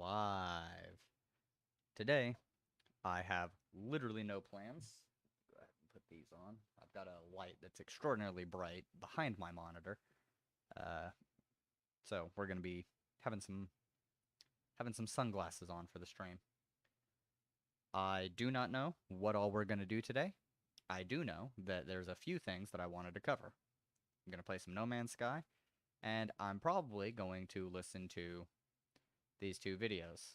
live. Today, I have literally no plans. Go ahead and put these on. I've got a light that's extraordinarily bright behind my monitor. Uh, so we're gonna be having some sunglasses on for the stream. I do not know what all we're gonna do today. I do know that there's a few things that I wanted to cover. I'm gonna play some No Man's Sky, and I'm probably going to listen to these two videos.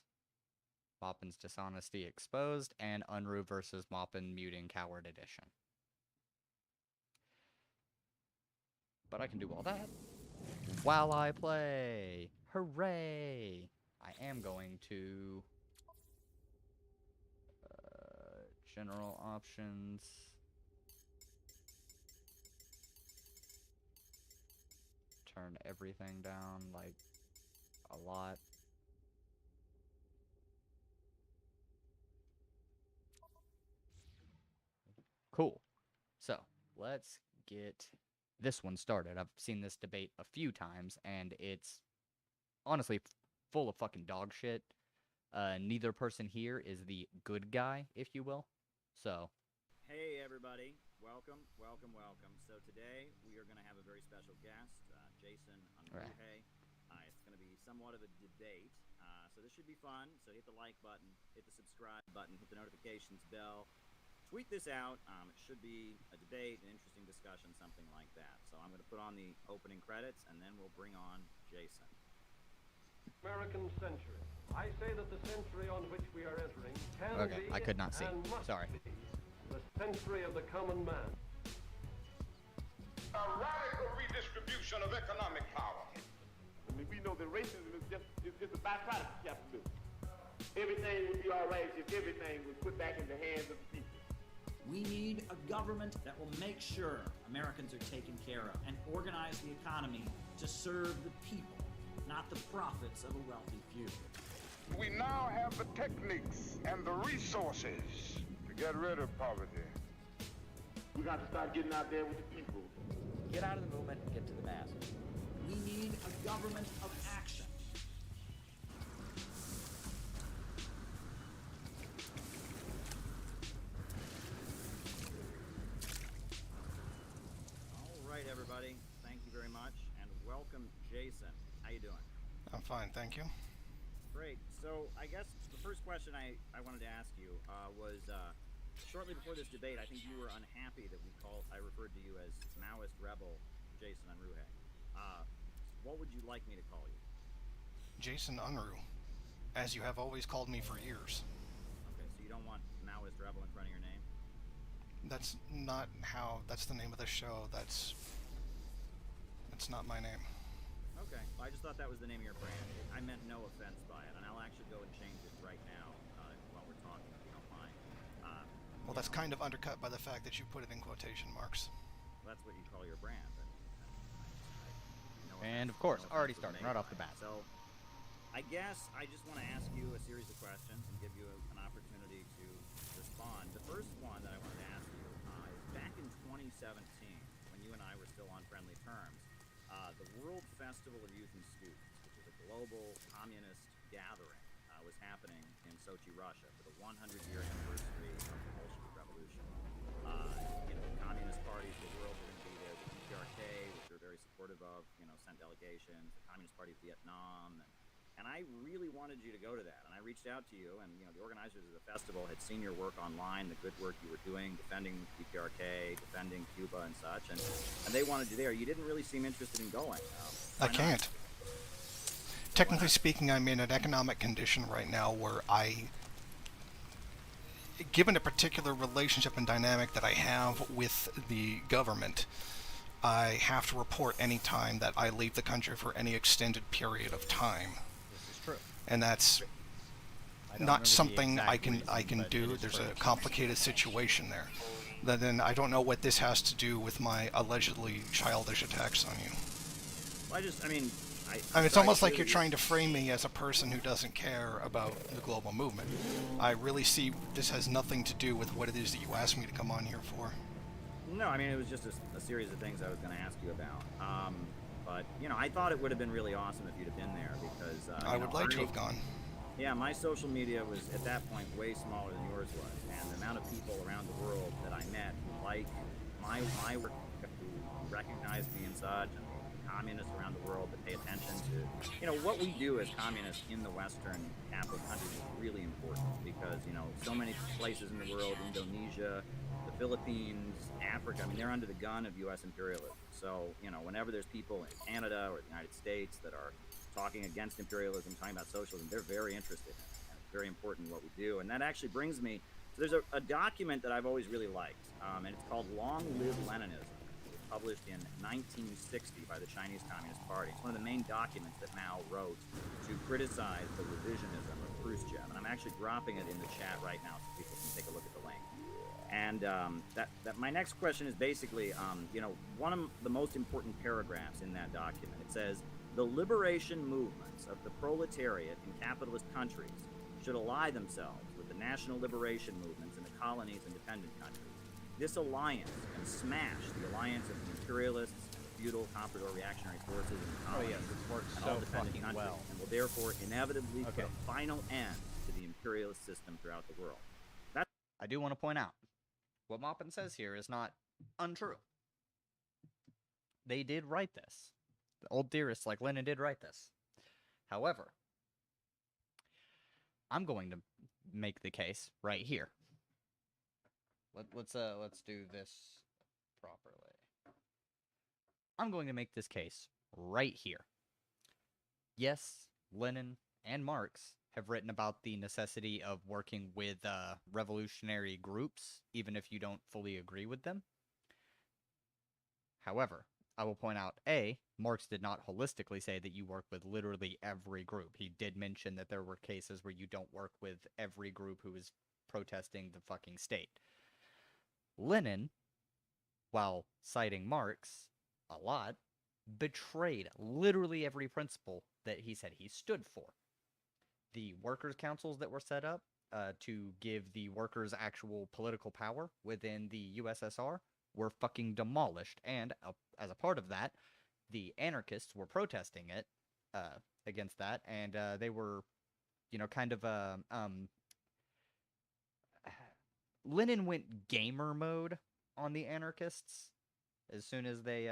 Moppin's Dishonesty Exposed, and Unruh vs. Moppin Muting Coward Edition. But I can do all that while I play. Hooray! I am going to... general options. Turn everything down, like, a lot. Cool. So, let's get this one started. I've seen this debate a few times, and it's honestly full of fucking dog shit. Neither person here is the good guy, if you will. So. Hey everybody, welcome. So today we are going to have a very special guest, Jason Unruh. It's going to be somewhat of a debate, so this should be fun. So hit the like button, hit the subscribe button, hit the notifications bell. Tweet this out. It should be a debate, an interesting discussion, something like that. So I'm going to put on the opening credits, and then we'll bring on Jason. American century. I say that the century on which we are entering can be, I could not see. Sorry. Be the century of the common man. A radical redistribution of economic power. I mean, we know that racism is just a byproduct of capitalism. Everything would be all right if everything was put back in the hands of the people. We need a government that will make sure Americans are taken care of and organize the economy to serve the people, not the profits of a wealthy few. We now have the techniques and the resources to get rid of poverty. We got to start getting out there with the people. Get out of the movement and get to the masses. We need a government of action. All right, everybody. Thank you very much, and welcome, Jason. How you doing? I'm fine, thank you. Great. So I guess the first question I wanted to ask you was shortly before this debate, I think you were unhappy that I referred to you as Maoist rebel Jason Unruh. What would you like me to call you? Jason Unruh, as you have always called me for years. Okay, so you don't want Maoist rebel in front of your name? That's not how, that's the name of the show, that's not my name. Okay, well, I just thought that was the name of your brand. I meant no offense by it, and I'll actually go and change it right now while we're talking, if you don't mind. Well, that's kind of undercut by the fact that you put it in quotation marks. That's what you call your brand. And of course, already starting right off the bat. So, I guess I just want to ask you a series of questions and give you an opportunity to respond. The first one that I wanted to ask you is back in 2017, when you and I were still on friendly terms, the World Festival of Youth and Students, which is a global communist gathering, was happening in Sochi, Russia, for the 100-year anniversary of the Bolshevik Revolution. Communist parties of the world were going to be there. The PRK, which we're very supportive of, sent delegations. The Communist Party of Vietnam, and I really wanted you to go to that. And I reached out to you, and the organizers of the festival had seen your work online, the good work you were doing, defending the PRK, defending Cuba and such, and they wanted you there. You didn't really seem interested in going. I can't. Technically speaking, I'm in an economic condition right now where given a particular relationship and dynamic that I have with the government, I have to report any time that I leave the country for any extended period of time. This is true. And that's not something I can do. There's a complicated situation there. Then I don't know what this has to do with my allegedly childish attacks on you. Well, I mean, it's almost like you're trying to frame me as a person who doesn't care about the global movement. I really see this has nothing to do with what it is that you asked me to come on here for. No, it was just a series of things I was going to ask you about. But, I thought it would have been really awesome if you'd have been there because... I would like to have gone. Yeah, my social media was at that point way smaller than yours was, and the amount of people around the world that I met who like my work, who recognize me and such, and communists around the world that pay attention to, what we do as communists in the Western capitalist countries is really important because, so many places in the world, Indonesia, the Philippines, Africa, I mean, they're under the gun of U.S. imperialism. So, whenever there's people in Canada or the United States that are talking against imperialism, talking about socialism, they're very interested in it. And it's very important what we do. And that actually brings me, so there's a document that I've always really liked, and it's called Long Live Leninism. It was published in 1960 by the Chinese Communist Party. It's one of the main documents that Mao wrote to criticize the revisionism of Khrushchev. And I'm actually dropping it in the chat right now so people can take a look at the link. And that my next question is basically, one of the most important paragraphs in that document. It says, the liberation movements of the proletariat in capitalist countries should ally themselves with the national liberation movements in the colonies and dependent countries. This alliance can smash the alliance of the imperialists and the feudal, comprador, reactionary forces in the colonies and all dependent countries, and will therefore inevitably put a final end to the imperialist system throughout the world. I do want to point out, what Maupin says here is not untrue. They did write this. The old theorists like Lenin did write this. However, I'm going to make the case right here. Let's do this properly. I'm going to make this case right here. Yes, Lenin and Marx have written about the necessity of working with revolutionary groups, even if you don't fully agree with them. However, I will point out, A, Marx did not holistically say that you work with literally every group. He did mention that there were cases where you don't work with every group who is protesting the fucking state. Lenin, while citing Marx a lot, betrayed literally every principle that he said he stood for. The workers' councils that were set up to give the workers actual political power within the USSR were fucking demolished, and as a part of that, the anarchists were protesting it against that, and they were, kind of Lenin went gamer mode on the anarchists as soon as they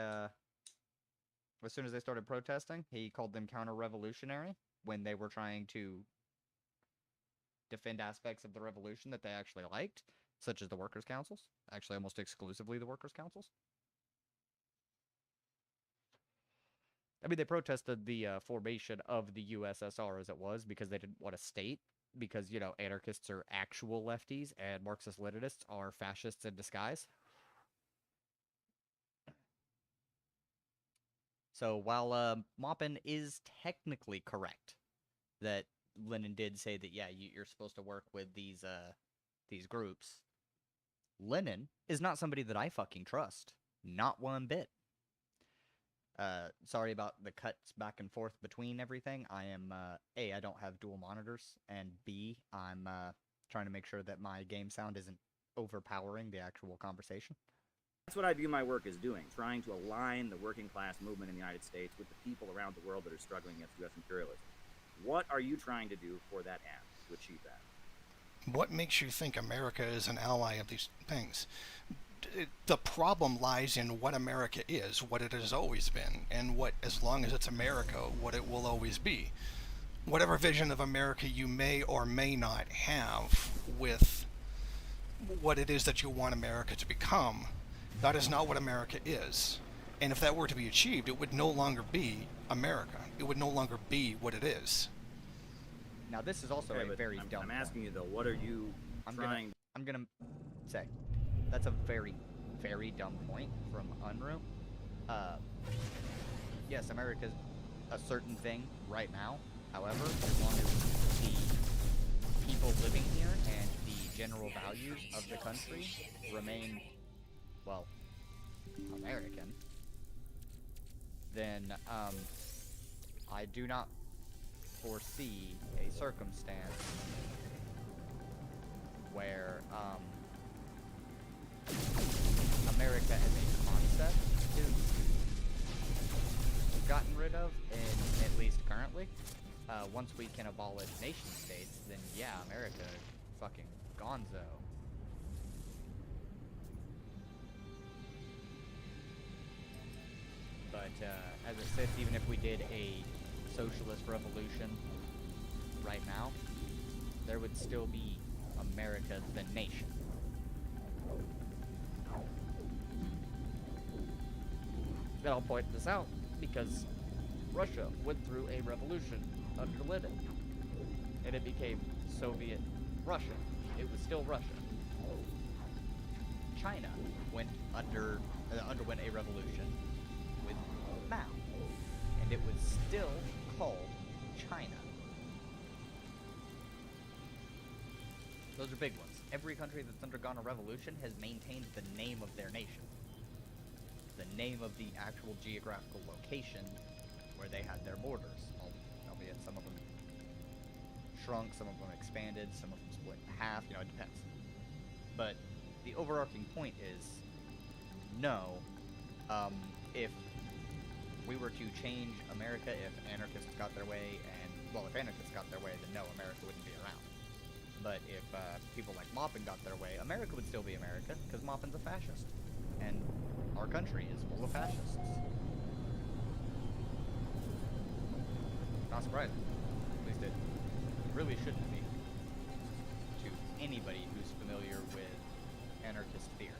started protesting. He called them counter-revolutionary when they were trying to defend aspects of the revolution that they actually liked, such as the workers' councils. Actually, almost exclusively the workers' councils. I mean, they protested the formation of the USSR as it was because they didn't want a state, because, anarchists are actual lefties and Marxist-Leninists are fascists in disguise. So while Maupin is technically correct that Lenin did say that, yeah, you're supposed to work with these groups, Lenin is not somebody that I fucking trust. Not one bit. Sorry about the cuts back and forth between everything. I am, A, I don't have dual monitors, and B, I'm trying to make sure that my game sound isn't overpowering the actual conversation. That's what I view my work as doing, trying to align the working class movement in the United States with the people around the world that are struggling against U.S. imperialism. What are you trying to do for that end, to achieve that? What makes you think America is an ally of these things? The problem lies in what America is, what it has always been, and what, as long as it's America, what it will always be. Whatever vision of America you may or may not have with what it is that you want America to become, that is not what America is. And if that were to be achieved, it would no longer be America. It would no longer be what it is. Now, this is also a very dumb I'm asking you, though, what are you trying... I'm gonna say, that's a very, very dumb point from Unruh. Yes, America's a certain thing right now. However, as long as the people living here and the general values of the country remain, well, American, then I do not foresee a circumstance where America as a concept is gotten rid of, at least currently. once we can abolish nation states, then yeah, America, fucking gonzo. But as it sits, even if we did a socialist revolution right now, there would still be America the nation. And I'll point this out because Russia went through a revolution under Lenin, and it became Soviet Russia. It was still Russia. China underwent a revolution with Mao, and it was still called China. Those are big ones. Every country that's undergone a revolution has maintained the name of their nation. The name of the actual geographical location where they had their borders. Albeit some of them shrunk, some of them expanded, some of them split in half, it depends. But the overarching point is, no, if we were to change America, if anarchists got their way, if anarchists got their way, then no, America wouldn't be around. But if people like Maupin got their way, America would still be America, because Maupin's a fascist. And our country is full of fascists. Not surprising. At least it really shouldn't be to anybody who's familiar with anarchist theory.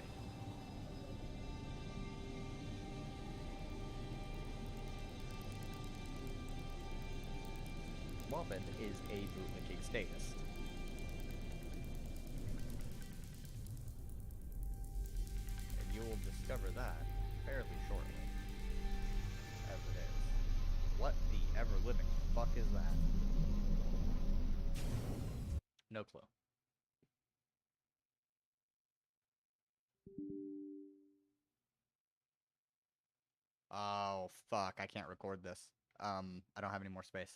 Maupin is a bootlicking statist. And you will discover that fairly shortly. As it is. What the ever-living fuck is that? No clue. Oh, fuck. I can't record this. I don't have any more space.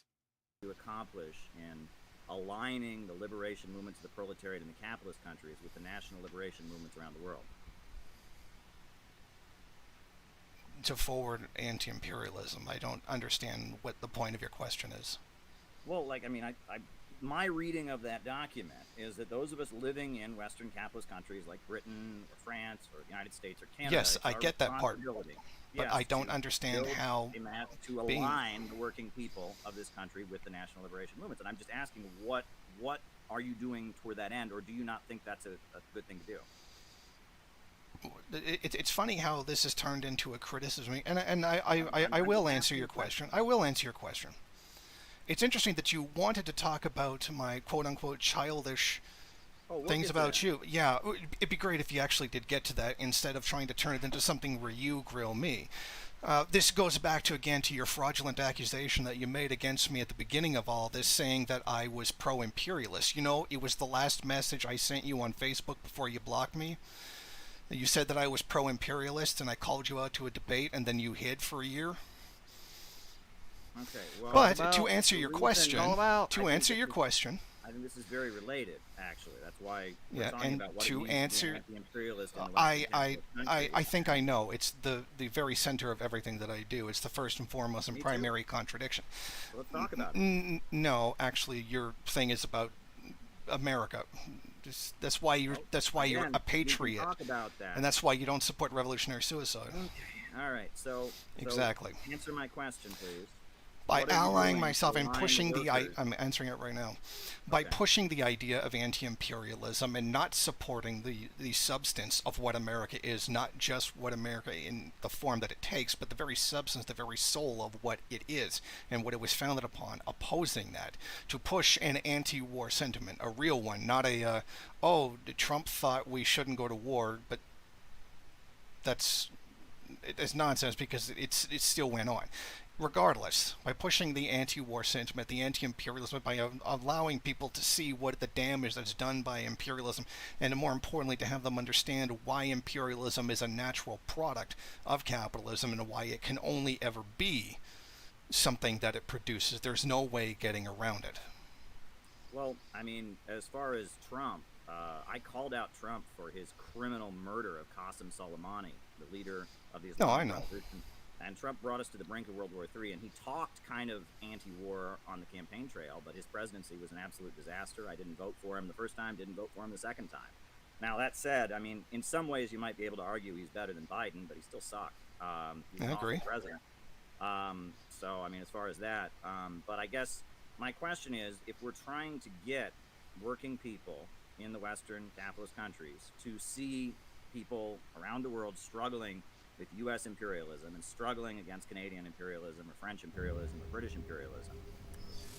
To accomplish in aligning the liberation movements of the proletariat in the capitalist countries with the national liberation movements around the world. To forward anti-imperialism. I don't understand what the point of your question is. Well, my reading of that document is that those of us living in Western capitalist countries like Britain or France or the United States or Canada, yes, I get that part, but I don't understand how to align the working people of this country with the national liberation movements. And I'm just asking, what are you doing toward that end, or do you not think that's a good thing to do? It's funny how this has turned into a criticism, and I will answer your question. I will answer your question. It's interesting that you wanted to talk about my quote-unquote childish things about you. Yeah, it'd be great if you actually did get to that instead of trying to turn it into something where you grill me. This goes back to your fraudulent accusation that you made against me at the beginning of all this, saying that I was pro-imperialist. It was the last message I sent you on Facebook before you blocked me. You said that I was pro-imperialist, and I called you out to a debate, and then you hid for a year. Okay, well, but to answer your question, I think this is very related. Actually, that's why we're yeah, talking and about what to it means answer, to be anti-imperialist in the Western I think I know. It's the very center of everything that I do. It's the first and foremost and primary contradiction. So let's talk about it. No, actually, your thing is about America. That's why you're a patriot, talk about that. And that's why you don't support revolutionary suicide. Okay. All right. So exactly. Answer my question, please. By allying myself and pushing I'm answering it right now. By pushing the idea of anti-imperialism and not supporting the substance of what America is, not just what America in the form that it takes, but the very substance, the very soul of what it is and what it was founded upon, opposing that, to push an anti-war sentiment, a real one, not a, Trump thought we shouldn't go to war, but it's nonsense because it still went on. Regardless, by pushing the anti-war sentiment, the anti-imperialism, by allowing people to see what the damage that's done by imperialism, and more importantly, to have them understand why imperialism is a natural product of capitalism and why it can only ever be something that it produces. There's no way getting around it. Well, as far as Trump, I called out Trump for his criminal murder of Qasem Soleimani, the leader of the Islamic Revolution. And Trump brought us to the brink of World War III, and he talked kind of anti-war on the campaign trail, but his presidency was an absolute disaster. I didn't vote for him the first time, didn't vote for him the second time. Now, that said, I mean, in some ways you might be able to argue he's better than Biden, but he still sucked. He's an awful president. So, I mean, as far as that, but I guess my question is, if we're trying to get working people in the Western capitalist countries to see people around the world struggling with U.S. imperialism and struggling against Canadian imperialism or French imperialism or British imperialism,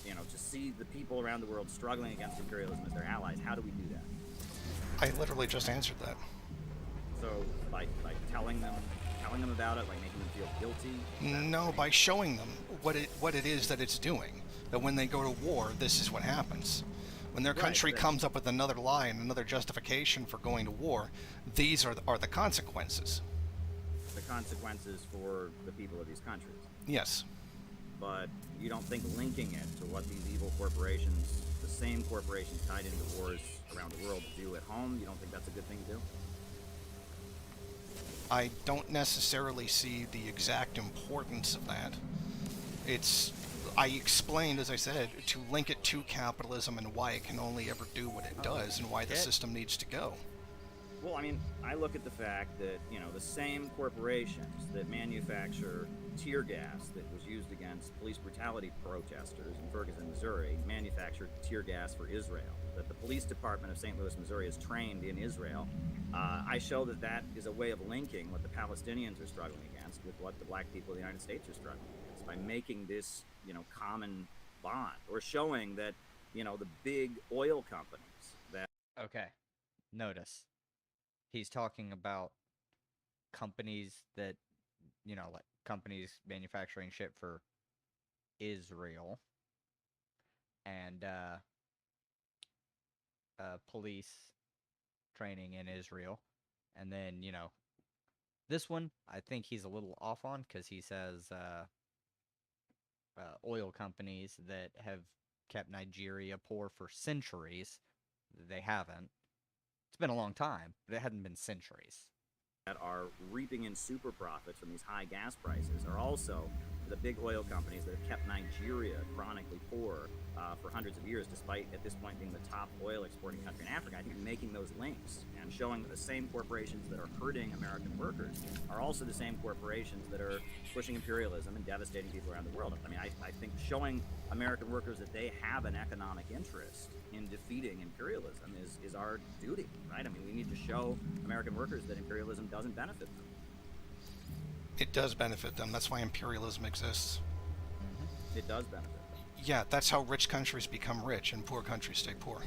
you know, to see the people around the world struggling against imperialism as their allies, how do we do that? I literally just answered that. So by telling them about it, like making them feel guilty? No, by showing them what it is that it's doing. That when they go to war, this is what happens. When their country comes up with another lie and another justification for going to war, these are the consequences. The consequences for the people of these countries. Yes. But you don't think linking it to what these evil corporations, the same corporations tied into wars around the world, do at home, you don't think that's a good thing to do? I don't necessarily see the exact importance of that. I explained, as I said, to link it to capitalism and why it can only ever do what it does and why the system needs to go. Well, I mean, I look at the fact that, you know, the same corporations that manufacture tear gas that was used against police brutality protesters in Ferguson, Missouri, manufactured tear gas for Israel. That the police department of St. Louis, Missouri is trained in Israel. I show that that is a way of linking what the Palestinians are struggling against with what the black people of the United States are struggling against by making this, you know, common bond, or showing that, you know, the big oil companies that... Okay, notice. He's talking about companies that, you know, like companies manufacturing shit for Israel and police training in Israel. And then, you know, this one I think he's a little off on because he says oil companies that have kept Nigeria poor for centuries. They haven't. It's been a long time, but it hadn't been centuries. That are reaping in super profits from these high gas prices are also the big oil companies that have kept Nigeria chronically poor for hundreds of years, despite at this point being the top oil exporting country in Africa. I think making those links and showing that the same corporations that are hurting American workers are also the same corporations that are pushing imperialism and devastating people around the world. I mean, I think showing American workers that they have an economic interest in defeating imperialism is our duty, right? I mean, we need to show American workers that imperialism doesn't benefit them. It does benefit them. That's why imperialism exists. Mm-hmm. It does benefit them. Yeah, that's how rich countries become rich and poor countries stay poor.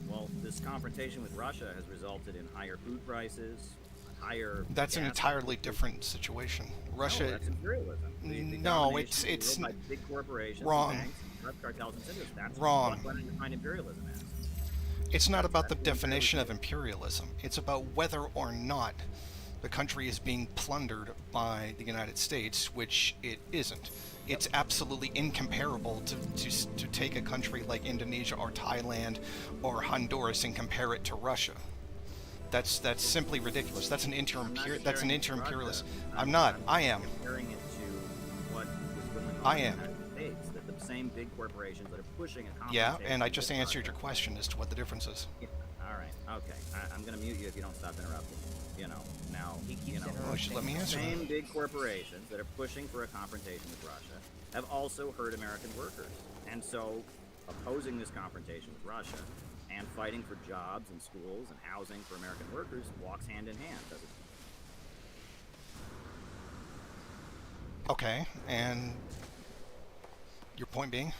Well, this confrontation with Russia has resulted in higher food prices, higher... That's an entirely different situation. Russia... No, that's imperialism. No, it's by big corporations, wrong. Banks, drug cartels, and syndicates. That's wrong. what I define imperialism as. It's not about the definition of imperialism. It's about whether or not the country is being plundered by the United States, which it isn't. It's absolutely incomparable to take a country like Indonesia or Thailand or Honduras and compare it to Russia. That's simply ridiculous. That's an inter-imperialist. I'm not. I am. Comparing it to what is going on I in am. the United States, that the same big corporations that are pushing a Yeah, confrontation and I just with answered your Russia. question as to what the difference is. Yeah, all right, okay. I'm going to mute you if you don't stop interrupting. You know, now, He keeps you know, Oh, you should let me the answer same that. big corporations that are pushing for a confrontation with Russia have also hurt American workers. And so, opposing this confrontation with Russia and fighting for jobs and schools and housing for American workers walks hand in hand, doesn't it? Okay, and your point being?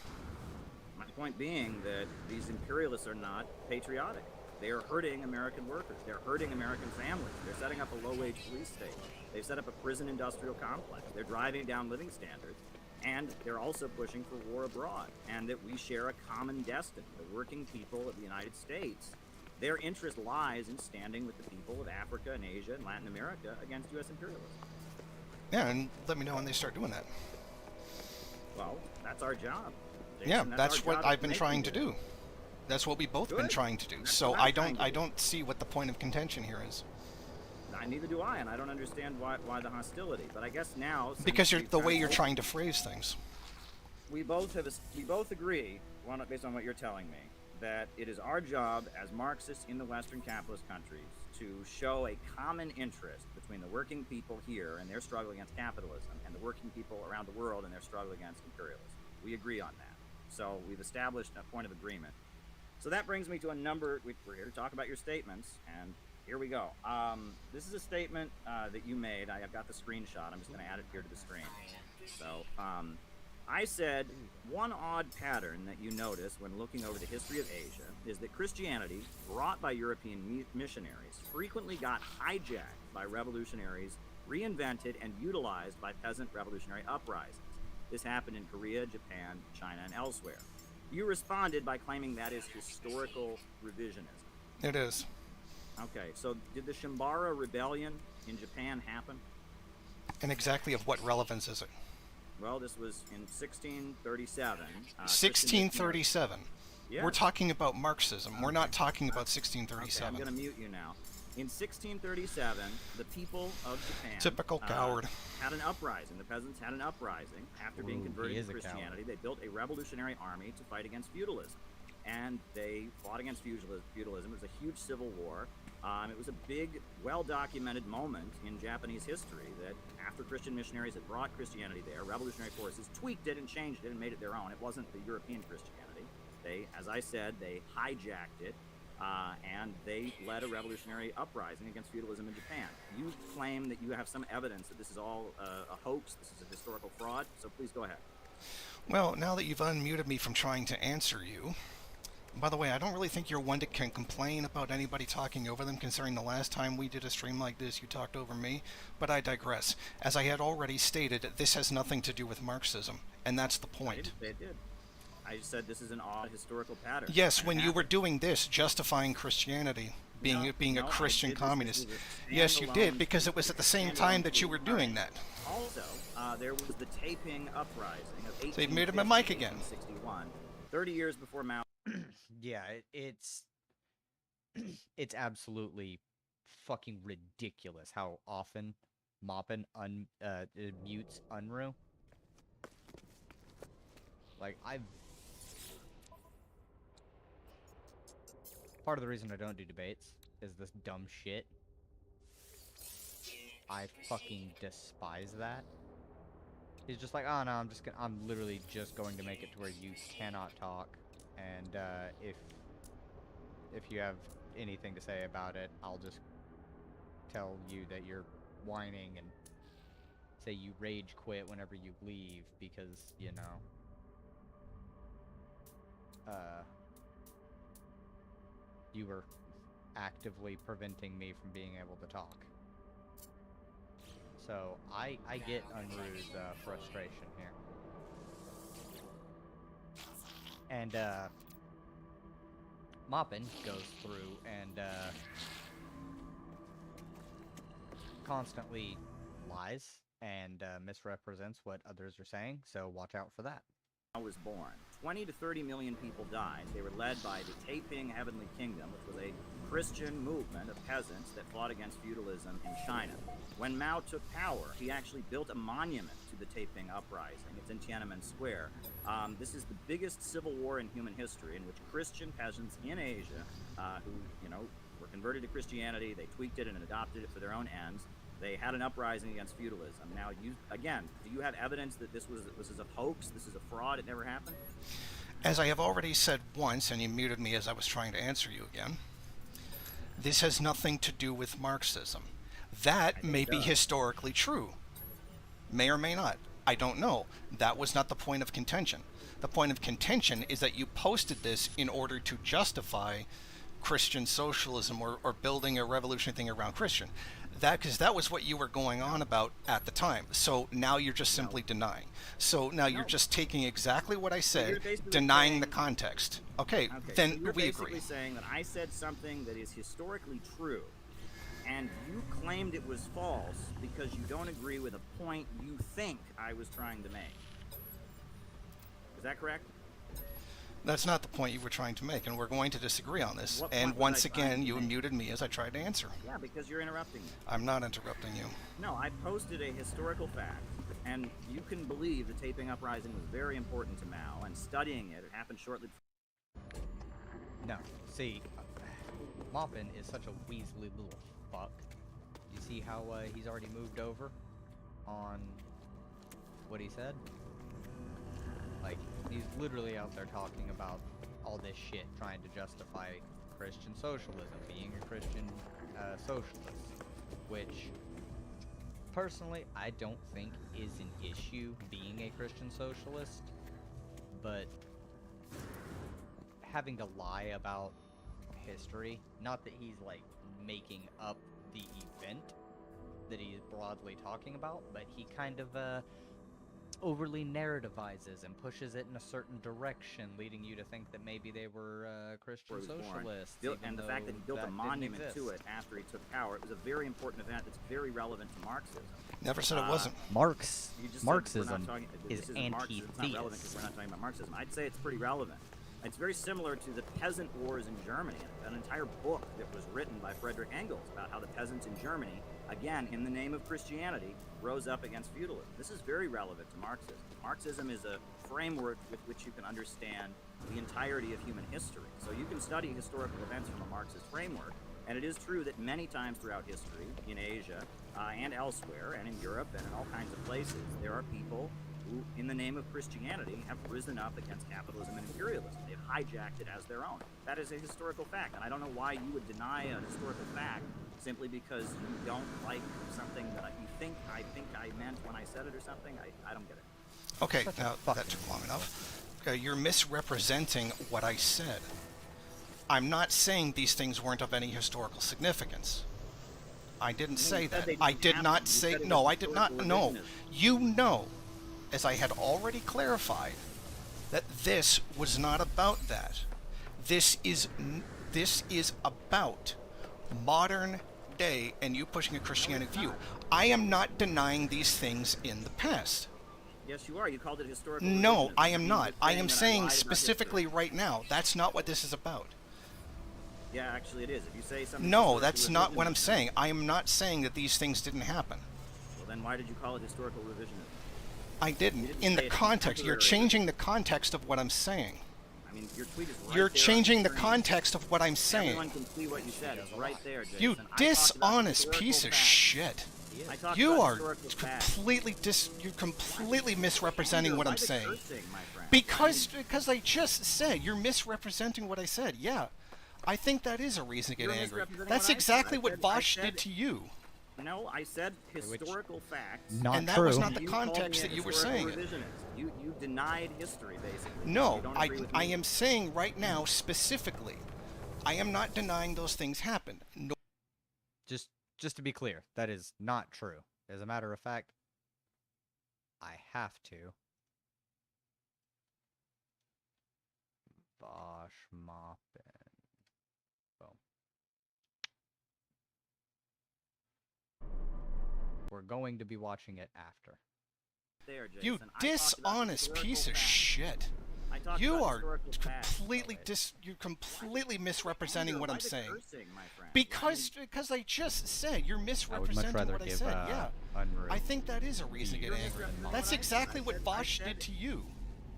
My point being that these imperialists are not patriotic. They are hurting American workers. They're hurting American families. They're setting up a low-wage police state. They've set up a prison industrial complex. They're driving down living standards. And they're also pushing for war abroad, and that we share a common destiny. The working people of the United States, their interest lies in standing with the people of Africa and Asia and Latin America against U.S. imperialism. Yeah, and let me know when they start doing that. Well, that's our job. Jason, Yeah, that's our what job I've to been make trying them to do. That's what we've both been Good. trying to do. That's So what I'm I trying to don't do. see what the point of contention here is. Neither do I, and I don't understand why the hostility. But I guess now, since Because we've the kind way of you're trying to phrase things. we both agree, based on what you're telling me, that it is our job as Marxists in the Western capitalist countries to show a common interest between the working people here and their struggle against capitalism and the working people around the world and their struggle against imperialism. We agree on that. So we've established a point of agreement. So that brings me to a number. We're here to talk about your statements, and here we go. This is a statement that you made. I've got the screenshot. I'm just going to add it here to the screen. So I said, one odd pattern that you notice when looking over the history of Asia is that Christianity, brought by European missionaries, frequently got hijacked by revolutionaries, reinvented and utilized by peasant revolutionary uprisings. This happened in Korea, Japan, China, and elsewhere. You responded by claiming that is historical revisionism. It is. Okay, so did the Shimabara rebellion in Japan happen? And exactly of what relevance is it? Well, this was in 1637. 1637. Yeah. We're talking about Marxism. We're not talking about Okay, 1637. I'm going to mute you now. In 1637, the people of Japan Typical coward. had an uprising. The peasants had an uprising. After being Ooh, he converted is to a coward. Christianity, they built a revolutionary army to fight against feudalism. And they fought against feudalism. It was a huge civil war. It was a big, well-documented moment in Japanese history that after Christian missionaries had brought Christianity there, revolutionary forces tweaked it and changed it and made it their own. It wasn't the European Christianity. They, as I said, they hijacked it. And they led a revolutionary uprising against feudalism in Japan. You claim that you have some evidence that this is all a hoax, this is a historical fraud, so please go ahead. Well, now that you've unmuted me from trying to answer you, by the way, I don't really think you're one that can complain about anybody talking over them, considering the last time we did a stream like this, you talked over me, but I digress. As I had already stated, this has nothing to do with Marxism, and that's the point. I didn't say it did. I just said this is an odd historical pattern. Yes, when you were doing this, justifying Christianity, being a Christian communist. Yes, you did, because it was at the same time that you were doing that. Also, there was the Taiping Uprising of 1860 So you've muted my mic again. 1861, 30 years before Mao. Yeah, it's absolutely fucking ridiculous how often Moppin mutes Unruh. Like, part of the reason I don't do debates is this dumb shit. I fucking despise that. He's just like, oh no, I'm literally just going to make it to where you cannot talk, and if you have anything to say about it, I'll just tell you that you're whining and say you rage quit whenever you leave because, you know, you were actively preventing me from being able to talk. So I get Unruh's frustration here. And Moppin goes through and constantly lies and misrepresents what others are saying, so watch out for that. Was born. 20 to 30 million people died. They were led by the Taiping Heavenly Kingdom, which was a Christian movement of peasants that fought against feudalism in China. When Mao took power, he actually built a monument to the Taiping Uprising. It's in Tiananmen Square. This is the biggest civil war in human history, in which Christian peasants in Asia, who, you know, were converted to Christianity, they tweaked it and adopted it for their own ends. They had an uprising against feudalism. Now, do you have evidence that this is a hoax? This is a fraud? It never happened? As I have already said once, and you muted me as I was trying to answer you again, this has nothing to do with Marxism. That may be historically true. May or may not. I don't know. That was not the point of contention. The point of contention is that you posted this in order to justify Christian socialism or building a revolutionary thing around Christian. Because that was what you were going on about at the time. So now you're just simply denying. So now you're just taking exactly what I said, denying the context. Okay, then so you're we basically agree. saying that I said something that is historically true, and you claimed it was false because you don't agree with a point you think I was trying to make. Is that correct? That's not the point you were trying to make, and we're going to disagree on this. What And point was once I trying again, to you make? muted me as I tried to answer. Yeah, because you're interrupting me. I'm not interrupting you. No, I posted a historical fact, and you can believe the Taiping Uprising was very important to Mao, and studying it happened shortly before. No, see, Moppin is such a weaselly little fuck. You see how he's already moved over on what he said? Like, he's literally out there talking about all this shit, trying to justify Christian socialism, being a Christian socialist, which, personally, I don't think is an issue being a Christian socialist, but having to lie about history, not that he's, like, making up the event that he's broadly talking about, but he kind of, overly narrativizes and pushes it in a certain direction, leading you to think that maybe they were Christian he was born. socialists. And the fact that he built a didn't monument exist. to it after he took power, it was a very important event that's very relevant to Marxism. Never said it wasn't. Marx, You just said we're Marxism not talking, is this isn't Marxism, it's not relevant because anti-theist. we're not talking about Marxism. I'd say it's pretty relevant. It's very similar to the peasant wars in Germany, an entire book that was written by Friedrich Engels about how the peasants in Germany, again, in the name of Christianity, rose up against feudalism. This is very relevant to Marxism. Marxism is a framework with which you can understand the entirety of human history. So you can study historical events from a Marxist framework, and it is true that many times throughout history, in Asia and elsewhere, and in Europe and in all kinds of places, there are people who, in the name of Christianity, have risen up against capitalism and imperialism. They've hijacked it as their own. That is a historical fact, and I don't know why you would deny a historical fact simply because you don't like something that you think I meant when I said it or something. I don't get it. Okay, now that took long enough. You're misrepresenting what I said. I'm not saying these things weren't of any historical significance. I didn't say you said that. they I didn't did have not them. You say... said it No, was I did not... historical No. revisionism. You know, as I had already clarified, that this was not about that. This is about modern day and you pushing a Christianity view. I am not denying these things in the past. Yes, you are. You called it historical No, revisionism. I am You not. were I saying am that saying lied about specifically history. right now, that's not what this is about. Yeah, actually it is. If you say something... No, historical that's not what I'm revisionism, saying. I am not saying that these things didn't happen. Well, then why did you call it historical revisionism? I didn't. didn't In say the it's context, you're contemporary. changing the context of what I'm saying. I mean, your tweet is right You're there on changing the screen. context of what I'm saying. Everyone can see what you said. It's right there, Jason. You I talked about dishonest historical piece of facts. shit. I talked You about are historical facts. you're completely misrepresenting what Why I'm the saying. cursing, my friend? Because I just said you're misrepresenting what I said. Yeah. I think that is a reason to get You're angry. misrepresenting That's what I said. exactly I what said- Vosh I did said- to you. No, I said historical facts. Not And that true. was not the You called me context a that you were historical saying it. revisionist. You denied history, basically. No, You don't I agree with I me. am saying right now specifically, I am not denying those things happened. No, Just to be clear, that is not true. As a matter of fact, I have to. Bosch Moppin. Boom. We're going to be watching it after. There, Jason. you I talked about dishonest historical piece of facts. shit. I talked You about are historical facts, completely already. you're completely misrepresenting Anger, what why I'm the saying. cursing, my friend? Because I just said you're I would much misrepresenting rather what I give said. Yeah. Unreal. I think that is a reason to get You're angry. misrepresenting That's what I exactly said. what I Vosh said did to you.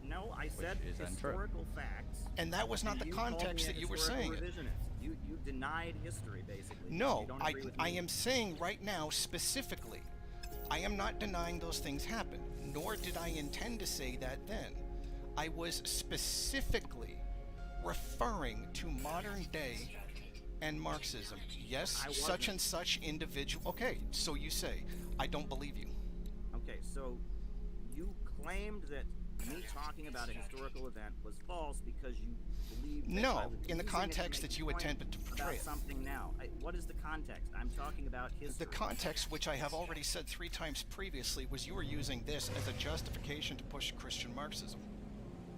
No, I said is untrue. historical facts. And that was not and the you called context me a that you were historical saying it. revisionist. You denied history, basically. No, You don't I agree with I me. am saying right now specifically, I am not denying those things happened, nor did I intend to say that then. I was specifically referring to modern day and Marxism. Yes, I such wasn't. and such individual. Okay, so you say. I don't believe you. Okay, so you claimed that me talking about a historical event was false because you believed that No, I was in the using it to context make that a you point attempted to portray about it. something now. What is the context? I'm talking about history. The context, which I have already said 3 times previously, was you were using this as a justification to push Christian Marxism.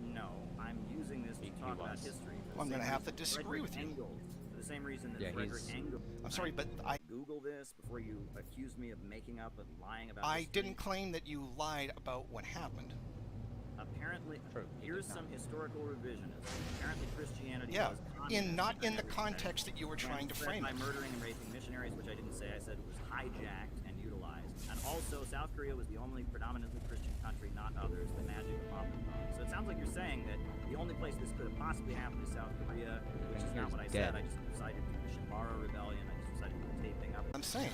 No, I'm using this to talk about was. history. for the I'm gonna same have to reason disagree Frederick with you. Engels, for the same reason that Yeah, Frederick he's- Engels. I'm sorry, but Google this before you accuse me of making up and lying about I history. didn't claim that you lied about what happened. apparently, True, he here's did not. some historical revisionism. Apparently, Christianity Yeah, was communist, not in the everything, context that you were trying to spread frame by it. murdering and raping missionaries, which I didn't say. I said it was hijacked and utilized. And also, South Korea was the only predominantly Christian country, not others. The magic of Mom. So it sounds like you're saying that the only place this could have possibly happened is South Korea, which is not what I said. I just decided to the Shimabara rebellion. I just decided to put taping up. I'm saying,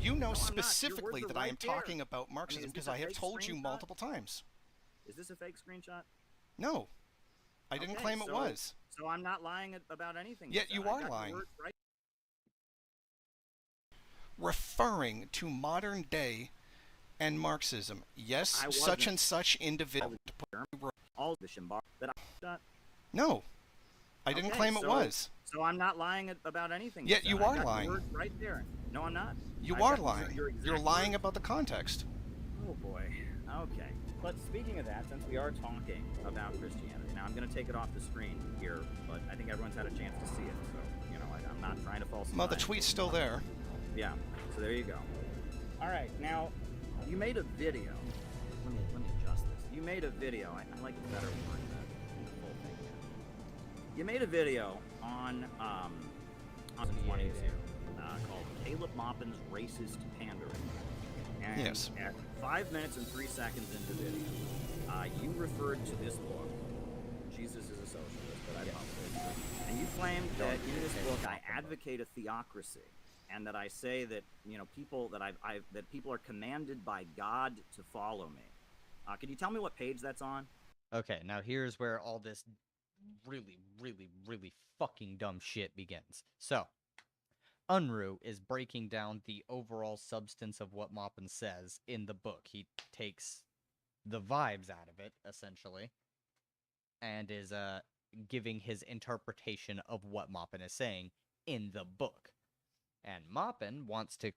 you know No, I'm not. Your specifically words that are I am right there. talking about Marxism is this because a I have fake told you screenshot? multiple times. Is this a fake screenshot? No, I didn't Okay, claim it so- was. So I'm not lying about anything. Yet said. you I are got your lying. words right. Referring to modern day and Marxism. Yes, I such wasn't. and such individual. All the Shimbar that I shot. No, I didn't Okay, claim it so- was. So I'm not lying about anything. Yet said. you I are got your lying. words right there. No, I'm not. You I are got lying. your You're exact lying words. about the context. Oh boy. Okay. But speaking of that, since we are talking about Christianity, now I'm going to take it off the screen here, but I think everyone's had a chance to see it, so I'm not trying to falsify. Well, the tweet's still there. Yeah. So there you go. All right. Now, you made a video. Let me adjust this. You made a video. I like a better word than the full thing here. You made a video on 22 called Caleb Maupin's Racist Pandering. And Yes. at 5 minutes and 3 seconds into the video, you referred to this book, Jesus is a Socialist, that I published. And you claimed that in this book I advocate a theocracy, and that I say that people that that people are commanded by God to follow me. Can you tell me what page that's on? Okay, now here's where all this really, really, really fucking dumb shit begins. So, Unruh is breaking down the overall substance of what Maupin says in the book. He takes the vibes out of it, essentially, and is giving his interpretation of what Maupin is saying in the book. And Maupin wants to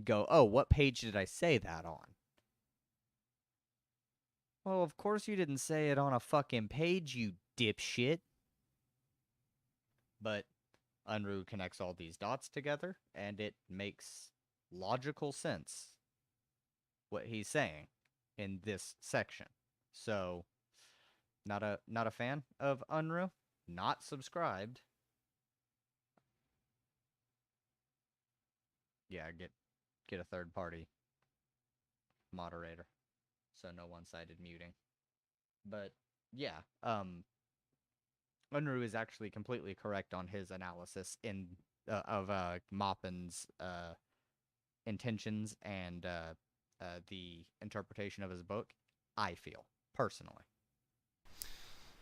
go, oh, what page did I say that on? Well, of course you didn't say it on a fucking page, you dipshit. But Unruh connects all these dots together, and it makes logical sense what he's saying in this section. So, not a fan of Unruh, not subscribed. Yeah, get a third party moderator, so no one-sided muting. But yeah, Unruh is actually completely correct on his analysis of Maupin's intentions and the interpretation of his book. I feel personally.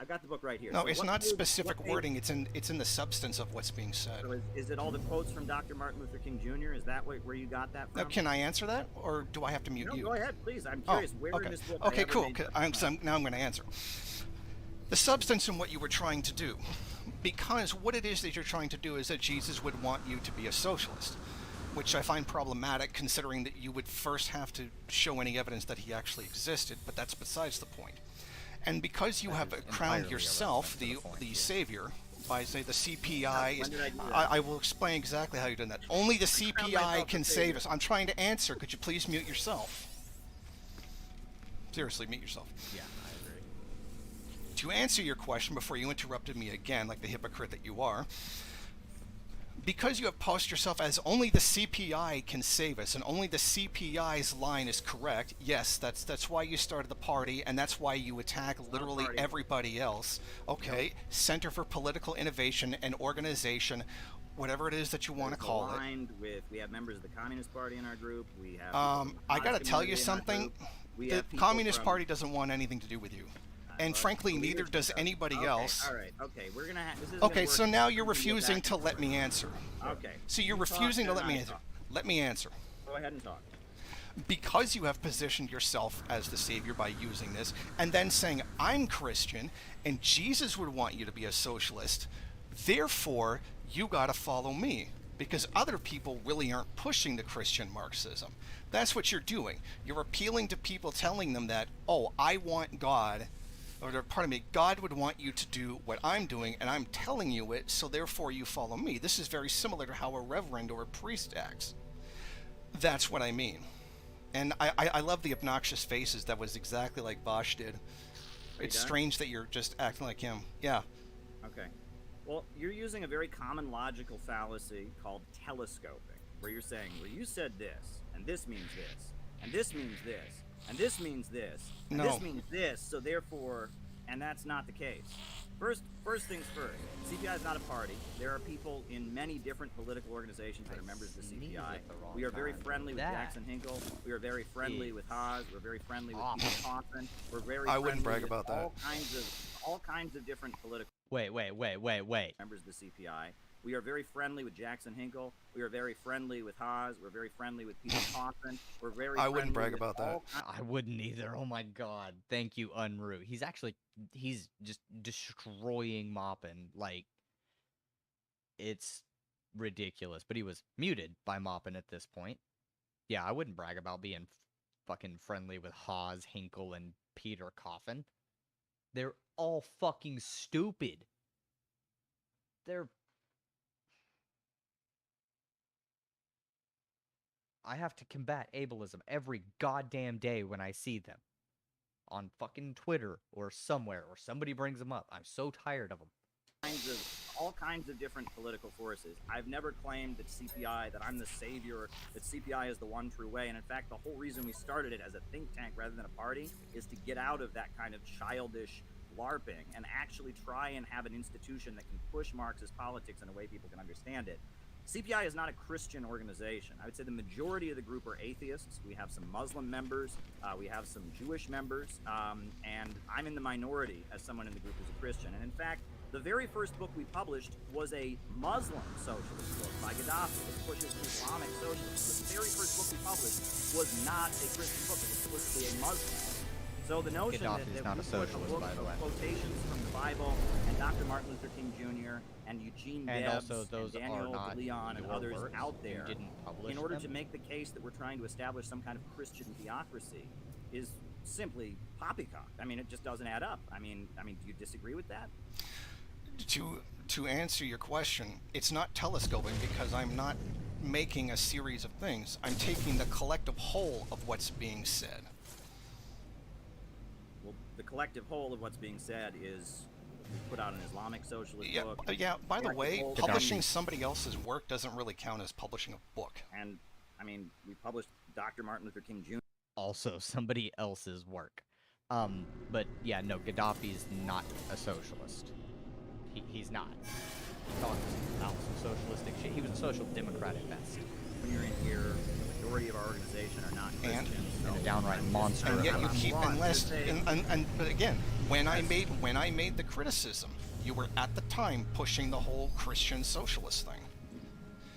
I got the book right here. No, So it's what not page- specific what page- wording. It's in the substance of what's being said. So is it all the quotes from Dr. Martin Luther King Jr.? Is that where you got that from? Now, can I answer that, or do I have to mute No, you? go ahead, please. I'm Oh, curious. Where okay. in this book? Okay, I ever cool. made that Now I'm going to answer. The substance in what you were trying to do, because what it is that you're trying to do is that Jesus would want you to be a socialist, which I find problematic considering that you would first have to show any evidence that he actually existed, but that's besides the point. And because you have is crowned entirely yourself irrelevant to the point, the yeah. savior by, say, the CPI, When did I do that? I will explain exactly how you've done that. Only the crowned CPI myself can the save savior. us. I'm trying to answer. Could you please mute yourself? Seriously, mute yourself. Yeah, I agree. To answer your question before you interrupted me again, like the hypocrite that you are, because you have posed yourself as only the CPI can save us, and only the CPI's line is correct, yes, that's why you started the party, and that's why you attack literally party. everybody else. Okay, Center for Political Innovation and Organization, whatever it is that you want to It's call it. aligned with, we have members of the Communist Party in our group. We have. I gotta tell you something. The Communist Party doesn't want anything to do with you. And frankly, neither does anybody else. All right. Okay. We're gonna. This is Okay, so now you're refusing to let me answer. Okay. So you're You talk, refusing to then let me I answer. talk. Let me answer. Go ahead and talk. Because you have positioned yourself as the savior by using this, and then saying, I'm Christian, and Jesus would want you to be a socialist, therefore, you gotta follow me. Because other people really aren't pushing the Christian Marxism. That's what you're doing. You're appealing to people, telling them that, oh, I want God, or pardon me, God would want you to do what I'm doing, and I'm telling you it, so therefore you follow me. This is very similar to how a reverend or a priest acts. That's what I mean. And I love the obnoxious faces. That was exactly like Bosch did. It's done? strange that you're just acting like him. Yeah. Okay. Well, you're using a very common logical fallacy called telescoping, where you're saying, well, you said this, and this means this, and this means this, and this means this, and No. this means this, so therefore, and that's not the case. First things first, CPI is not a party. There are people in many different political organizations that are members of the sneezed CPI. at the wrong We are very time. friendly with That Jackson Hinkle. We are very friendly with Haas. We're very friendly with Awful. Peter Coffin. We're very I wouldn't friendly brag with about all kinds of different political Wait. members of the CPI. We are very friendly with Jackson Hinkle. We are very friendly with Haas. We're very friendly with Peter Coffin. We're very I wouldn't friendly brag with about that. all I wouldn't either. Oh my god. Thank you, Unroot. He's just destroying Moppin. Like, it's ridiculous. But he was muted by Moppin at this point. Yeah, I wouldn't brag about being fucking friendly with Haas, Hinkle, and Peter Coffin. They're all fucking stupid. I have to combat ableism every goddamn day when I see them. On fucking Twitter or somewhere, or somebody brings them up. I'm so tired of them. all kinds of different political forces. I've never claimed that CPI, that I'm the savior, that CPI is the one true way. And in fact, the whole reason we started it as a think tank rather than a party is to get out of that kind of childish LARPing and actually try and have an institution that can push Marxist politics in a way people can understand it. CPI is not a Christian organization. I would say the majority of the group are atheists. We have some Muslim members, we have some Jewish members, and I'm in the minority as someone in the group who's a Christian. And in fact, the very first book we published was a Muslim socialist book by Gaddafi that pushes Islamic socialism. The very first book we published was not a Christian book. It was explicitly a Muslim. So the notion Gaddafi's that not we a put socialist, book by the of way. quotations from the Bible and Dr. Martin Luther King Jr. and Eugene And Debs also those and Daniel are not DeLeon and your others works. out You there didn't publish in order them. to make the case that we're trying to establish some kind of Christian theocracy is simply poppycock. I mean, it just doesn't add up. I mean, do you disagree with that? To answer your question, it's not telescoping because I'm not making a series of things. I'm taking the collective whole of what's being said. Well, the collective whole of what's being said is we put out an Islamic socialist Yeah, book. yeah. By the Collective way, whole- publishing somebody else's work doesn't really count as publishing a book. And, I mean, we published Dr. Martin Luther King Jr. Also somebody else's work. But yeah, no, Gaddafi's not a socialist. He's not. He talks about some socialistic shit. He was a social democrat at best. When you're in here, the majority of our organization are not And- Christians. And a downright monster. And yet you I'm keep wrong to unless say- but again, when I made the criticism, you were at the time pushing the whole Christian socialist thing.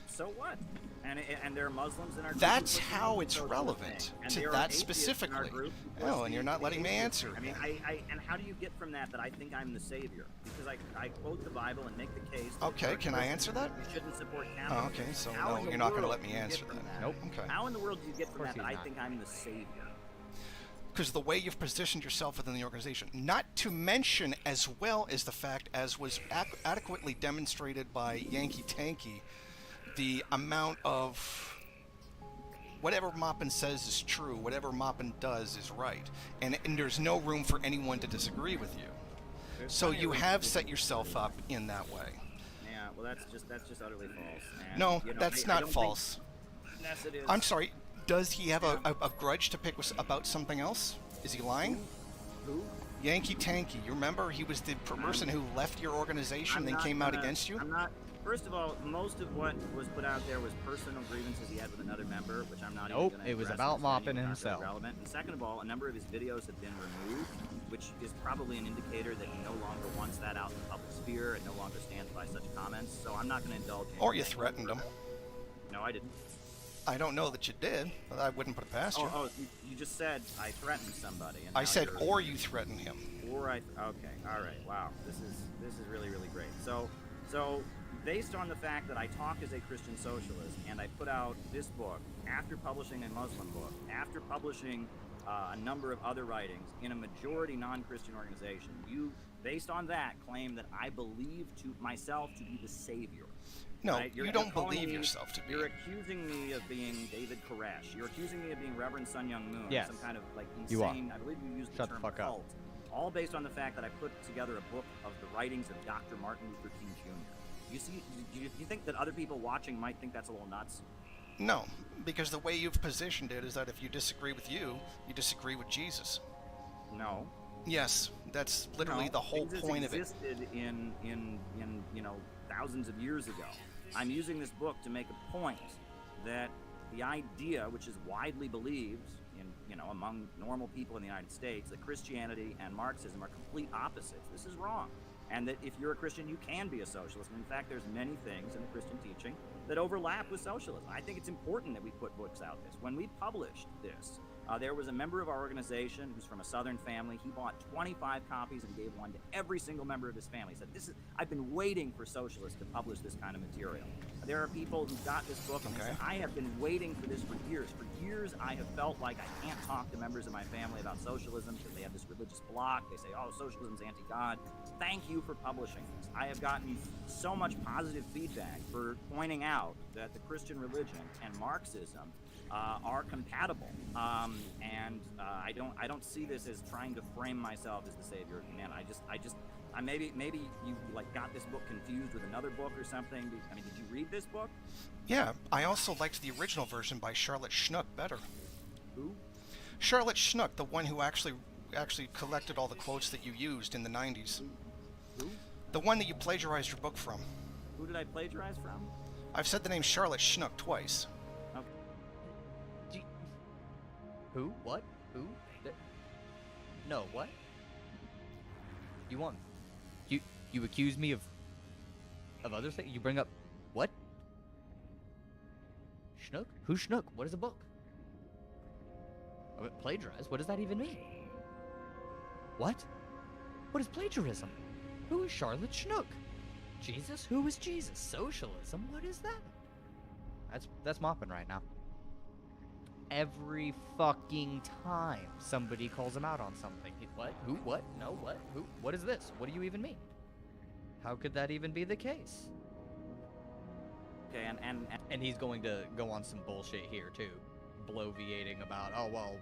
So what? And there are Muslims in our group. That's who push the how it's socialist relevant thing. And to there are that atheists in our specifically. group who push Oh, and the you're not letting me atheist answer. thing. I mean, and how do you get from that I think I'm the savior? Because I quote the Bible and make the case. That Okay, for can I Christians, answer that? You shouldn't support Oh, capitalism. okay, so How no, in the you're not going to world let me do you get answer from that. Nope. Okay. How in the world do you get from course that he's I not. think I'm the savior? Because the way you've positioned yourself within the organization, not to mention as well as the fact, as was adequately demonstrated by Yankee Tanky, the amount of whatever Moppin says is true, whatever Moppin does is right, and there's no room for anyone to disagree with you. So plenty of you room have to set yourself up in that way. Yeah, well, that's just utterly false. And, No, you know, that's I not don't false. think- Yes, it is. I'm sorry, does he have a grudge to pick about something else? Is he lying? Who? Yankee Tanky, you remember he was the person who left your organization I'm then not came out gonna- against you? I'm not. First of all, most of what was put out there was personal grievances he had with another member, which I'm not Nope, even going to it was address about because many Moppin are not himself. really relevant. And second of all, a number of his videos have been removed, which is probably an indicator that he no longer wants that out in the public sphere and no longer stands by such comments. So I'm not going to indulge in Or you anything threatened him. further. No, I didn't. I don't know that you did, but I wouldn't put it past you. You just said I threatened somebody. And I now said, you're- or you threatened him. Okay, all right. Wow, this is really great. So based on the fact that I talk as a Christian socialist and I put out this book after publishing a Muslim book, after publishing a number of other writings in a majority non-Christian organization, you, based on that, claim that I believe to myself to be the savior. No, Right? you You're don't calling believe me- yourself to be. You're accusing me of being David Koresh. You're accusing me of being Reverend Sun Young Moon. Yes. Some kind of like You are. insane. I believe you used Shut the the term fuck up. cult. all based on the fact that I put together a book of the writings of Dr. Martin Luther King Jr. Do you think that other people watching might think that's a little nuts? No, because the way you've positioned it is that if you disagree with you disagree with Jesus. No. Yes, that's literally the whole Jesus point of it. existed in thousands of years ago. I'm using this book to make a point that the idea, which is widely believed among normal people in the United States, that Christianity and Marxism are complete opposites. This is wrong. And that if you're a Christian, you can be a socialist. And in fact, there's many things in the Christian teaching that overlap with socialism. I think it's important that we put books out this. When we published this, there was a member of our organization who's from a Southern family. He bought 25 copies and gave one to every single member of his family. He said, I've been waiting for socialists to publish this kind of material. There are people who got this book and they said, I have been waiting for this for years. For years, I have felt like I can't talk to members of my family about socialism because they have this religious block. They say, oh, socialism's anti-God. Thank you for publishing this. I have gotten so much positive feedback for pointing out that the Christian religion and Marxism are compatible, and I don't see this as trying to frame myself as the savior of humanity. Maybe you got this book confused with another book or something. I mean, did you read this book? Yeah, I also liked the original version by Charlotte Schnook better. Who? Charlotte Schnook, the one who actually collected all the quotes that you used in the 90s. Who? The one that you plagiarized your book from. Who did I plagiarize from? I've said the name Charlotte Schnook twice. Who? What? Who? No, what? You want... You accuse me of other things? You bring up... What? Schnook? Who's Schnook? What is a book? Plagiarize? What does that even mean? What? What is plagiarism? Who is Charlotte Schnook? Jesus? Who is Jesus? Socialism? What is that? That's mopping right now. Every fucking time somebody calls him out on something. What? Who? What? No, what? Who? What is this? What do you even mean? How could that even be the case? Okay, and he's going to go on some bullshit here too, bloviating about, oh well,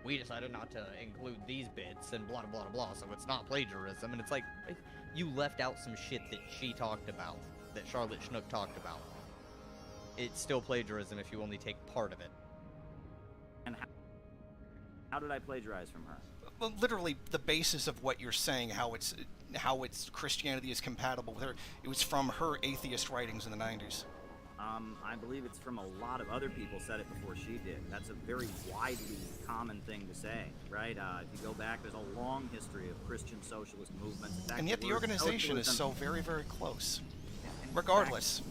we decided not to include these bits and blah blah blah blah, so it's not plagiarism. And it's like, you left out some shit that she talked about, that Charlotte Schnook talked about. It's still plagiarism if you only take part of it. And how did I plagiarize from her? Well, literally the basis of what you're saying, how it's Christianity is compatible with her. It was from her atheist writings in the 90s. I believe it's from a lot of other people said it before she did. That's a very widely common thing to say, right? If you go back, there's a long history of Christian socialist movements. In fact, and yet the organization is so very, very close. Regardless.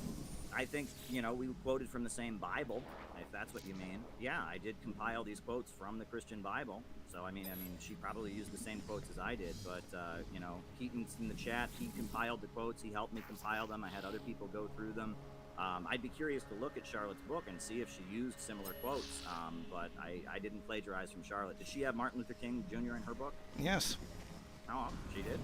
I think, we quoted from the same Bible, if that's what you mean. Yeah, I did compile these quotes from the Christian Bible. So, I mean, she probably used the same quotes as I did. But, Keaton's in the chat. He compiled the quotes. He helped me compile them. I had other people go through them. I'd be curious to look at Charlotte's book and see if she used similar quotes. But I didn't plagiarize from Charlotte. Did she have Martin Luther King Jr. in her book? Yes. Oh, she did?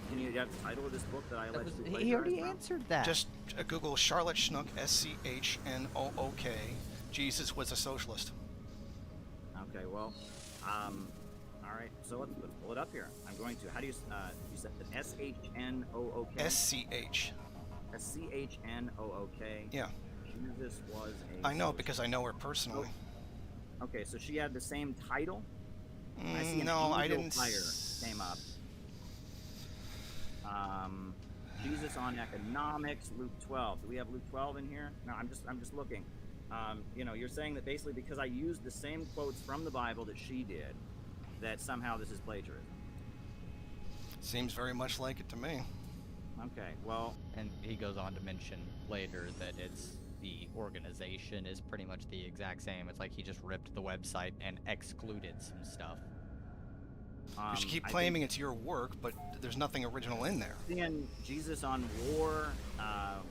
Can you have the title of this book that I allegedly plagiarized He already from? answered that. Just Google Charlotte Schnook, Schnook. Jesus was a socialist. Okay, well, all right. So let's pull it up here. I'm going to. How do you said Schnook? SCH. SCHNOOK. Yeah. Jesus was a. I know because I know her personally. Oh. Okay, so she had the same title. I see No, I didn't. Fire came up. Jesus on economics, Luke 12. Do we have Luke 12 in here? No, I'm just looking. You're saying that basically because I used the same quotes from the Bible that she did, that somehow this is plagiarism. Seems very much like it to me. Okay, well... And he goes on to mention later that the organization is pretty much the exact same. It's like he just ripped the website and excluded some stuff. You should keep claiming it's your work, but there's nothing original in there. Seeing Jesus on war,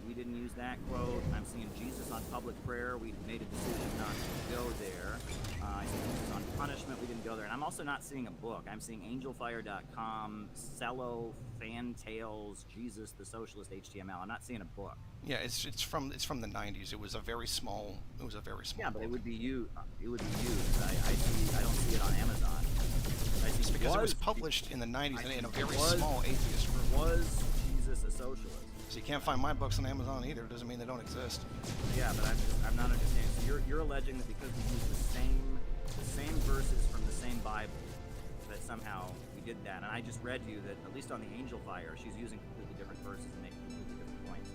we didn't use that quote. I'm seeing Jesus on public prayer. We made a decision not to go there. I see Jesus on punishment. We didn't go there. And I'm also not seeing a book. I'm seeing angelfire.com, Cello, Fantails, Jesus, the Socialist HTML. I'm not seeing a book. Yeah, it's from the 90s. It was a very small. Yeah, but book. It would be used. I don't see it on Amazon. It's because it was was- published in the 90s in a very was- small atheist group. Was Jesus a socialist? So you can't find my books on Amazon either. It doesn't mean they don't exist. Yeah, but I'm not understanding. So you're alleging that because we use the same verses from the same Bible, that somehow we did that. And I just read you that at least on the Angel Fire, she's using completely different verses and making completely different points.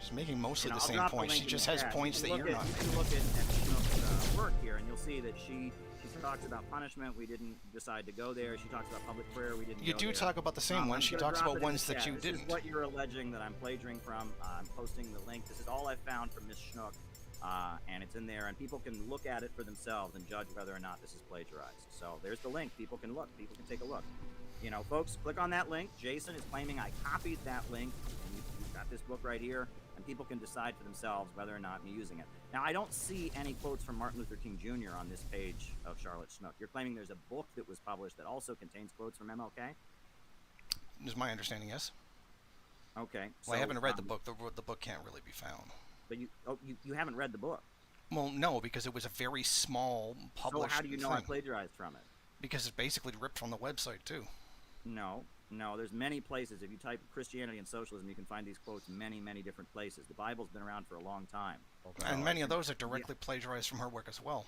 She's making mostly And the I'll same drop the points. She link in just the has chat. points that You you're can not look making. You can look at Schnook's work here, and you'll see that she talks about punishment. We didn't decide to go there. She talks about public prayer. We didn't. You go do there. talk about the same I'm ones. She gonna talks drop about it in ones the that chat. you This didn't. is what you're alleging that I'm plagiaring from. I'm posting the link. This is all I found from Miss Schnook, and it's in there, and people can look at it for themselves and judge whether or not this is plagiarized. So there's the link. People can look. People can take a look. You know, folks, click on that link. Jason is claiming I copied that link, and you've got this book right here, and people can decide for themselves whether or not I'm using it. Now, I don't see any quotes from Martin Luther King Jr. on this page of Charlotte Schnook. You're claiming there's a book that was published that also contains quotes from MLK? Is my understanding, yes. Okay. Well, I haven't read the um, book. The book can't really be found. But you haven't read the book. Well, no, because it was a very small published So how do you know I thing. plagiarized from it? Because it's basically ripped from the website, too. No. There's many places. If you type Christianity and socialism, you can find these quotes many, many different places. The Bible's been around for a long time. And many of those are directly plagiarized from her work as well.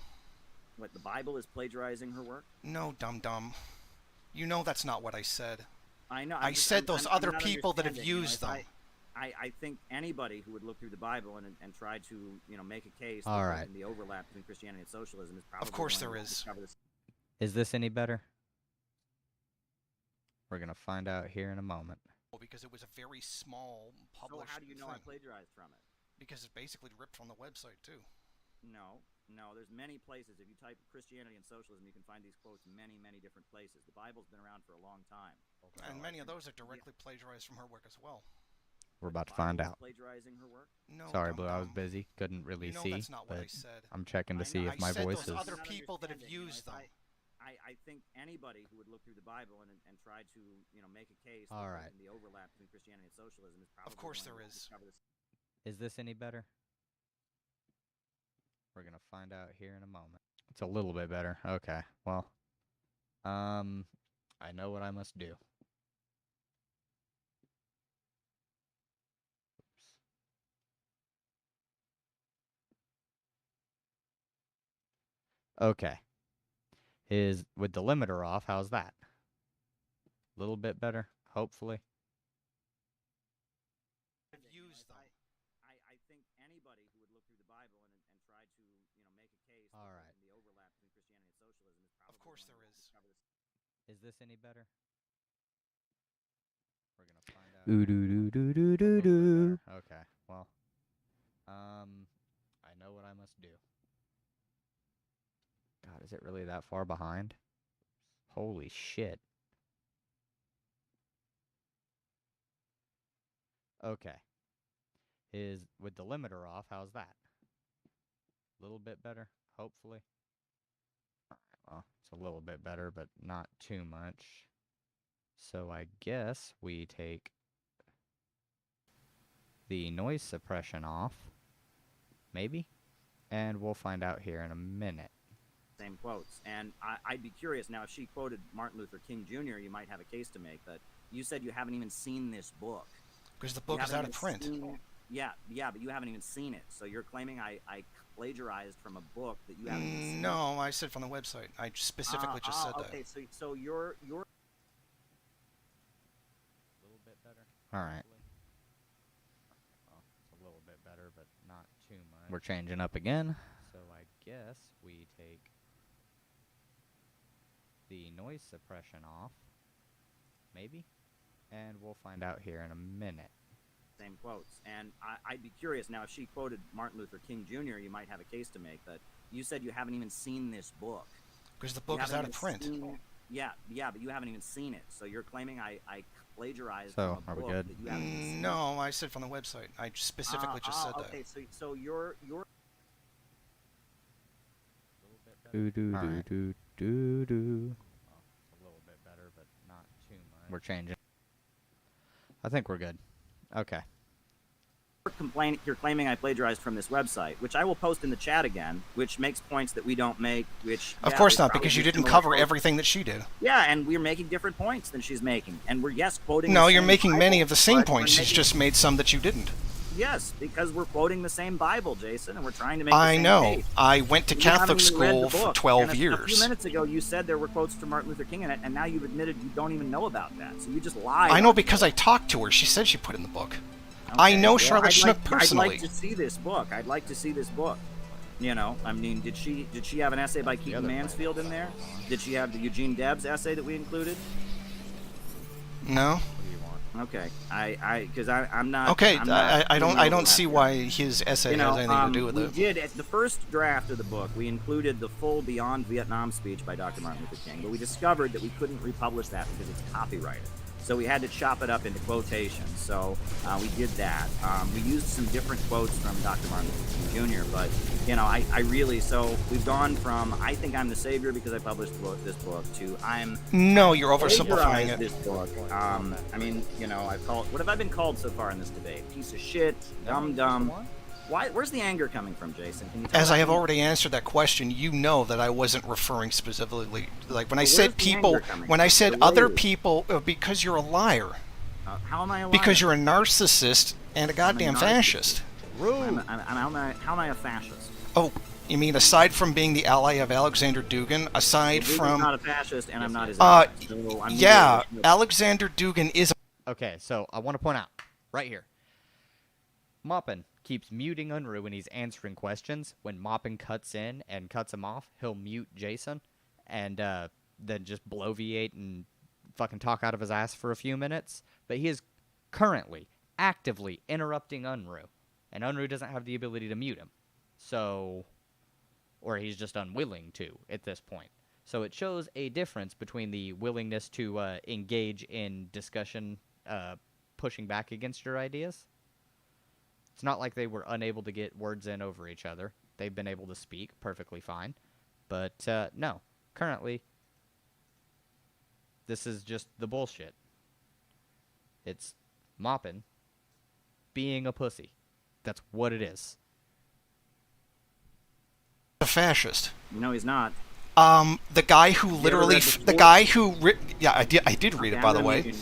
What, the Bible is plagiarizing her work? No, dum-dum. You know that's not what I said. I know. I said those other people that have used them. I think anybody who would look through the Bible and try to, make a case All that right. the overlap between Christianity and socialism is probably Of course going there to is. discover this. Is this any better? We're gonna find out here in a moment. Because it was a very small So published how do you know I thing. plagiarized from it? Because it's basically ripped from the website, too. No, there's many places. If you type Christianity and socialism, you can find these quotes many, many different places. The Bible's been around for a long time. And many of those are directly plagiarized from her work as well. We're about to The find Bible is out. plagiarizing her work? No, Sorry, Blue, I was dum-dum. busy. Couldn't really You know see, that's not what I but said. I'm checking to I see know. if my I said voice those is... other Not people that have understanding, used them. I think anybody who would look through the Bible and try to, make a case All that right. the overlap between Christianity and socialism is probably Of course going there to is. discover this. Is this any better? We're gonna find out here in a moment. It's a little bit better. Okay, well, I know what I must do. Okay. Is with the limiter off, how's that? A little bit better, hopefully. Have used them. I think anybody who would look through the Bible and try to, make a case All that right. the overlap between Christianity and socialism is probably Of course going there to is. discover this. Is this any better? We're gonna find out. Ooh doo doo doo doo doo doo. Okay, well, I know what I must do. God, is it really that far behind? Holy shit. Okay. Is with the limiter off, how's that? A little bit better, hopefully. Alright, well, it's a little bit better, but not too much. So I guess we take the noise suppression off, maybe? And we'll find out here in a minute. Same quotes. And I'd be curious now, if she quoted Martin Luther King Jr., you might have a case to make. But you said you haven't even seen this book. Because the You book is haven't out of even print. seen- Yeah, but you haven't even seen it. So you're claiming I plagiarized from a book that you haven't even seen. No, I said from the website. I specifically just said okay, so you're A little bit better. Alright. Well, it's a little bit better, but not too much. We're changing up again. So I guess we take the noise suppression off, maybe? And we'll find out here in a minute. same quotes. And I'd be curious now, if she quoted Martin Luther King Jr., you might have a case to make. But you said you haven't even seen this book. Because the You book is haven't out of even print. seen- Yeah, but you haven't even seen it. So you're claiming I plagiarized So, from are a we book good? that you haven't even seen. No, I said from the website. I specifically just said that. Okay, so you're Do do do do do do. Well, it's a little bit better, but not too much. We're changing. I think we're good. Okay. You're claiming I plagiarized from this website, which I will post in the chat again, which makes points that we don't make, which... Of yeah, course is not, probably because you didn't similar cover quotes. everything that she did. Yeah, and we're making different points than she's making. And we're, yes, quoting No, the you're same making Bible, many of the same but we're points. She's making- just made some that you didn't. Yes, because we're quoting the same Bible, Jason, and we're trying to make the I same know. case. I went to You haven't Catholic even read the school for book. 12 And a few years. minutes ago, you said there were quotes from Martin Luther King in it, and now you've admitted you don't even know about that. So you just lied. I know on because it. I talked to her. She said she put it in the book. Okay, I know well, Charlotte Schnook I'd personally. like to see this book. I'd like to see this book. You know, I mean, did she have an essay by Keaton Mansfield in there? Did she have the Eugene Debs essay that we included? No. Okay, because I'm not. Okay, I'm not I don't familiar with see that. why his essay You know, has anything to do with we it. did at the first draft of the book. We included the full Beyond Vietnam speech by Dr. Martin Luther King, but we discovered that we couldn't republish that because it's copyrighted. So we had to chop it up into quotations. So we did that. We used some different quotes from Dr. Martin Luther King Jr., but, you know, I really, so we've gone from I think I'm the savior because I published this book to I'm... No, you're oversimplifying plagiarized it. this book. I mean, you know, what have I been called so far in this debate? Piece of shit, dumb. Where's the anger coming from, Jason? Can you tell As that I have to me? already answered that question, you know that I wasn't referring specifically, like when I Well, said where's the people, anger coming when I from? said The other way- people, because you're a liar. How am I a liar? Because you're a narcissist and a goddamn narcissist. fascist. How am I a fascist? Oh, you mean aside from being the ally of Alexander Dugin, aside Dugan's from... not a fascist, and I'm not his ally. So I'm yeah, neither- Alexander Dugin is... Okay, so I want to point out, right here. Moppin keeps muting Unruh when he's answering questions. When Moppin cuts in and cuts him off, he'll mute Jason and then just bloviate and fucking talk out of his ass for a few minutes. But he is currently actively interrupting Unruh, and Unruh doesn't have the ability to mute him. So, or he's just unwilling to at this point. So it shows a difference between the willingness to engage in discussion, pushing back against your ideas. It's not like they were unable to get words in over each other. They've been able to speak perfectly fine. But, no. Currently, this is just the bullshit. It's Moppin being a pussy. That's what it is. a fascist. No, he's not. The guy who literally... read the The quote? guy who... Yeah, I did read it, by the way.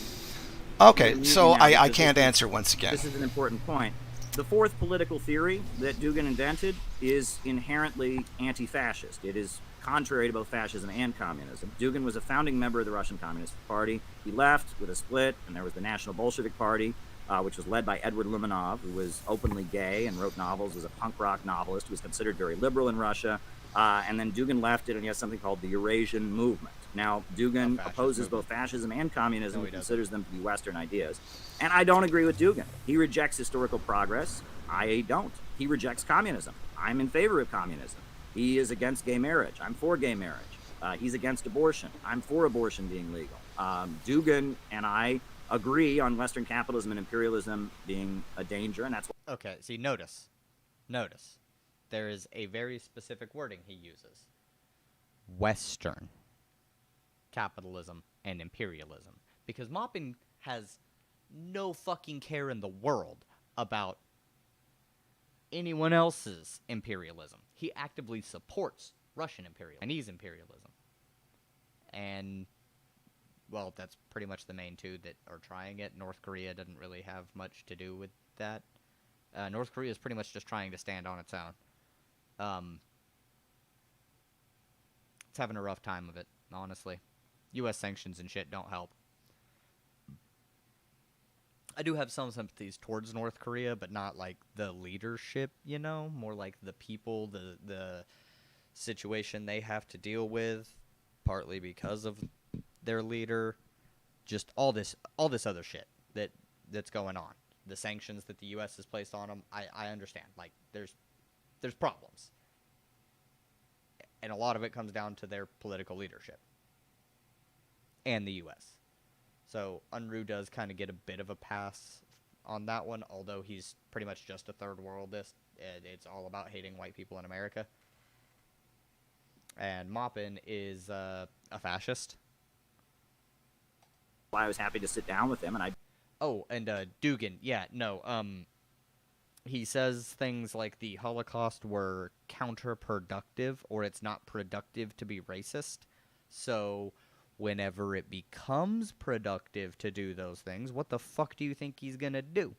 Okay, so I can't answer once again. This is an important point. The fourth political theory that Dugin invented is inherently anti-fascist. It is contrary to both fascism and communism. Dugin was a founding member of the Russian Communist Party. He left with a split, and there was the National Bolshevik Party, which was led by Edward Limonov, who was openly gay and wrote novels, was a punk rock novelist, who was considered very liberal in Russia. And then Dugin left it, and he has something called the Eurasian Movement. Now, Dugin opposes both fascism and communism. No, He he considers them to be Western ideas. And I don't agree with Dugin. He rejects historical progress. I don't. He rejects communism. I'm in favor of communism. He is against gay marriage. I'm for gay marriage. He's against abortion. I'm for abortion being legal. Dugin and I agree on Western capitalism and imperialism being a danger, and that's why. Okay, see, notice. There is a very specific wording he uses. Western capitalism and imperialism. Because Moppin has no fucking care in the world about anyone else's imperialism. He actively supports Russian imperialism, Chinese imperialism. And, well, that's pretty much the main two that are trying it. North Korea doesn't really have much to do with that. North Korea is pretty much just trying to stand on its own. It's having a rough time of it, honestly. U.S. sanctions and shit don't help. I do have some sympathies towards North Korea, but not like the leadership, you know? More like the people, the situation they have to deal with, partly because of their leader. Just all this other shit that's going on. The sanctions that the U.S. has placed on them, I understand. Like, there's problems. And a lot of it comes down to their political leadership. And the U.S. So, Unruh does kind of get a bit of a pass on that one, although he's pretty much just a third worldist. It's all about hating white people in America. And Moppin is a fascist. I was happy to sit down with him, and I. Oh, and Dugin, yeah, no, he says things like the Holocaust were counterproductive, or it's not productive to be racist. So whenever it becomes productive to do those things, what the fuck do you think he's gonna do?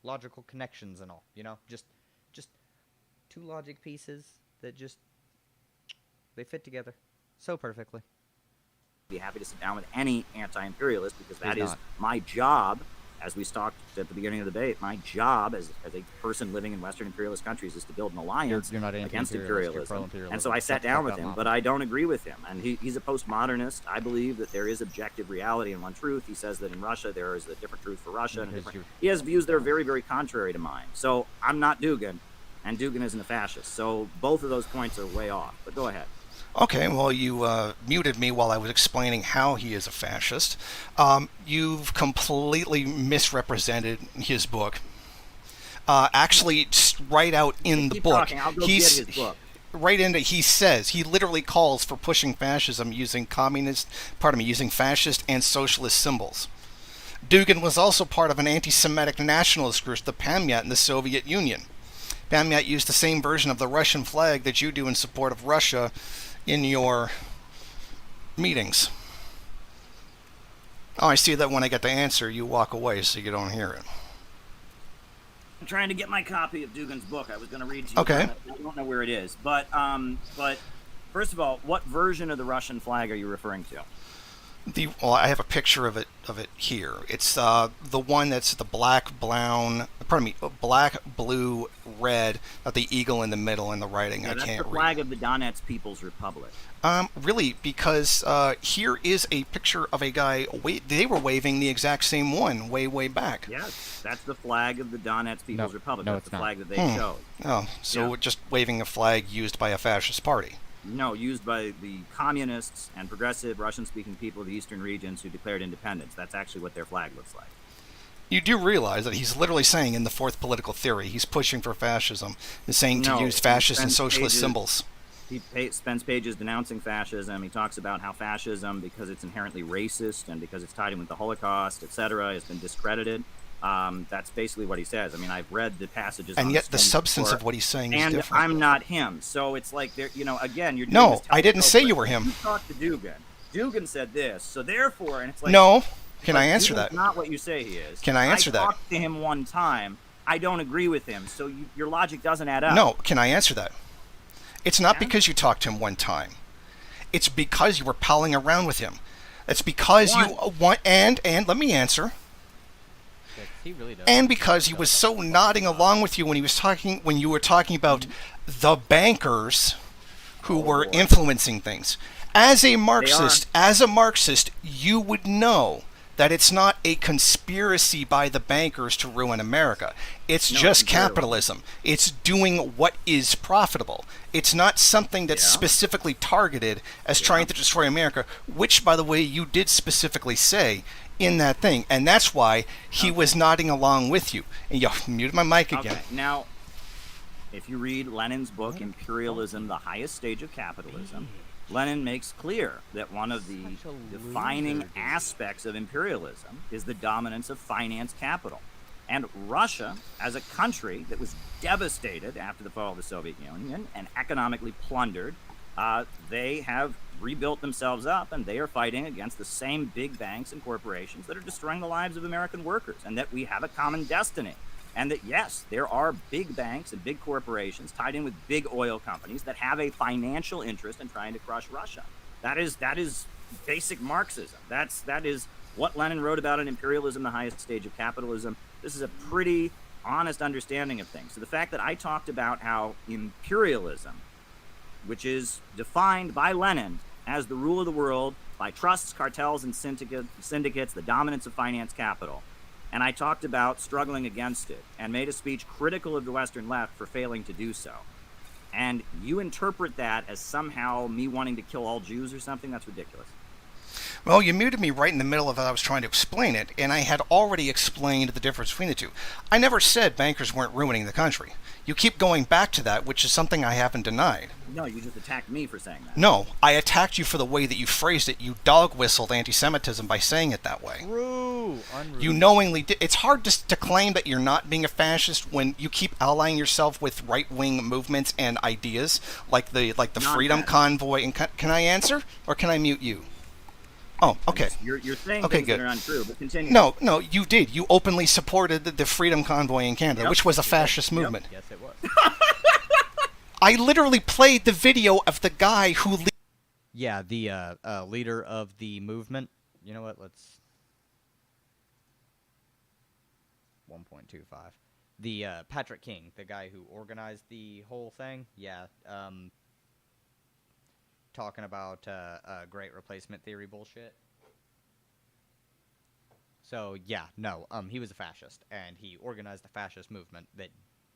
Logical connections and all, just two logic pieces that just they fit together so perfectly. Be happy to sit down with any anti-imperialist, because that He's is not. my job, as we talked at the beginning of the debate. My job as a person living in Western imperialist countries is to build an alliance You're not against anti-imperialist, you're imperialism. pro-imperialism. And so I sat Shut the down fuck with up, him, Mom. but I don't agree with him. And he's a postmodernist. I believe that there is objective reality and one truth. He says that in Russia there is a different truth for Russia. And he has views that are very, very contrary to mine. So I'm not Dugin, and Dugin isn't a fascist. So both of those points are way off. But go ahead. Okay, well, you muted me while I was explaining how he is a fascist. You've completely misrepresented his book. Actually, right out in the Keep book, talking. I'll go get his book. Right into, he says, he literally calls for pushing fascism using using fascist and socialist symbols. Dugin was also part of an anti-Semitic nationalist group, the Pamyat, in the Soviet Union. Pamyat used the same version of the Russian flag that you do in support of Russia in your meetings. Oh, I see that when I get the answer, you walk away so you don't hear it. I'm trying to get my copy of Dugin's book. I was going to read to you. Okay. I don't know where it is. But first of all, what version of the Russian flag are you referring to? Well, I have a picture of it here. It's the one that's the black, blue, red, with the eagle in the middle and the writing. Yeah, I that's can't the read. flag of the Donetsk People's Republic. Really, because here is a picture of a guy. They were waving the exact same one way back. Yes, that's the flag of the Donetsk People's Republic. no, That's it's the not. flag that they chose. Oh, so Yeah. just waving a flag used by a fascist party. No, used by the communists and progressive Russian-speaking people of the eastern regions who declared independence. That's actually what their flag looks like. You do realize that he's literally saying in the fourth political theory, he's pushing for fascism, and saying to No, use he fascist and spends socialist pages- symbols. He spends pages denouncing fascism. He talks about how fascism, because it's inherently racist and because it's tied in with the Holocaust, etc., has been discredited. That's basically what he says. I mean, I've read the passages. And on yet this the thing substance before, of what he's saying is and different. I'm not him. So it's like, again, you're doing No, this I didn't say you were telephone. him. You talked to Dugin. Dugin said this, so therefore, and it's like, No, can but I answer Dugin's that? not what you say he is. Can I answer that? I talked to him one time. I don't agree with him, so your logic doesn't add up. No, can I answer that? It's not Yeah? because you talked to him one time. It's because you were palling around with him. It's because you want, and let me answer. He really does. And because he was so nodding along with you when you were talking about the bankers who were influencing things. As a Marxist, you would know that it's not a conspiracy by the bankers to ruin America. It's just capitalism. It's doing what is profitable. It's not something that's specifically targeted as trying to destroy America, which, by the way, you did specifically say in that thing. And that's why he was nodding along with you. And you muted my mic again. Okay, now, if you read Lenin's book, Imperialism, the Highest Stage of Capitalism, Lenin makes clear that one of the defining aspects of imperialism is the dominance of finance capital. And Russia, as a country that was devastated after the fall of the Soviet Union and economically plundered, they have rebuilt themselves up, and they are fighting against the same big banks and corporations that are destroying the lives of American workers, and that we have a common destiny. And that, yes, there are big banks and big corporations tied in with big oil companies that have a financial interest in trying to crush Russia. That is basic Marxism. That is what Lenin wrote about in Imperialism, the Highest Stage of Capitalism. This is a pretty honest understanding of things. So the fact that I talked about how imperialism, which is defined by Lenin as the rule of the world by trusts, cartels, and syndicates, the dominance of finance capital, and I talked about struggling against it and made a speech critical of the Western left for failing to do so. And you interpret that as somehow me wanting to kill all Jews or something? That's ridiculous. Well, you muted me right in the middle of it. I was trying to explain it, and I had already explained the difference between the two. I never said bankers weren't ruining the country. You keep going back to that, which is something I haven't denied. No, you just attacked me for saying that. No, I attacked you for the way that you phrased it. You dog-whistled anti-Semitism by saying it that way. True. Unruly. You knowingly did. It's hard to claim that you're not being a fascist when you keep allying yourself with right-wing movements and ideas like the Freedom Convoy. And can I answer, or can I mute you? Oh, okay. You're saying okay, things good. that are untrue, but continue. No, you did. You openly supported the Freedom Convoy in Canada, which was a fascist movement. Yes, it was. I literally played the video of the guy who... Yeah, the leader of the movement. You know what? Let's... 1.25. The Patrick King, the guy who organized the whole thing. Yeah, talking about great replacement theory bullshit. So, yeah, no, he was a fascist, and he organized a fascist movement that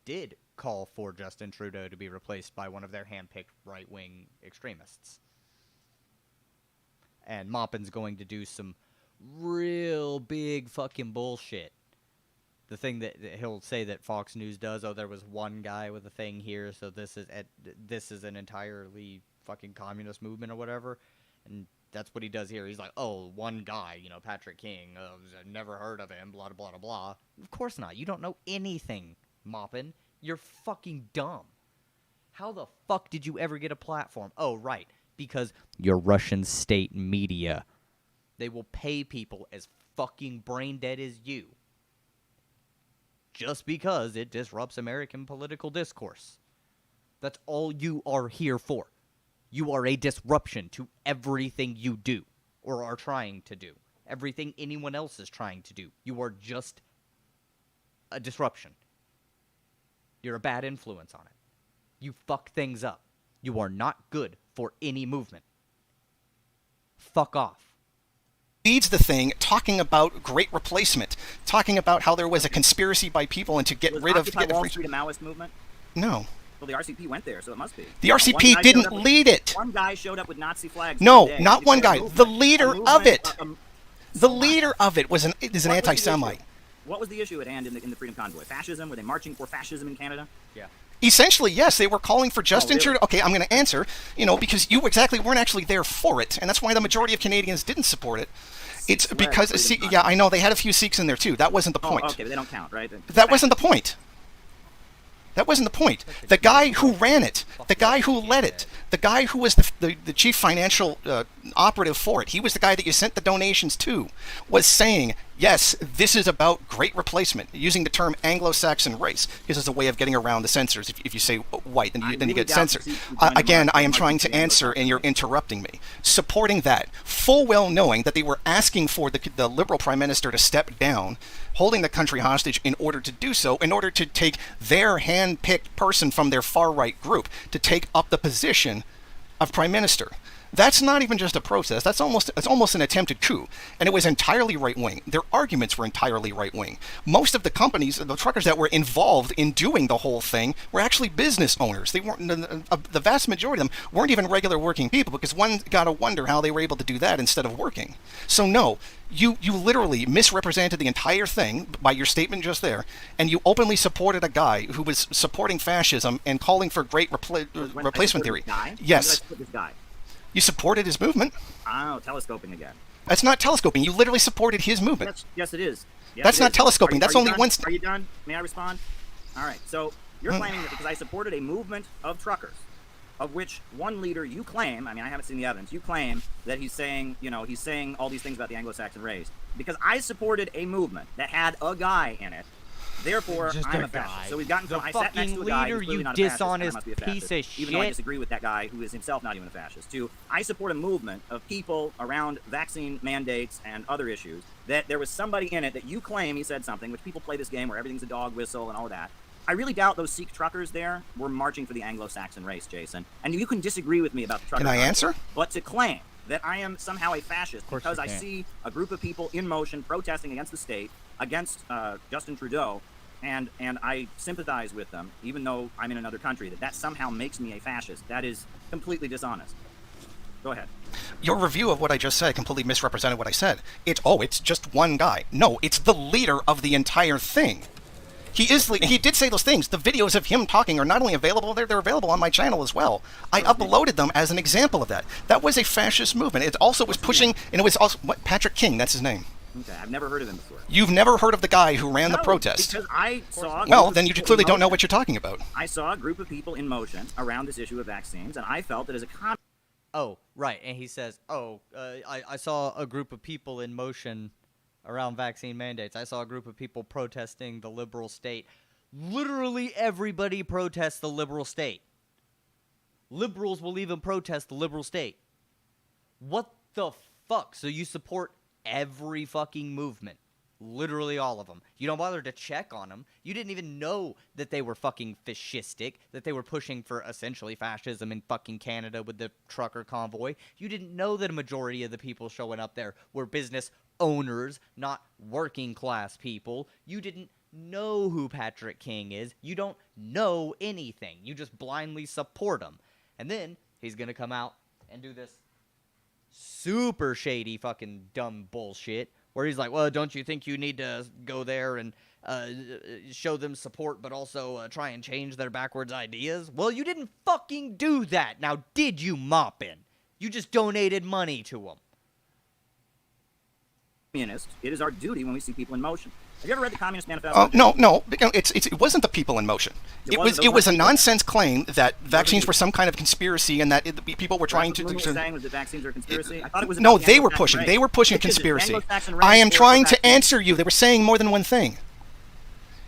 did call for Justin Trudeau to be replaced by one of their hand-picked right-wing extremists. And Maupin's going to do some real big fucking bullshit. The thing that he'll say that Fox News does, oh, there was one guy with a thing here, so this is an entirely fucking communist movement or whatever, and that's what he does here. He's like, oh, one guy, Patrick King, I've never heard of him, blah, blah, blah, blah. Of course not. You don't know anything, Maupin. You're fucking dumb. How the fuck did you ever get a platform? Oh, right, because you're Russian state media. They will pay people as fucking brain dead as you just because it disrupts American political discourse. That's all you are here for. You are a disruption to everything you do, or are trying to do. Everything anyone else is trying to do. You are just a disruption. You're a bad influence on it. You fuck things up. You are not good for any movement. Fuck off. Leads the thing talking about great replacement, talking about how there was a conspiracy by people and to get rid of... Occupy Wall Street a Maoist movement? No. Well, the RCP went there, so it must be. The RCP didn't lead it. One guy showed up with Nazi flags. No, not one guy. The leader of it. The leader of it is an anti-Semite. What was the issue at hand in the Freedom Convoy? Fascism? Were they marching for fascism in Canada? Yeah. Essentially, yes, they were calling for Justin Trudeau. Okay, I'm going to answer, because you exactly weren't actually there for it, and that's why the majority of Canadians didn't support it. It's because, yeah, I know, they had a few Sikhs in there too. That wasn't the point. Okay, but they don't count, right? That wasn't the point. That wasn't the point. The guy who ran it, the guy who led it, the guy who was the chief financial operative for it, he was the guy that you sent the donations to, was saying, yes, this is about great replacement, using the term Anglo-Saxon race, because it's a way of getting around the censors. If you say white, then you get censored. Again, I am trying to answer, and you're interrupting me. Supporting that, full well knowing that they were asking for the Liberal Prime Minister to step down, holding the country hostage in order to do so, in order to take their hand-picked person from their far-right group to take up the position of Prime Minister. That's not even just a process. It's almost an attempted coup, and it was entirely right-wing. Their arguments were entirely right-wing. Most of the companies, the truckers that were involved in doing the whole thing, were actually business owners. They weren't. The vast majority of them weren't even regular working people, because one got to wonder how they were able to do that instead of working. So no, you literally misrepresented the entire thing by your statement just there, and you openly supported a guy who was supporting fascism and calling for great replacement theory. Yes. This guy. You supported his movement. Oh, telescoping again. That's not telescoping. You literally supported his movement. Yes, it is. Yes, that's not telescoping. That's only one. Are you done? May I respond? All right. So you're claiming that because I supported a movement of truckers, of which one leader you claim, I mean, I haven't seen the evidence, you claim that he's saying all these things about the Anglo-Saxon race. Because I supported a movement that had a guy in it, therefore I'm a fascist. So we've gotten to I sat next to a guy who's clearly not a fascist, and I must be a fascist, even though I disagree with that guy who is himself not even a fascist. To I support a movement of people around vaccine mandates and other issues, that there was somebody in it that you claim he said something, which people play this game where everything's a dog whistle and all of that. I really doubt those Sikh truckers there were marching for the Anglo-Saxon race, Jason. And you can disagree with me about the truckers. Can I answer? But to claim that I am somehow a fascist because I see a group of people in motion protesting against the state, against Justin Trudeau, and I sympathize with them, even though I'm in another country, that somehow makes me a fascist, that is completely dishonest. Go ahead. Your review of what I just said completely misrepresented what I said. It's just one guy. No, it's the leader of the entire thing. He did say those things. The videos of him talking are not only available there, they're available on my channel as well. I uploaded them as an example of that. That was a fascist movement. It also was pushing, and it was also, Patrick King, that's his name. Okay, I've never heard of him before. You've never heard of the guy who ran the protest? Because I saw... Well, then you clearly don't know what you're talking about. I saw a group of people in motion around this issue of vaccines, and I felt that as a Oh, right, and he says, I saw a group of people in motion around vaccine mandates. I saw a group of people protesting the liberal state. Literally everybody protests the liberal state. Liberals will even protest the liberal state. What the fuck? So you support every fucking movement. Literally all of them. You don't bother to check on them. You didn't even know that they were fucking fascistic, that they were pushing for essentially fascism in fucking Canada with the trucker convoy. You didn't know that a majority of the people showing up there were business owners, not working class people. You didn't know who Patrick King is. You don't know anything. You just blindly support him. And then he's gonna come out and do this super shady fucking dumb bullshit where he's like, well, don't you think you need to go there and show them support but also try and change their backwards ideas? Well, you didn't fucking do that. Now, did you, Moppin? You just donated money to them. Communist, it is our duty when we see people in motion. Have you ever read the Communist Manifesto? No. It wasn't the people in motion. It was a nonsense claim that vaccines were some kind of conspiracy and that people were trying to. Saying was that vaccines are a conspiracy? I thought it was. No, they were pushing. They were pushing conspiracy. I am trying to answer you. They were saying more than one thing.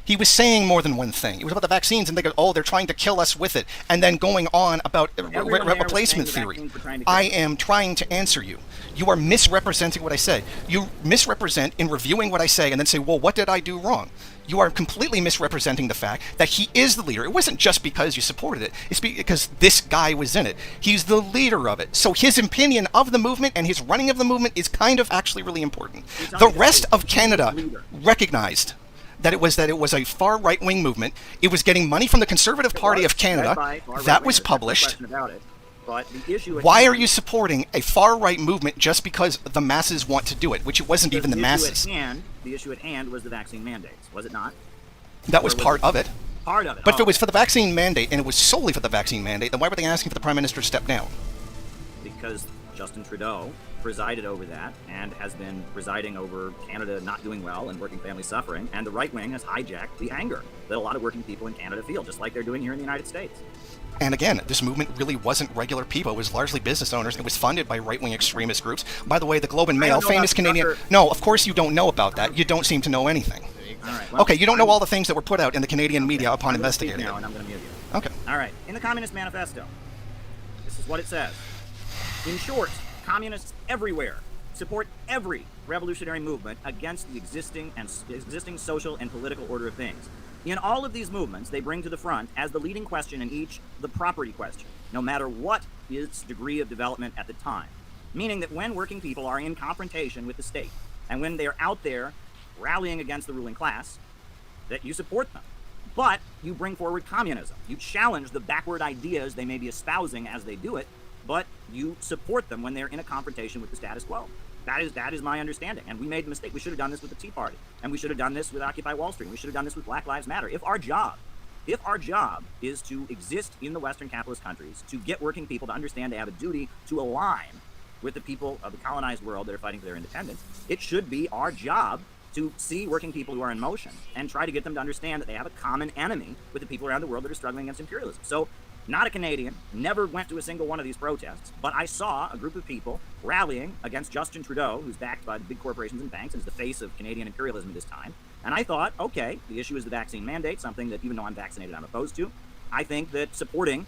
He was saying more than one thing. It was about the vaccines, and they go, "Oh, they're trying to kill us with it," and then going on about replacement theory. I am trying to answer you. You are misrepresenting what I said. You misrepresent in reviewing what I say, and then say, "Well, what did I do wrong?" You are completely misrepresenting the fact that he is the leader. It wasn't just because you supported it. It's because this guy was in it. He's the leader of it. So his opinion of the movement and his running of the movement is kind of actually really important. The rest of Canada recognized that it was a far right-wing movement. It was getting money from the Conservative Party of Canada. That was published. Why are you supporting a far-right movement just because the masses want to do it, which it wasn't even the masses? The issue at hand was the vaccine mandates, was it not? That was part of it. Part of it. But if it was for the vaccine mandate, and it was solely for the vaccine mandate, then why were they asking for the Prime Minister to step down? Because Justin Trudeau presided over that and has been presiding over Canada not doing well and working families suffering, and the right wing has hijacked the anger that a lot of working people in Canada feel, just like they're doing here in the United States. And again, this movement really wasn't regular people. It was largely business owners. It was funded by right-wing extremist groups. By the way, the Globe and Mail, famous Canadian... No, of course you don't know about that. You don't seem to know anything. All right, well, okay, you don't know all the things that were put out in the Canadian media upon investigating now, it. And I'm going to mute you. Okay. All right. In the Communist Manifesto, this is what it says. In short, communists everywhere support every revolutionary movement against the existing social and political order of things. In all of these movements, they bring to the front, as the leading question in each, the property question, no matter what its degree of development at the time. Meaning that when working people are in confrontation with the state, and when they're out there rallying against the ruling class, that you support them. But you bring forward communism. You challenge the backward ideas they may be espousing as they do it, but you support them when they're in a confrontation with the status quo. That is my understanding. And we made a mistake. We should have done this with the Tea Party. And we should have done this with Occupy Wall Street. We should have done this with Black Lives Matter. If our job is to exist in the Western capitalist countries, to get working people to understand they have a duty to align with the people of the colonized world that are fighting for their independence, it should be our job to see working people who are in motion and try to get them to understand that they have a common enemy with the people around the world that are struggling against imperialism. So, not a Canadian, never went to a single one of these protests, but I saw a group of people rallying against Justin Trudeau, who's backed by the big corporations and banks and is the face of Canadian imperialism at this time. And I thought, okay, the issue is the vaccine mandate, something that even though I'm vaccinated, I'm opposed to. I think that supporting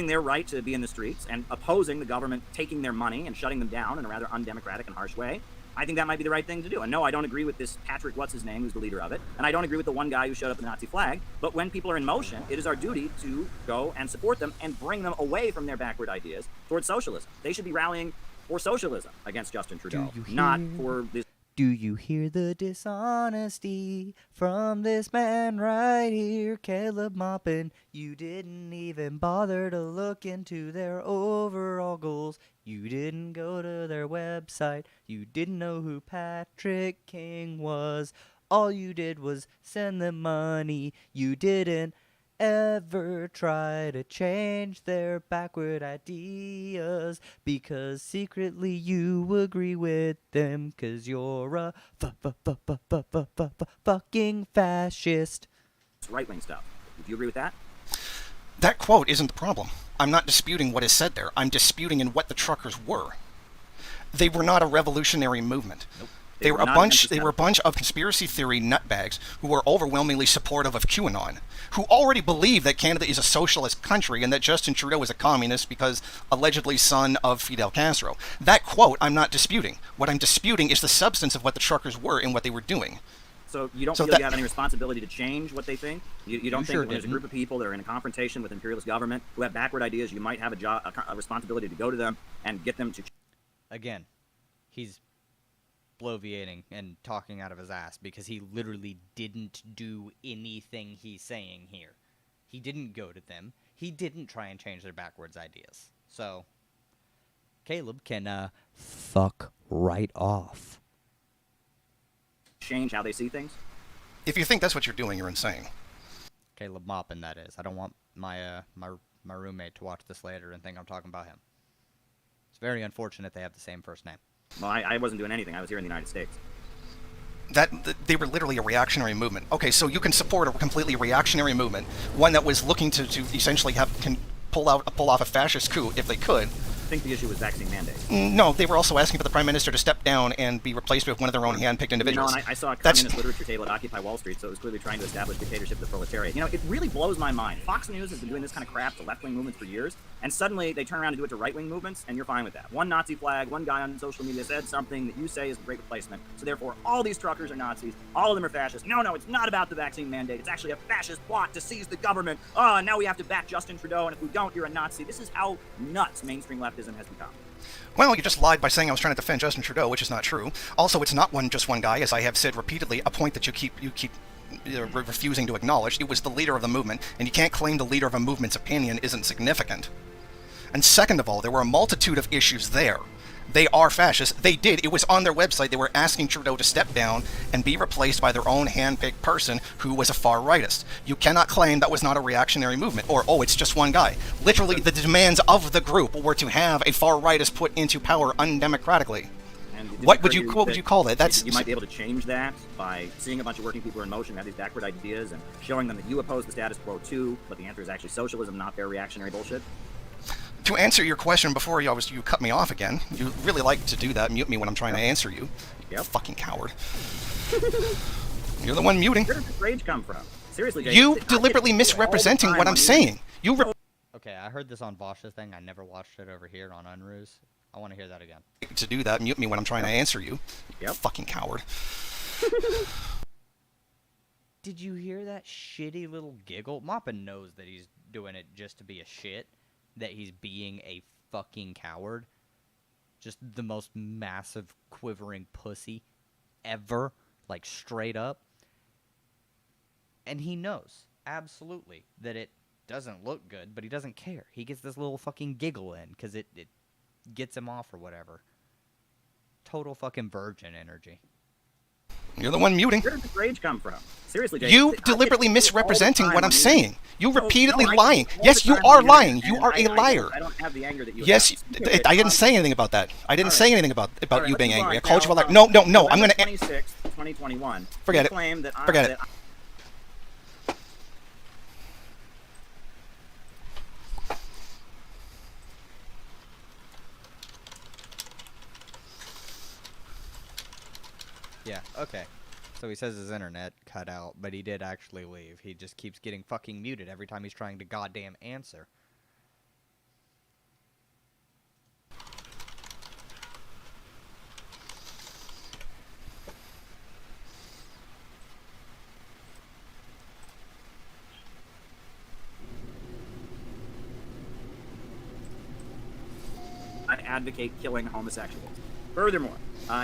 their right to be in the streets and opposing the government taking their money and shutting them down in a rather undemocratic and harsh way, I think that might be the right thing to do. And no, I don't agree with this Patrick, what's his name, who's the leader of it. And I don't agree with the one guy who showed up in the Nazi flag. But when people are in motion, it is our duty to go and support them and bring them away from their backward ideas towards socialism. They should be rallying for socialism against Justin Trudeau, not for this. Do you hear the dishonesty from this man right here, Caleb Maupin? You didn't even bother to look into their overall goals. You didn't go to their website. You didn't know who Patrick King was. All you did was send them money. You didn't ever try to change their backward ideas because secretly you agree with them because you're a fucking fascist. Right-wing stuff. Do you agree with that? That quote isn't the problem. I'm not disputing what is said there. I'm disputing in what the truckers were. They were not a revolutionary movement. Nope. They were a bunch of conspiracy theory nutbags who were overwhelmingly supportive of QAnon, who already believe that Canada is a socialist country and that Justin Trudeau is a communist because allegedly son of Fidel Castro. That quote I'm not disputing. What I'm disputing is the substance of what the truckers were and what they were doing. So you don't feel you have any responsibility to change what they think? You don't think sure that when there's a group of people that are in a confrontation with imperialist government who have backward ideas, you might have a responsibility to go to them and get them to... Again, he's bloviating and talking out of his ass because he literally didn't do anything he's saying here. He didn't go to them. He didn't try and change their backwards ideas. So, Caleb can, fuck right off. change how they see things? If you think that's what you're doing, you're insane. Caleb Maupin, that is. I don't want my my roommate to watch this later and think I'm talking about him. It's very unfortunate they have the same first name. Well, I wasn't doing anything. I was here in the United States. They were literally a reactionary movement. Okay, so you can support a completely reactionary movement, one that was looking to essentially pull off a fascist coup if they could. I think the issue was vaccine mandates. No, they were also asking for the Prime Minister to step down and be replaced with one of their own hand-picked individuals. You know, and I saw a communist literature table at Occupy Wall Street, so it was clearly trying to establish dictatorship of the proletariat. You know, it really blows my mind. Fox News has been doing this kind of crap to left-wing movements for years, and suddenly they turn around and do it to right-wing movements, and you're fine with that. One Nazi flag, one guy on social media said something that you say is a great replacement, so therefore all these truckers are Nazis, all of them are fascists. No, it's not about the vaccine mandate. It's actually a fascist plot to seize the government. Oh, and now we have to back Justin Trudeau, and if we don't, you're a Nazi. This is how nuts mainstream leftism has become. Well, you just lied by saying I was trying to defend Justin Trudeau, which is not true. Also, it's not just one guy, as I have said repeatedly, a point that you keep refusing to acknowledge. It was the leader of the movement, and you can't claim the leader of a movement's opinion isn't significant. And second of all, there were a multitude of issues there. They are fascists. They did. It was on their website. They were asking Trudeau to step down and be replaced by their own hand-picked person who was a far-rightist. You cannot claim that was not a reactionary movement, or, oh, it's just one guy. Literally, the demands of the group were to have a far-rightist put into power undemocratically. What would you call that? That's you might be able to change that by seeing a bunch of working people in motion who have these backward ideas and showing them that you oppose the status quo too, but the answer is actually socialism, not their reactionary bullshit. To answer your question before you cut me off again, you really like to do that, mute me when I'm trying to answer you. Yep. You fucking coward. You're the one muting. Where does this rage come from? Seriously, Jay, you deliberately misrepresenting what I'm saying. Okay, I heard this on Vosh's thing. I never watched it over here on Unruse. I want to hear that again. To do that, mute me when I'm trying to answer you. Yep. Fucking coward. Did you hear that shitty little giggle? Maupin knows that he's doing it just to be a shit. That he's being a fucking coward. Just the most massive quivering pussy ever. Like, straight up. And he knows, absolutely, that it doesn't look good, but he doesn't care. He gets this little fucking giggle in, because it gets him off or whatever. Total fucking virgin energy. You're the one muting. Where does this rage come from? Seriously, Jay, you deliberately misrepresenting what I'm saying. You repeatedly lying. Yes, you are lying. You are a liar. I don't have the anger that you yes, have. I didn't say anything about that. I didn't say anything about you being angry. I called you a liar. Now, No. I'm going to... 26, 2021. Forget it. Forget it. Yeah, okay. So he says his internet cut out, but he did actually leave. He just keeps getting fucking muted every time he's trying to goddamn answer. I advocate killing homosexuals. Furthermore,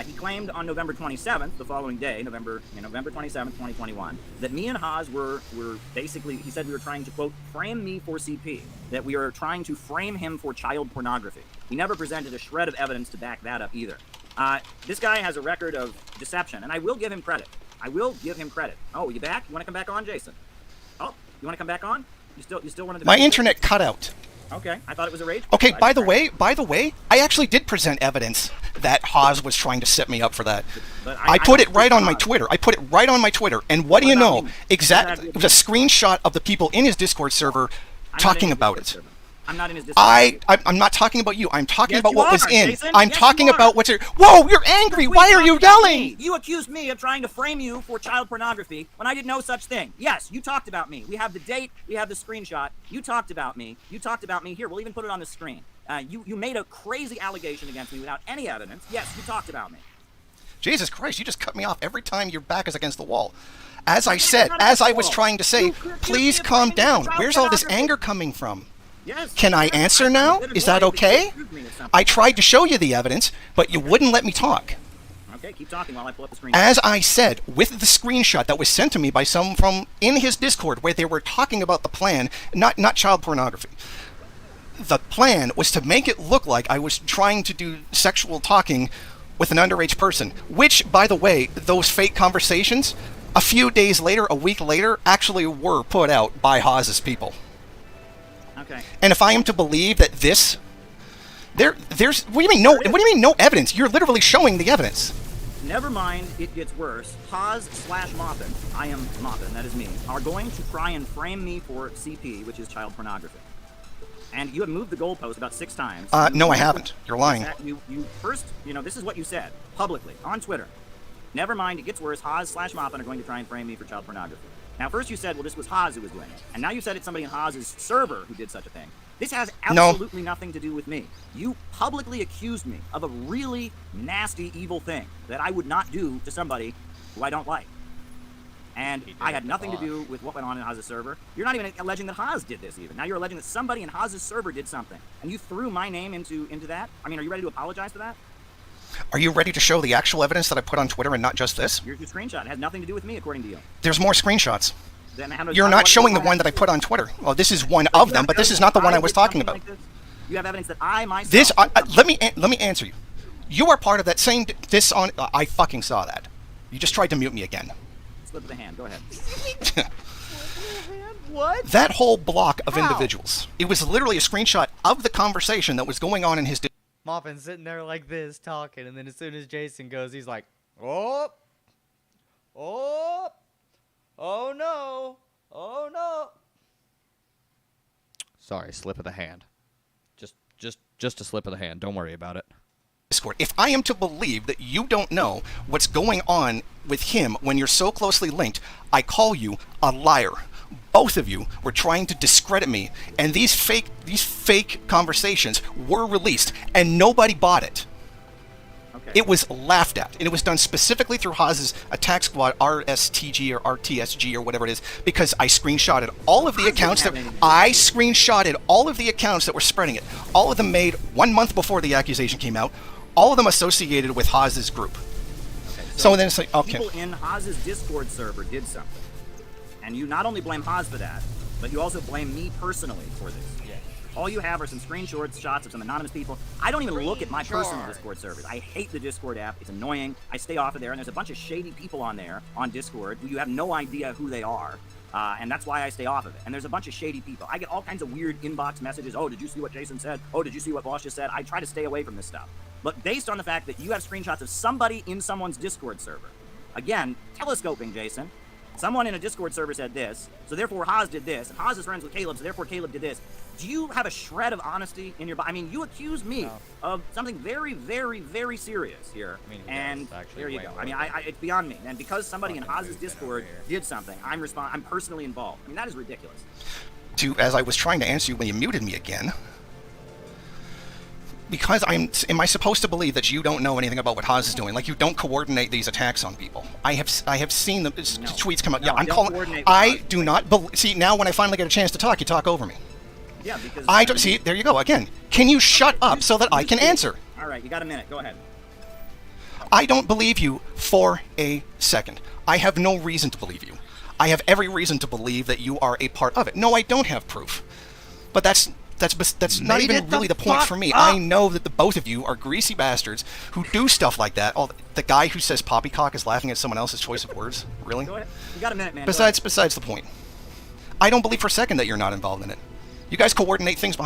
he claimed on November 27th, the following day, November 27th, 2021, that me and Haas were basically, he said we were trying to, quote, frame me for CP, that we were trying to frame him for child pornography. He never presented a shred of evidence to back that up either. This guy has a record of deception, and I will give him credit. I will give him credit. Oh, you back? You want to come back on, Jason? Oh, you want to come back on? You still want to? My internet cut out. Okay, I thought it was a rage. Okay, by the way, I actually did present evidence that Haas was trying to set me up for that. But I put it right on my Twitter. And what do you know? Exactly, it was a screenshot of the people in his Discord server talking about it. I'm not in his Discord. I'm not talking about you. I'm talking about you what was are, in. Jason. I'm Yes, talking you are. about what's. Whoa, you're angry. Why are you yelling? You accused me of trying to frame you for child pornography when I did no such thing. Yes, you talked about me. We have the date. We have the screenshot. You talked about me. Here, we'll even put it on the screen. You made a crazy allegation against me without any evidence. Yes, you talked about me. Jesus Christ, you just cut me off every time your back is against the wall. As I said, as I was trying to say, please calm down. Where's all this anger coming from? Yes. Can I answer now? Is that okay? I tried to show you the evidence, but you wouldn't let me talk. Okay, keep talking while I pull up the screen. As I said, with the screenshot that was sent to me by someone from in his Discord, where they were talking about the plan, not child pornography. The plan was to make it look like I was trying to do sexual talking with an underage person, which, by the way, those fake conversations, a few days later, a week later, actually were put out by Haas's people. Okay. And if I am to believe that this, there's what do you mean no? What do you mean no evidence? You're literally showing the evidence. Never mind, it gets worse. Haas/Moppin, I am Moppin, that is me, are going to try and frame me for CP, which is child pornography. And you have moved the goalpost about 6 times. No, I haven't. You're lying. You first, this is what you said, publicly, on Twitter. Never mind, it gets worse. Haas/Moppin are going to try and frame me for child pornography. Now, first you said, well, this was Haas who was doing it. And now you said it's somebody in Haas's server who did such a thing. This has absolutely nothing to do with me. You publicly accused me of a really nasty, evil thing that I would not do to somebody who I don't like. And I had nothing to do with what went on in Haas's server. You're not even alleging that Haas did this, even. Now you're alleging that somebody in Haas's server did something. And you threw my name into that? I mean, are you ready to apologize for that? Are you ready to show the actual evidence that I put on Twitter and not just this? Your screenshot. It has nothing to do with me, according to you. There's more screenshots. Then You're not showing the one that I put on Twitter. Well, this is one of them, but this is not the one I was talking about. You have evidence that I myself... Let me answer you. You are part of that same... I fucking saw that. You just tried to mute me again. Slip of the hand. Go ahead. What? That whole block of individuals. It was literally a screenshot of the conversation that was going on in his... Moffin's sitting there like this, talking, and then as soon as Jason goes, he's like, oh no, oh no. Sorry, slip of the hand. Just a slip of the hand. Don't worry about it. Discord. If I am to believe that you don't know what's going on with him when you're so closely linked, I call you a liar. Both of you were trying to discredit me, and these fake conversations were released, and nobody bought it. Okay. It was laughed at, and it was done specifically through Haas's attack squad, RSTG or RTSG or whatever it is, because I screenshotted all of the accounts that were spreading it. All of them made 1 month before the accusation came out. All of them associated with Haas's group. Okay, so then it's like, okay. People in Haas's Discord server did something. And you not only blame Haas for that, but you also blame me personally for this. Yeah. All you have are some screenshots of some anonymous people. I don't even look at my personal Discord servers. I hate the Discord app. It's annoying. I stay off of there, and there's a bunch of shady people on there, on Discord, who you have no idea who they are. And that's why I stay off of it. And there's a bunch of shady people. I get all kinds of weird inbox messages. Oh, did you see what Jason said? Oh, did you see what Boss just said? I try to stay away from this stuff. But based on the fact that you have screenshots of somebody in someone's Discord server, again, telescoping, Jason. Someone in a Discord server said this, so therefore Haas did this, and Haas is friends with Caleb, so therefore Caleb did this. Do you have a shred of honesty in your... I mean, you accuse me of something very, very, very serious here, and there you go. I mean, it's beyond me. And because somebody in Haas's Discord did something, I'm personally involved. I mean, that is ridiculous. As I was trying to answer you when you muted me again, because am I supposed to believe that you don't know anything about what Haas is doing? Like you don't coordinate these attacks on people? I have seen the tweets come out. No, yeah, I'm calling. I do not believe. See, now when I finally get a chance to talk, you talk over me. Yeah, because I don't see. There you go again. Can you shut up so that I can answer? All right, you got a minute. Go ahead. I don't believe you for a second. I have no reason to believe you. I have every reason to believe that you are a part of it. No, I don't have proof. But that's not even really the point for me. I know that the both of you are greasy bastards who do stuff like that. Oh, the guy who says poppycock is laughing at someone else's choice of words. Really? Go ahead. You got a minute, man. Besides the point. I don't believe for a second that you're not involved in it. You guys coordinate things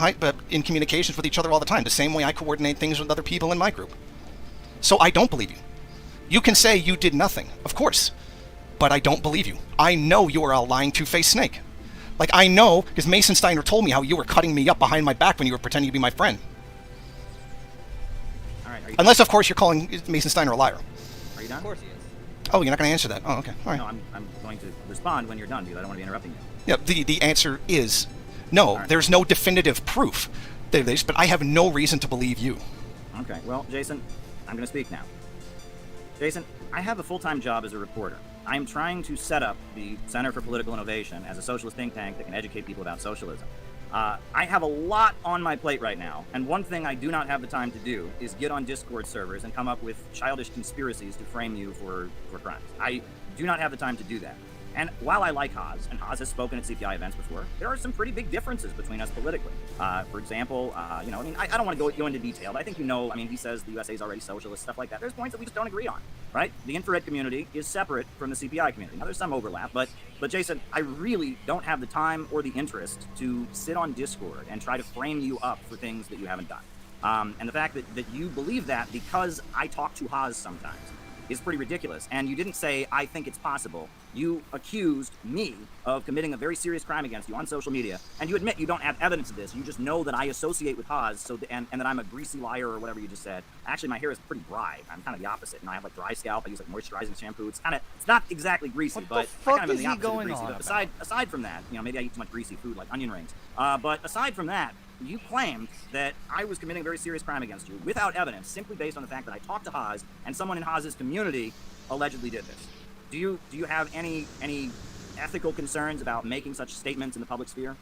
in communications with each other all the time, the same way I coordinate things with other people in my group. So I don't believe you. You can say you did nothing, of course, but I don't believe you. I know you are a lying two-faced snake. Like, I know, because Mason Steiner told me how you were cutting me up behind my back when you were pretending to be my friend. All right, Unless, of course, you're calling Mason Steiner a liar. Are you done? Of course he is. Oh, you're not going to answer that? Oh, okay. All right. No, I'm going to respond when you're done, because I don't want to be interrupting you. Yeah, the answer is no. Right. There's no definitive proof. But I have no reason to believe you. Okay, well, Jason, I'm going to speak now. Jason, I have a full-time job as a reporter. I am trying to set up the Center for Political Innovation as a socialist think tank that can educate people about socialism. I have a lot on my plate right now, and one thing I do not have the time to do is get on Discord servers and come up with childish conspiracies to frame you for crimes. I do not have the time to do that. And while I like Haas, and Haas has spoken at CPI events before, there are some pretty big differences between us politically. For example, I don't want to go into detail, but I think he says the USA is already socialist, stuff like that. There's points that we just don't agree on, right? The infrared community is separate from the CPI community. Now, there's some overlap, but Jason, I really don't have the time or the interest to sit on Discord and try to frame you up for things that you haven't done. And the fact that you believe that because I talk to Haas sometimes is pretty ridiculous. And you didn't say, I think it's possible. You accused me of committing a very serious crime against you on social media, and you admit you don't have evidence of this. You just know that I associate with Haas, and that I'm a greasy liar or whatever you just said. Actually, my hair is pretty dry. I'm kind of the opposite. I have like dry scalp. I use like moisturizing shampoo. It's not exactly greasy, but I kind of am the opposite of greasy. But aside from that, maybe I eat too much greasy food like onion rings. But aside from that, you claimed that I was committing a very serious crime against you without evidence, simply based on the fact that I talked to Haas and someone in Haas's community allegedly did this. Do you have any ethical concerns about making such statements in the public sphere?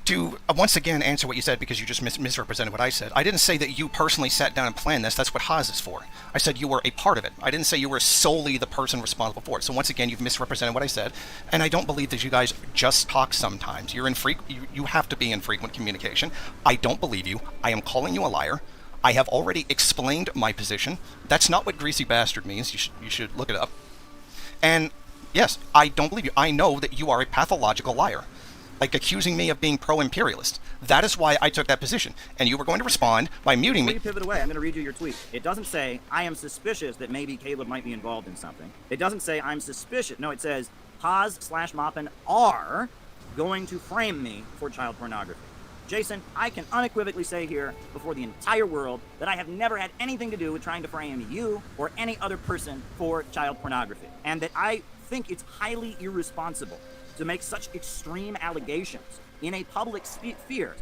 To once again answer what you said, because you just misrepresented what I said. I didn't say that you personally sat down and planned this. That's what Haas is for. I said you were a part of it. I didn't say you were solely the person responsible for it. So once again, you've misrepresented what I said, and I don't believe that you guys just talk sometimes. You have to be in frequent communication. I don't believe you. I am calling you a liar. I have already explained my position. That's not what greasy bastard means. You should look it up. And yes, I don't believe you. I know that you are a pathological liar. Like accusing me of being pro-imperialist. That is why I took that position. And you were going to respond by muting me. Before you pivot away, I'm going to read you your tweet. It doesn't say, I am suspicious that maybe Caleb might be involved in something. It doesn't say, I'm suspicious. No, it says, Haas/Moppin are going to frame me for child pornography. Jason, I can unequivocally say here before the entire world that I have never had anything to do with trying to frame you or any other person for child pornography. And that I think it's highly irresponsible to make such extreme allegations in a public sphere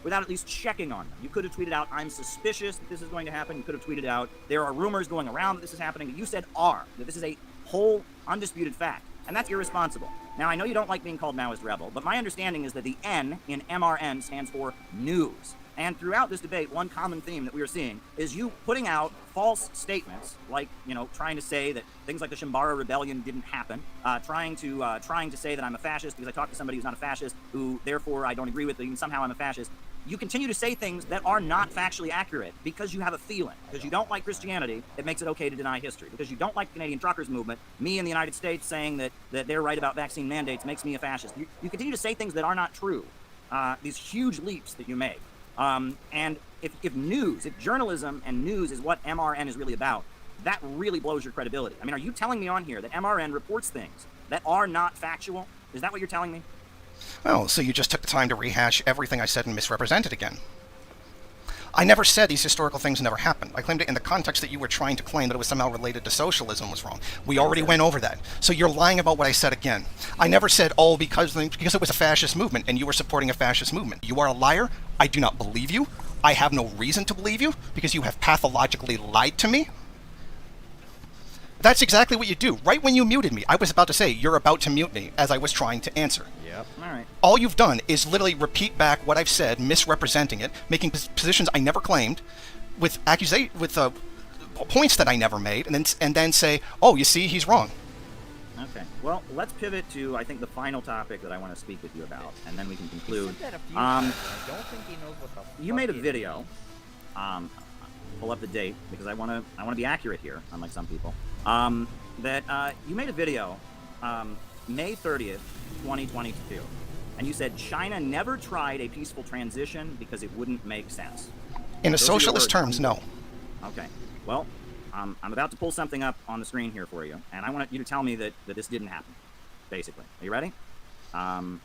without at least checking on them. You could have tweeted out, I'm suspicious that this is going to happen. You could have tweeted out, there are rumors going around that this is happening. You said that this is a whole undisputed fact. And that's irresponsible. Now, I know you don't like being called Maoist rebel, but my understanding is that the N in MRN stands for news. And throughout this debate, one common theme that we are seeing is you putting out false statements, like, trying to say that things like the Shambara Rebellion didn't happen, trying to say that I'm a fascist because I talked to somebody who's not a fascist, who therefore I don't agree with, and somehow I'm a fascist. You continue to say things that are not factually accurate because you have a feeling. Because you don't like Christianity, it makes it okay to deny history. Because you don't like the Canadian truckers movement, me in the United States saying that they're right about vaccine mandates makes me a fascist. You continue to say things that are not true. These huge leaps that you make. And if journalism and news is what MRN is really about, that really blows your credibility. I mean, are you telling me on here that MRN reports things that are not factual? Is that what you're telling me? Oh, so you just took the time to rehash everything I said and misrepresent it again. I never said these historical things never happened. I claimed it in the context that you were trying to claim that it was somehow related to socialism was wrong. We already went over that. So you're lying about what I said again. I never said, because it was a fascist movement and you were supporting a fascist movement. You are a liar. I do not believe you. I have no reason to believe you because you have pathologically lied to me. That's exactly what you do. Right when you muted me, I was about to say, you're about to mute me, as I was trying to answer. Yep. All right. All you've done is literally repeat back what I've said, misrepresenting it, making positions I never claimed, with points that I never made, and then say, oh, you see, he's wrong. Okay. Well, let's pivot to, I think, the final topic that I want to speak with you about, and then we can conclude. He said that a few times. I don't think he knows what the You fuck made a it video. means. Pull up the date because I want to be accurate here, unlike some people. That you made a video, May 30th, 2022, and you said China never tried a peaceful transition because it wouldn't make sense. In a Those are your socialist words. terms, no. Okay. Well, I'm about to pull something up on the screen here for you, and I want you to tell me that this didn't happen. Basically, are you ready? Hold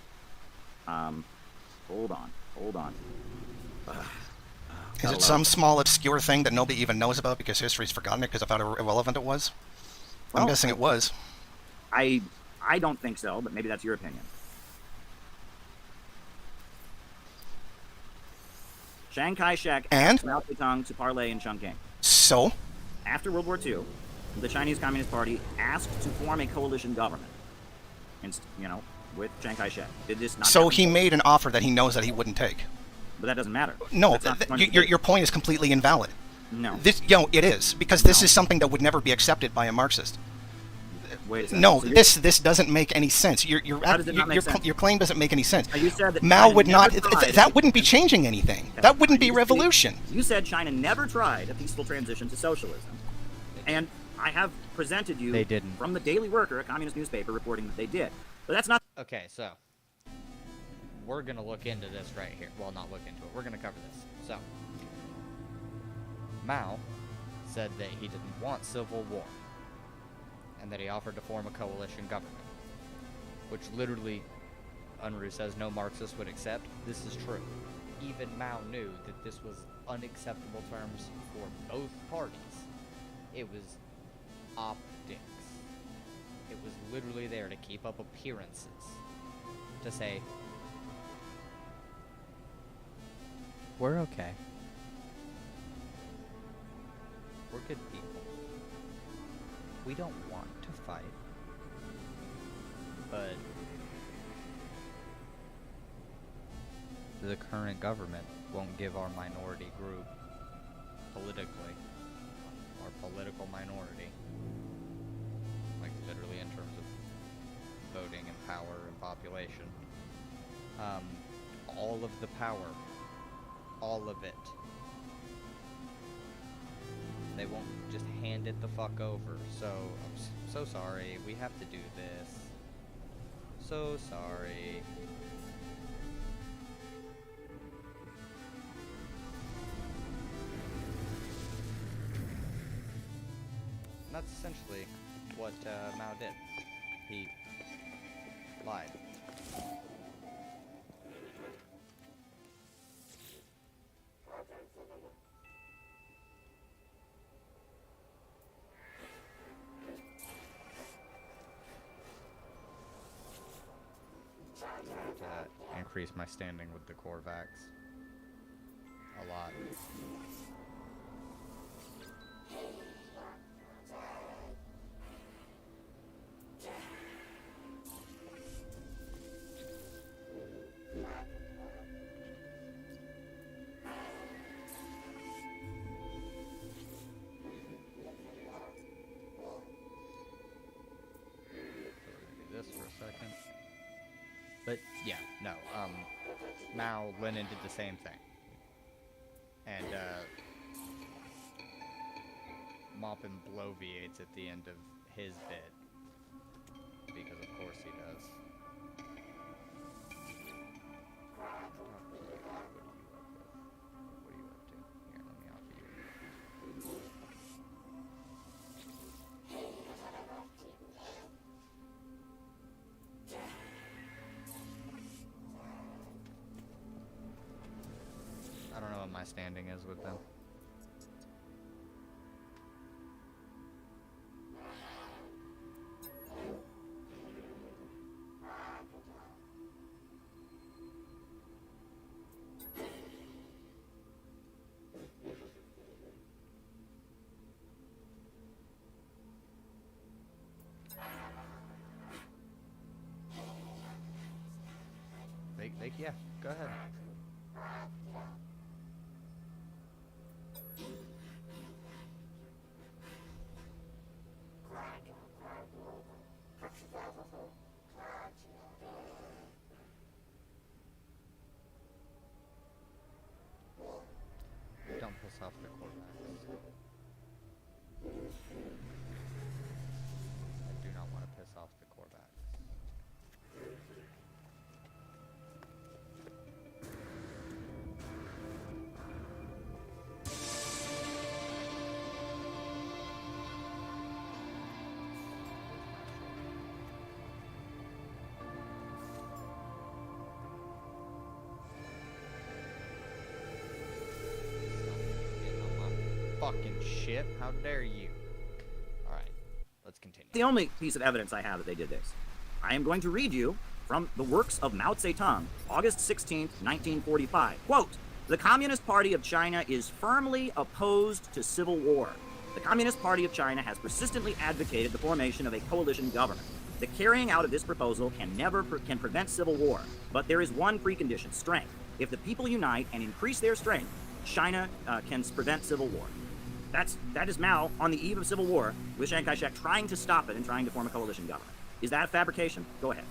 on. Is it some small obscure thing that nobody even knows about because history's forgotten it because of how irrelevant it was? I'm Well, guessing it was. I don't think so, but maybe that's your opinion. Chiang Kai-shek And? asked Mao Zedong to parley in Chongqing. So? After World War II, the Chinese Communist Party asked to form a coalition government, with Chiang Kai-shek. Did this not So happen? he made an offer that he knows that he wouldn't take. But that doesn't matter. No, That's not going to be- your point is completely invalid. No. It is, because this No. is something that would never be accepted by a Marxist. Wait a second. No, So this doesn't make any sense. How does it not make sense? Your claim doesn't make any sense. You said that Mao China would not. never tried That wouldn't be changing anything. That wouldn't be revolution. You said China never tried a peaceful transition to socialism, and I have presented you They didn't. from the Daily Worker, a communist newspaper, reporting that they did. But that's not. Okay, so we're gonna look into this right here. Well, not look into it. We're gonna cover this. So Mao said that he didn't want civil war, and that he offered to form a coalition government, which literally, Unruh says no Marxist would accept. This is true. Even Mao knew that this was unacceptable terms for both parties. It was optics. It was literally there to keep up appearances. To say, we're okay. We're good people. We don't want to fight. But the current government won't give our minority group politically, our political minority, like literally in terms of voting and power and population, all of the power, all of it. They won't just hand it the fuck over. So I'm so sorry. We have to do this. So sorry. And that's essentially what Mao did. He lied. To increase my standing with the Corvax a lot. This for a second. But yeah, no. Mao, Lenin did the same thing, and Maupin bloviates at the end of his bit because, of course, he does. What are you up to? Here, let me offer you. I don't know what my standing is with them. Yeah, go ahead. Don't piss off the quarterbacks. I do not want to piss off the quarterbacks. Fucking shit. How dare you? Alright, let's continue. The only piece of evidence I have that they did this. I am going to read you from the works of Mao Zedong, August 16th, 1945. Quote, "The Communist Party of China is firmly opposed to civil war. The Communist Party of China has persistently advocated the formation of a coalition government. The carrying out of this proposal can prevent civil war, but there is one precondition, strength. If the people unite and increase their strength, China can prevent civil war." That is Mao on the eve of civil war with Chiang Kai-shek trying to stop it and trying to form a coalition government. Is that a fabrication? Go ahead.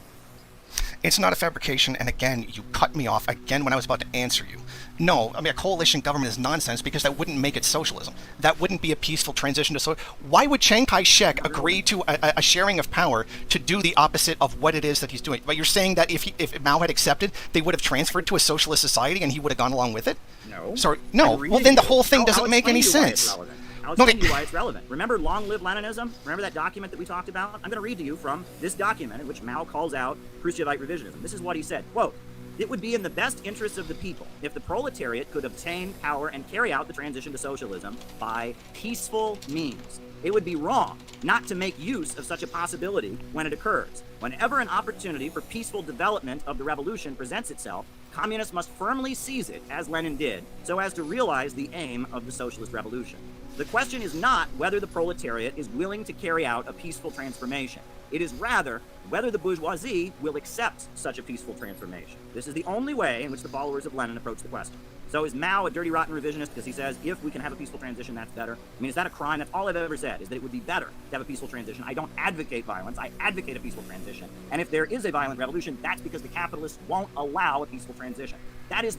It's not a fabrication, and again, you cut me off again when I was about to answer you. No, I mean, a coalition government is nonsense because that wouldn't make it socialism. That wouldn't be a peaceful transition to socialism. Why would Chiang Kai-shek agree to a sharing of power to do the opposite of what it is that he's doing? But you're saying that if Mao had accepted, they would have transferred to a socialist society and he would have gone along with it? No. Sorry, no. Well, then the whole thing doesn't make any sense. I'll explain to you why it's relevant. Remember Long Live Leninism? Remember that document that we talked about? I'm going to read to you from this document in which Mao calls out Khrushchevite revisionism. This is what he said, quote, "It would be in the best interests of the people if the proletariat could obtain power and carry out the transition to socialism by peaceful means. It would be wrong not to make use of such a possibility when it occurs. Whenever an opportunity for peaceful development of the revolution presents itself, communists must firmly seize it, as Lenin did, so as to realize the aim of the socialist revolution. The question is not whether the proletariat is willing to carry out a peaceful transformation. It is rather whether the bourgeoisie will accept such a peaceful transformation. This is the only way in which the followers of Lenin approach the question." So is Mao a dirty, rotten revisionist because he says, if we can have a peaceful transition, that's better? I mean, is that a crime? That's all I've ever said, is that it would be better to have a peaceful transition. I don't advocate violence. I advocate a peaceful transition. And if there is a violent revolution, that's because the capitalists won't allow a peaceful transition. That is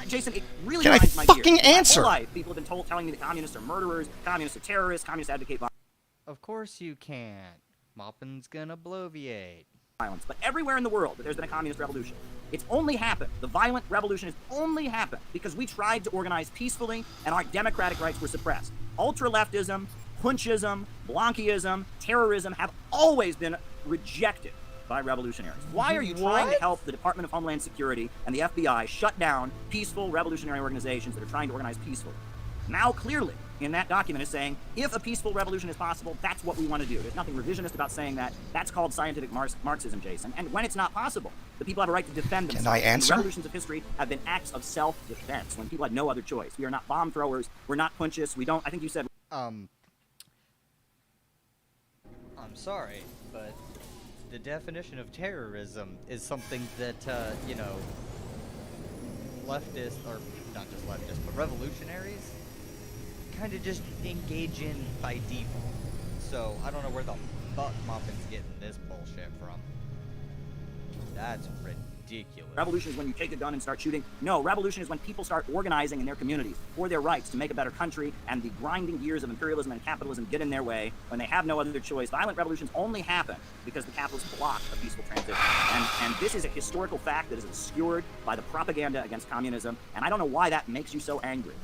Jason, it really Can I grinds my fucking gears. answer? My whole life, people have been telling me that communists are murderers, communists are terrorists, communists advocate Of course you can't. Moppin's gonna bloviate. violence. But everywhere in the world that there's been a communist revolution, it's only happened, the violent revolution has only happened because we tried to organize peacefully and our democratic rights were suppressed. Ultra-leftism, punchism, Blanquism, terrorism have always been rejected by revolutionaries. Why are you trying to help the Department of Homeland Security and the FBI shut down peaceful revolutionary organizations that are trying to organize peacefully? Mao clearly, in that document, is saying, if a peaceful revolution is possible, that's what we want to do. There's nothing revisionist about saying that. That's called scientific Marxism, Jason. And when it's not possible, the people have a right to defend themselves. Can I answer? And the revolutions of history have been acts of self-defense, when people had no other choice. We are not bomb throwers. We're not punchists. We don't, I think you said... I'm sorry, but the definition of terrorism is something that, you know, leftists, or not just leftists, but revolutionaries kind of just engage in by default. So I don't know where the fuck Mopin's getting this bullshit from. That's ridiculous. Revolution is when you take a gun and start shooting. No, revolution is when people start organizing in their communities for their rights to make a better country, and the grinding gears of imperialism and capitalism get in their way when they have no other choice. Violent revolutions only happen because the capitalists block a peaceful transition. And this is a historical fact that is obscured by the propaganda against communism, and I don't know why that makes you so angry.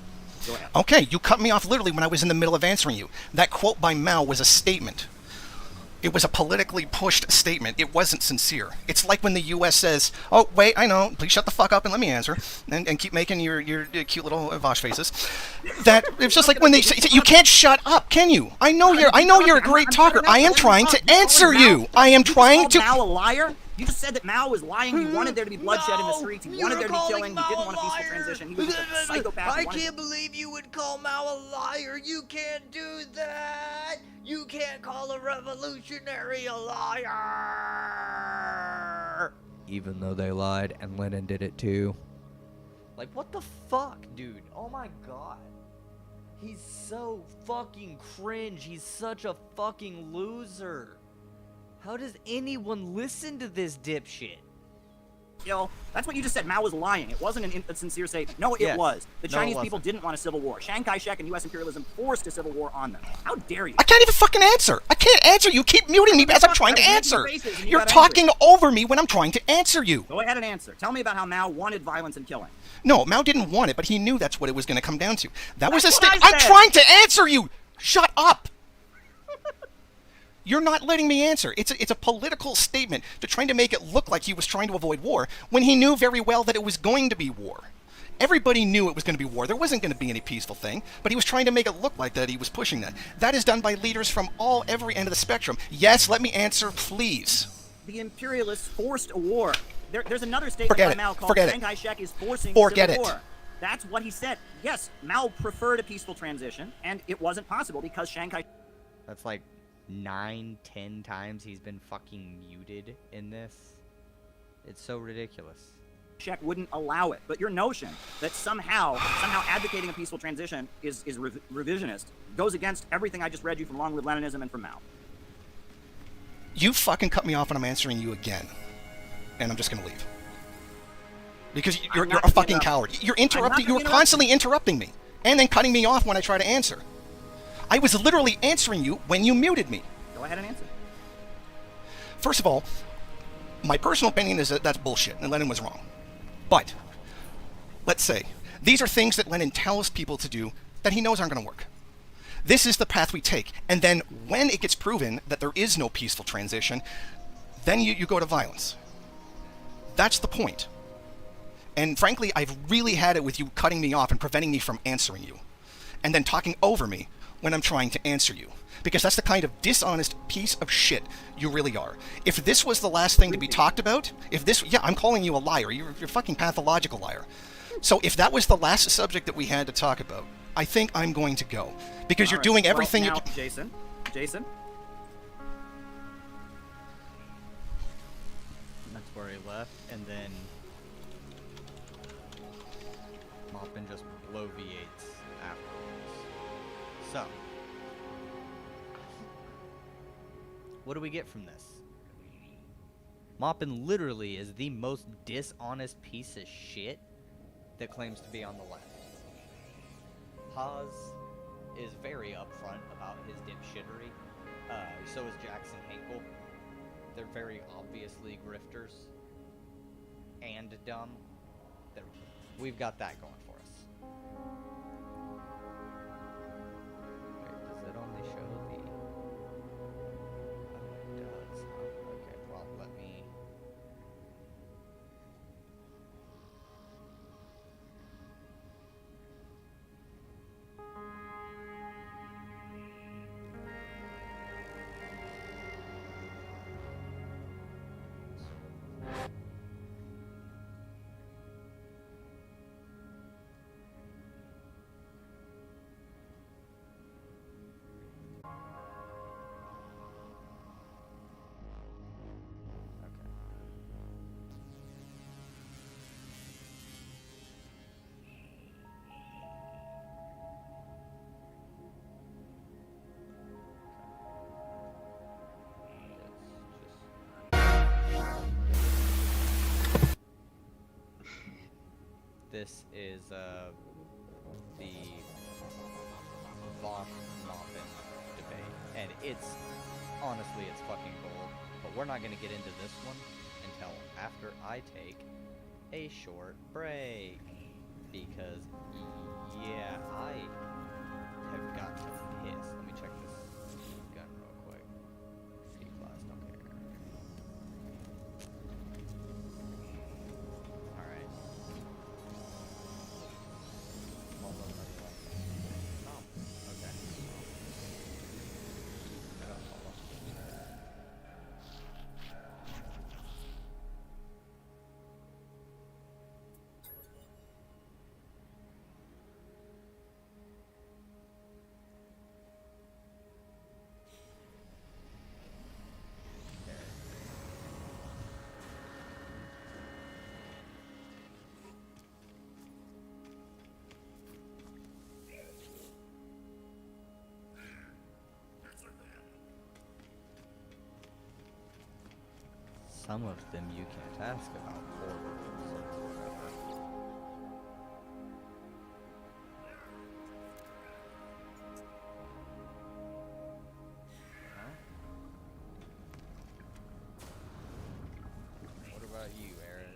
Go ahead. Okay, you cut me off literally when I was in the middle of answering you. That quote by Mao was a statement. It was a politically pushed statement. It wasn't sincere. It's like when the U.S. says, "Oh, wait, I know. Please shut the fuck up and let me answer," and keep making your cute little Vosh faces. That it's just like when they say, "You can't shut up, can you?" I know you're a great talker. I am trying to answer you. I am trying to. Mao a liar? You just said that Mao was lying. He wanted there to be bloodshed in the streets. He wanted there to be killing. He didn't want a peaceful transition. He was a psychopath. I can't believe you would call Mao a liar. You can't do that. You can't call a revolutionary a liar. Even though they lied and Lenin did it too. Like, what the fuck, dude? Oh my god. He's so fucking cringe. He's such a fucking loser. How does anyone listen to this dipshit? Yo, that's what you just said. Mao was lying. It wasn't a sincere statement. No, it Yes. was. The No, it Chinese people wasn't. didn't want a civil war. Chiang Kai-shek and U.S. imperialism forced a civil war on them. How dare you? I can't even fucking answer. I can't answer. You keep muting me as I'm trying to answer. You're talking over me when I'm trying to answer you. Go ahead and answer. Tell me about how Mao wanted violence and killing. No, Mao didn't want it, but he knew that's what it was going to come down to. That was a That's what statement. I I'm said. trying to answer you. Shut up. You're not letting me answer. It's a political statement to trying to make it look like he was trying to avoid war when he knew very well that it was going to be war. Everybody knew it was going to be war. There wasn't going to be any peaceful thing, but he was trying to make it look like that he was pushing that. That is done by leaders from every end of the spectrum. Yes, let me answer, please. The imperialists forced a war. There's another statement Forget by it. Mao called Forget it. Chiang Kai-shek is forcing Forget civil it. war. That's what he said. Yes, Mao preferred a peaceful transition, and it wasn't possible because Chiang Kai-shek That's like 9-10 times he's been fucking muted in this. It's so ridiculous. wouldn't allow it. But your notion that somehow advocating a peaceful transition is revisionist goes against everything I just read you from Long Live Leninism and from Mao. You fucking cut me off and I'm answering you again. And I'm just going to leave. Because you're not a fucking gonna- coward. You're I'm interrupting. not You're gonna interrupt constantly interrupting me. And then cutting me off when I try to answer. I was literally answering you when you muted me. Go ahead and answer. First of all, my personal opinion is that that's bullshit and Lenin was wrong. But, let's say, these are things that Lenin tells people to do that he knows aren't going to work. This is the path we take. And then when it gets proven that there is no peaceful transition, then you go to violence. That's the point. And frankly, I've really had it with you cutting me off and preventing me from answering you. And then talking over me when I'm trying to answer you. Because that's the kind of dishonest piece of shit you really are. If this was the last thing to be talked about, I'm calling you a liar. You're a fucking pathological liar. So if that was the last subject that we had to talk about, I think I'm going to go. Because you're doing everything now, you can. Jason? That's where he left, and then Moppin just bloviates afterwards. So, what do we get from this? Moppin literally is the most dishonest piece of shit that claims to be on the left. Haas is very upfront about his dipshittery. So is Jackson Hinkle. They're very obviously grifters and dumb. We've got that going for us. Wait, does it only show the... Oh, it does, huh? Okay, well, let me... Okay. This is the Voss Moppin debate, and it's honestly it's fucking gold. But we're not gonna get into this one until after I take a short break, because yeah, I have got to piss. Let me check this gun real quick. C-class, don't care. Alright. Okay. Some of them you can't ask about, poor girls. What about you, Aries?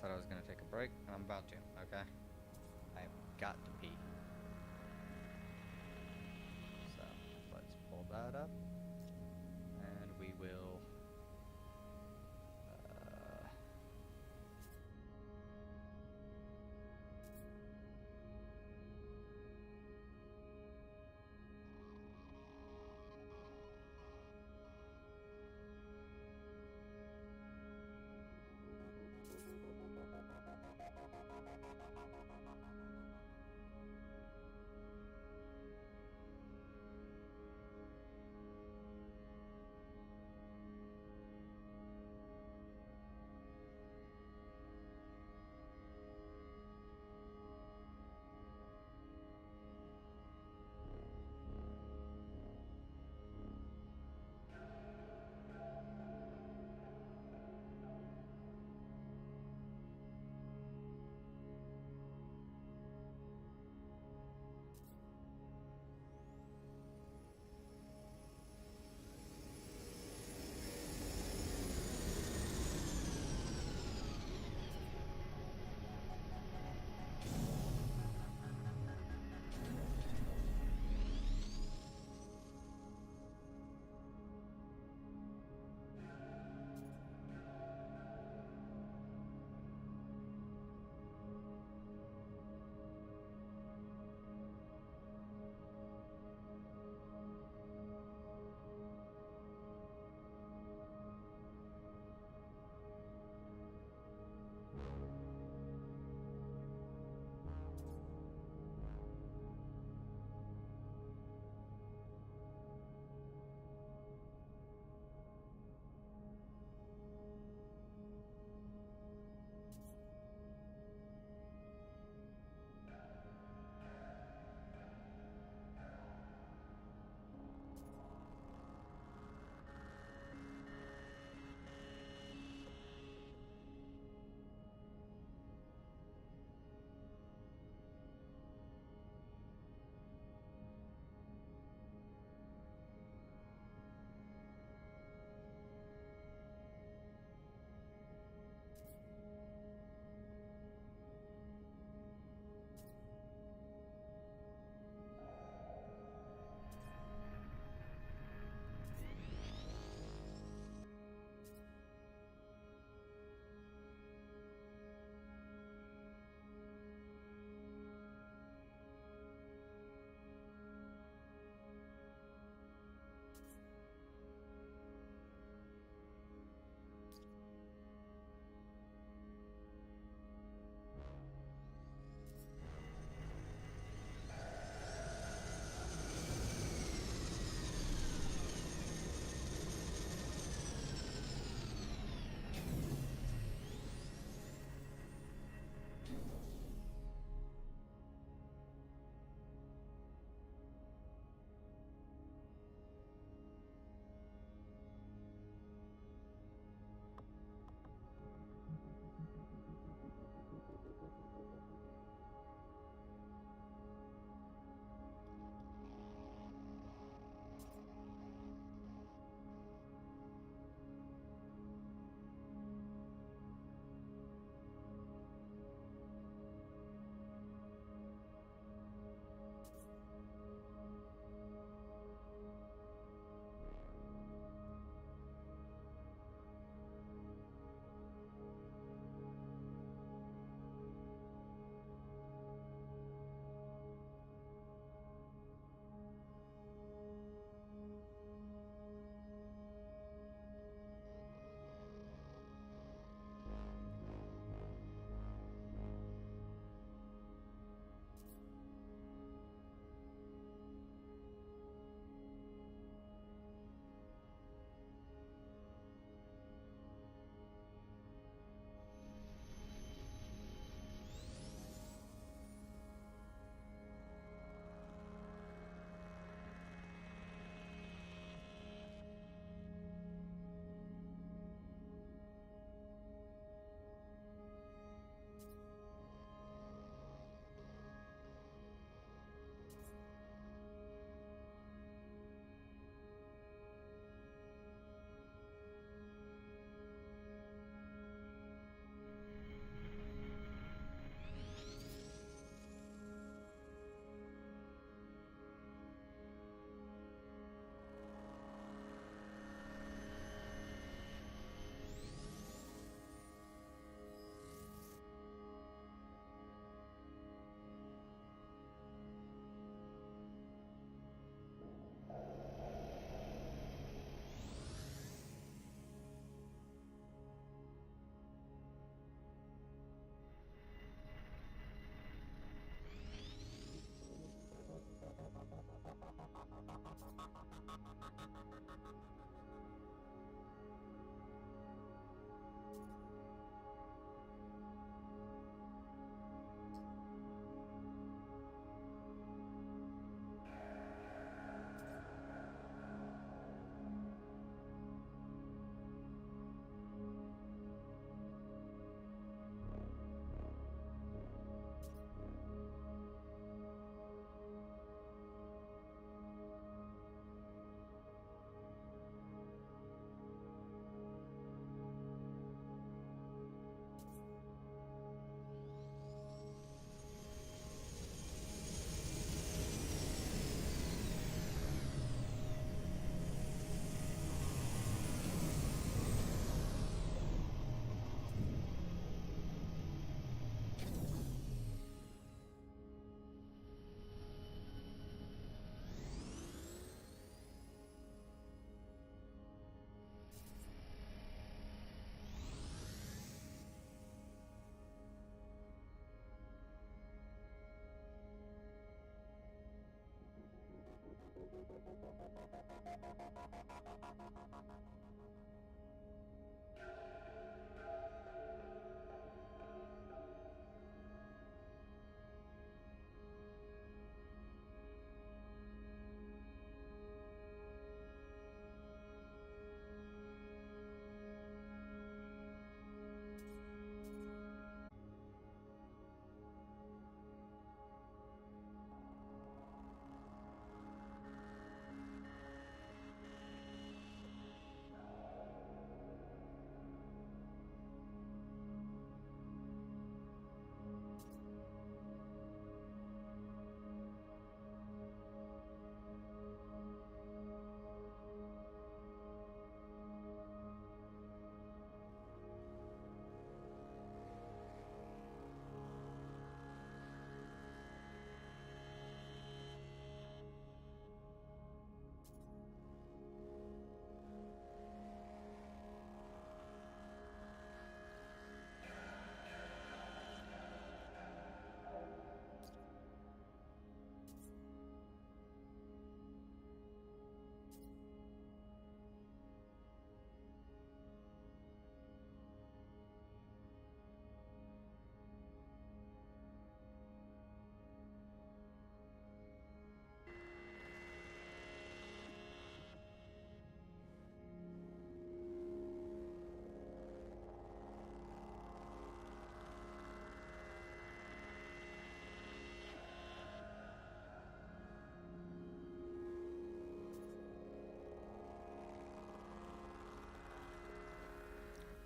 said I was gonna take a break, and I'm about to, okay? I have got to pee. So, let's pull that up, and we will...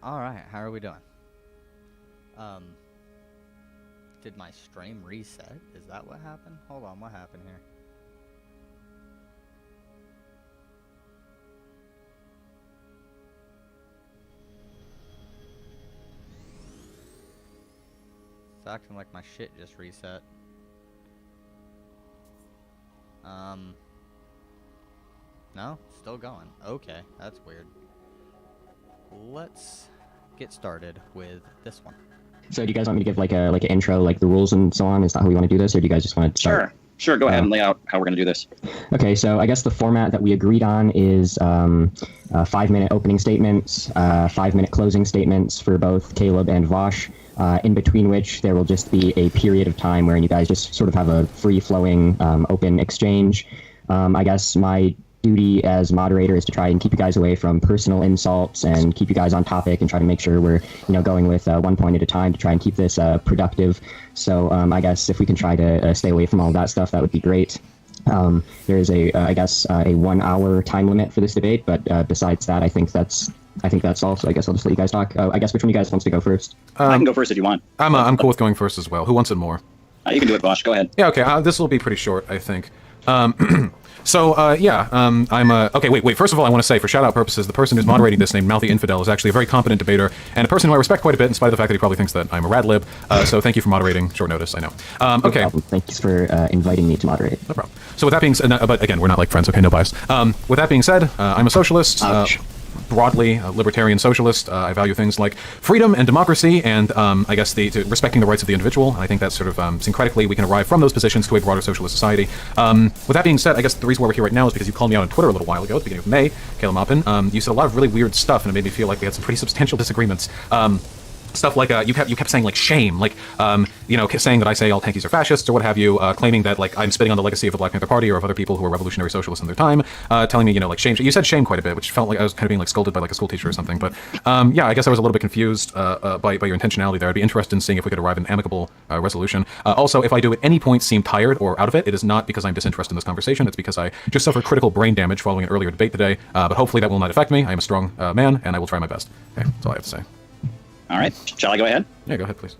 Alright, how are we doing? Did my stream reset? Is that what happened? Hold on, what happened here? It's acting like my shit just reset. No? Still going. Okay, that's weird. Let's get started with this one. So do you guys want me to give like an intro, like the rules and so on? Is that how we want to do this, or do you guys just want to start? Sure. Go ahead and lay out how we're going to do this. Okay, so I guess the format that we agreed on is 5-minute opening statements, 5-minute closing statements for both Caleb and Vosh, in between which there will just be a period of time wherein you guys just sort of have a free-flowing, open exchange. I guess my duty as moderator is to try and keep you guys away from personal insults and keep you guys on topic and try to make sure we're going with one point at a time to try and keep this productive. So I guess if we can try to stay away from all that stuff, that would be great. There is I guess a 1 hour time limit for this debate, but besides that, I think that's all. So I guess I'll just let you guys talk. I guess which one of you guys wants to go first? I can go first if you want. I'm cool with going first as well. Who wants it more? You can do it, Bosch. Go ahead. Yeah, okay. This will be pretty short, I think. Okay, wait. First of all, I want to say, for shout-out purposes, the person who's moderating this, named Mouthy Infidel, is actually a very competent debater, and a person who I respect quite a bit, in spite of the fact that he probably thinks that I'm a rad lib. So thank you for moderating. Short notice, I know. Okay. No problem. Thanks for inviting me to moderate. No problem. So with that being said, but again, we're not like friends, okay, no bias. With that being said, I'm a socialist. Broadly a libertarian socialist. I value things like freedom and democracy and I guess respecting the rights of the individual. And I think that sort of syncretically we can arrive from those positions to a broader socialist society. With that being said, I guess the reason why we're here right now is because you called me out on Twitter a little while ago at the beginning of May, Caleb Maupin. You said a lot of really weird stuff and it made me feel like we had some pretty substantial disagreements. Stuff like you kept saying like shame, like saying that I say all tankies are fascists or what have you, claiming that like I'm spitting on the legacy of the Black Panther Party or of other people who were revolutionary socialists in their time, telling me like shame. You said shame quite a bit, which felt like I was kind of being like scolded by like a school teacher or something. But yeah, I guess I was a little bit confused by your intentionality there. I'd be interested in seeing if we could arrive at an amicable resolution. Also, if I do at any point seem tired or out of it, it is not because I'm disinterested in this conversation. It's because I just suffered critical brain damage following an earlier debate today. But hopefully that will not affect me. I am a strong man, and I will try my best. Okay, that's all I have to say. All right. Shall I go ahead? Yeah, go ahead, please.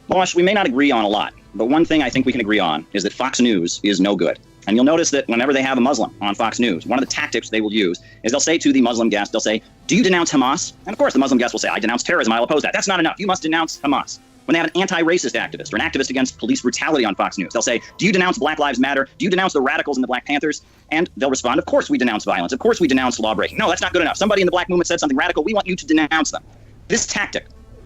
Bosch, we may not agree on a lot, but one thing I think we can agree on is that Fox News is no good. And you'll notice that whenever they have a Muslim on Fox News, one of the tactics they will use is they'll say to the Muslim guest, they'll say, do you denounce Hamas? And of course, the Muslim guest will say, I denounce terrorism, I'll oppose that. That's not enough. You must denounce Hamas. When they have an anti-racist activist or an activist against police brutality on Fox News, they'll say, do you denounce Black Lives Matter? Do you denounce the radicals and the Black Panthers? And they'll respond, of course we denounce violence. Of course we denounce lawbreaking. No, that's not good enough. Somebody in the Black movement said something radical. We want you to denounce them. This tactic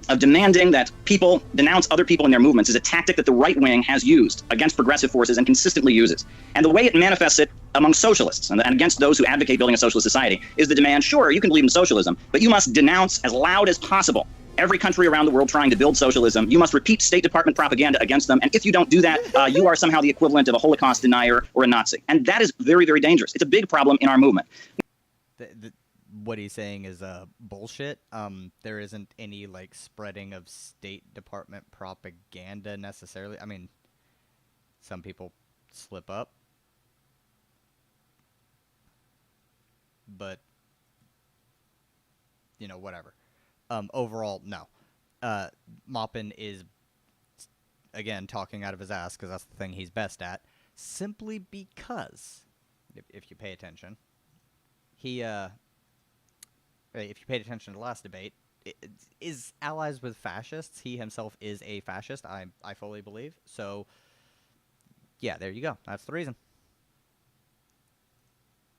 of demanding that people denounce other people in their movements is a tactic that the right wing has used against progressive forces and consistently uses. And the way it manifests it among socialists and against those who advocate building a socialist society is the demand, sure, you can believe in socialism, but you must denounce as loud as possible every country around the world trying to build socialism. You must repeat State Department propaganda against them. And if you don't do that, you are somehow the equivalent of a Holocaust denier or a Nazi. And that is very, very dangerous. It's a big problem in our movement. What he's saying is bullshit. There isn't any like spreading of State Department propaganda necessarily. I mean, some people slip up, but whatever. Overall, no. Maupin is again talking out of his ass because that's the thing he's best at. Simply because, if you pay attention, he if you paid attention to the last debate, is allies with fascists. He himself is a fascist, I fully believe. So, yeah, there you go. That's the reason.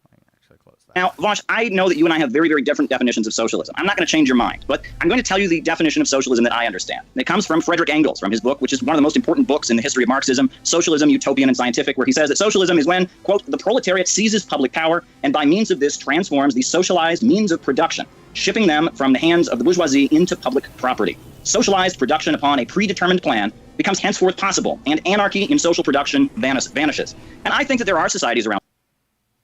I can actually close that. Now, Vosh, I know that you and I have very, very different definitions of socialism. I'm not going to change your mind, but I'm going to tell you the definition of socialism that I understand. It comes from Frederick Engels, from his book, which is one of the most important books in the history of Marxism, Socialism, Utopian and Scientific, where he says that socialism is when, quote, the proletariat seizes public power and by means of this transforms the socialized means of production, shipping them from the hands of the bourgeoisie into public property. Socialized production upon a predetermined plan becomes henceforth possible, and anarchy in social production vanishes. And I think that there are societies around.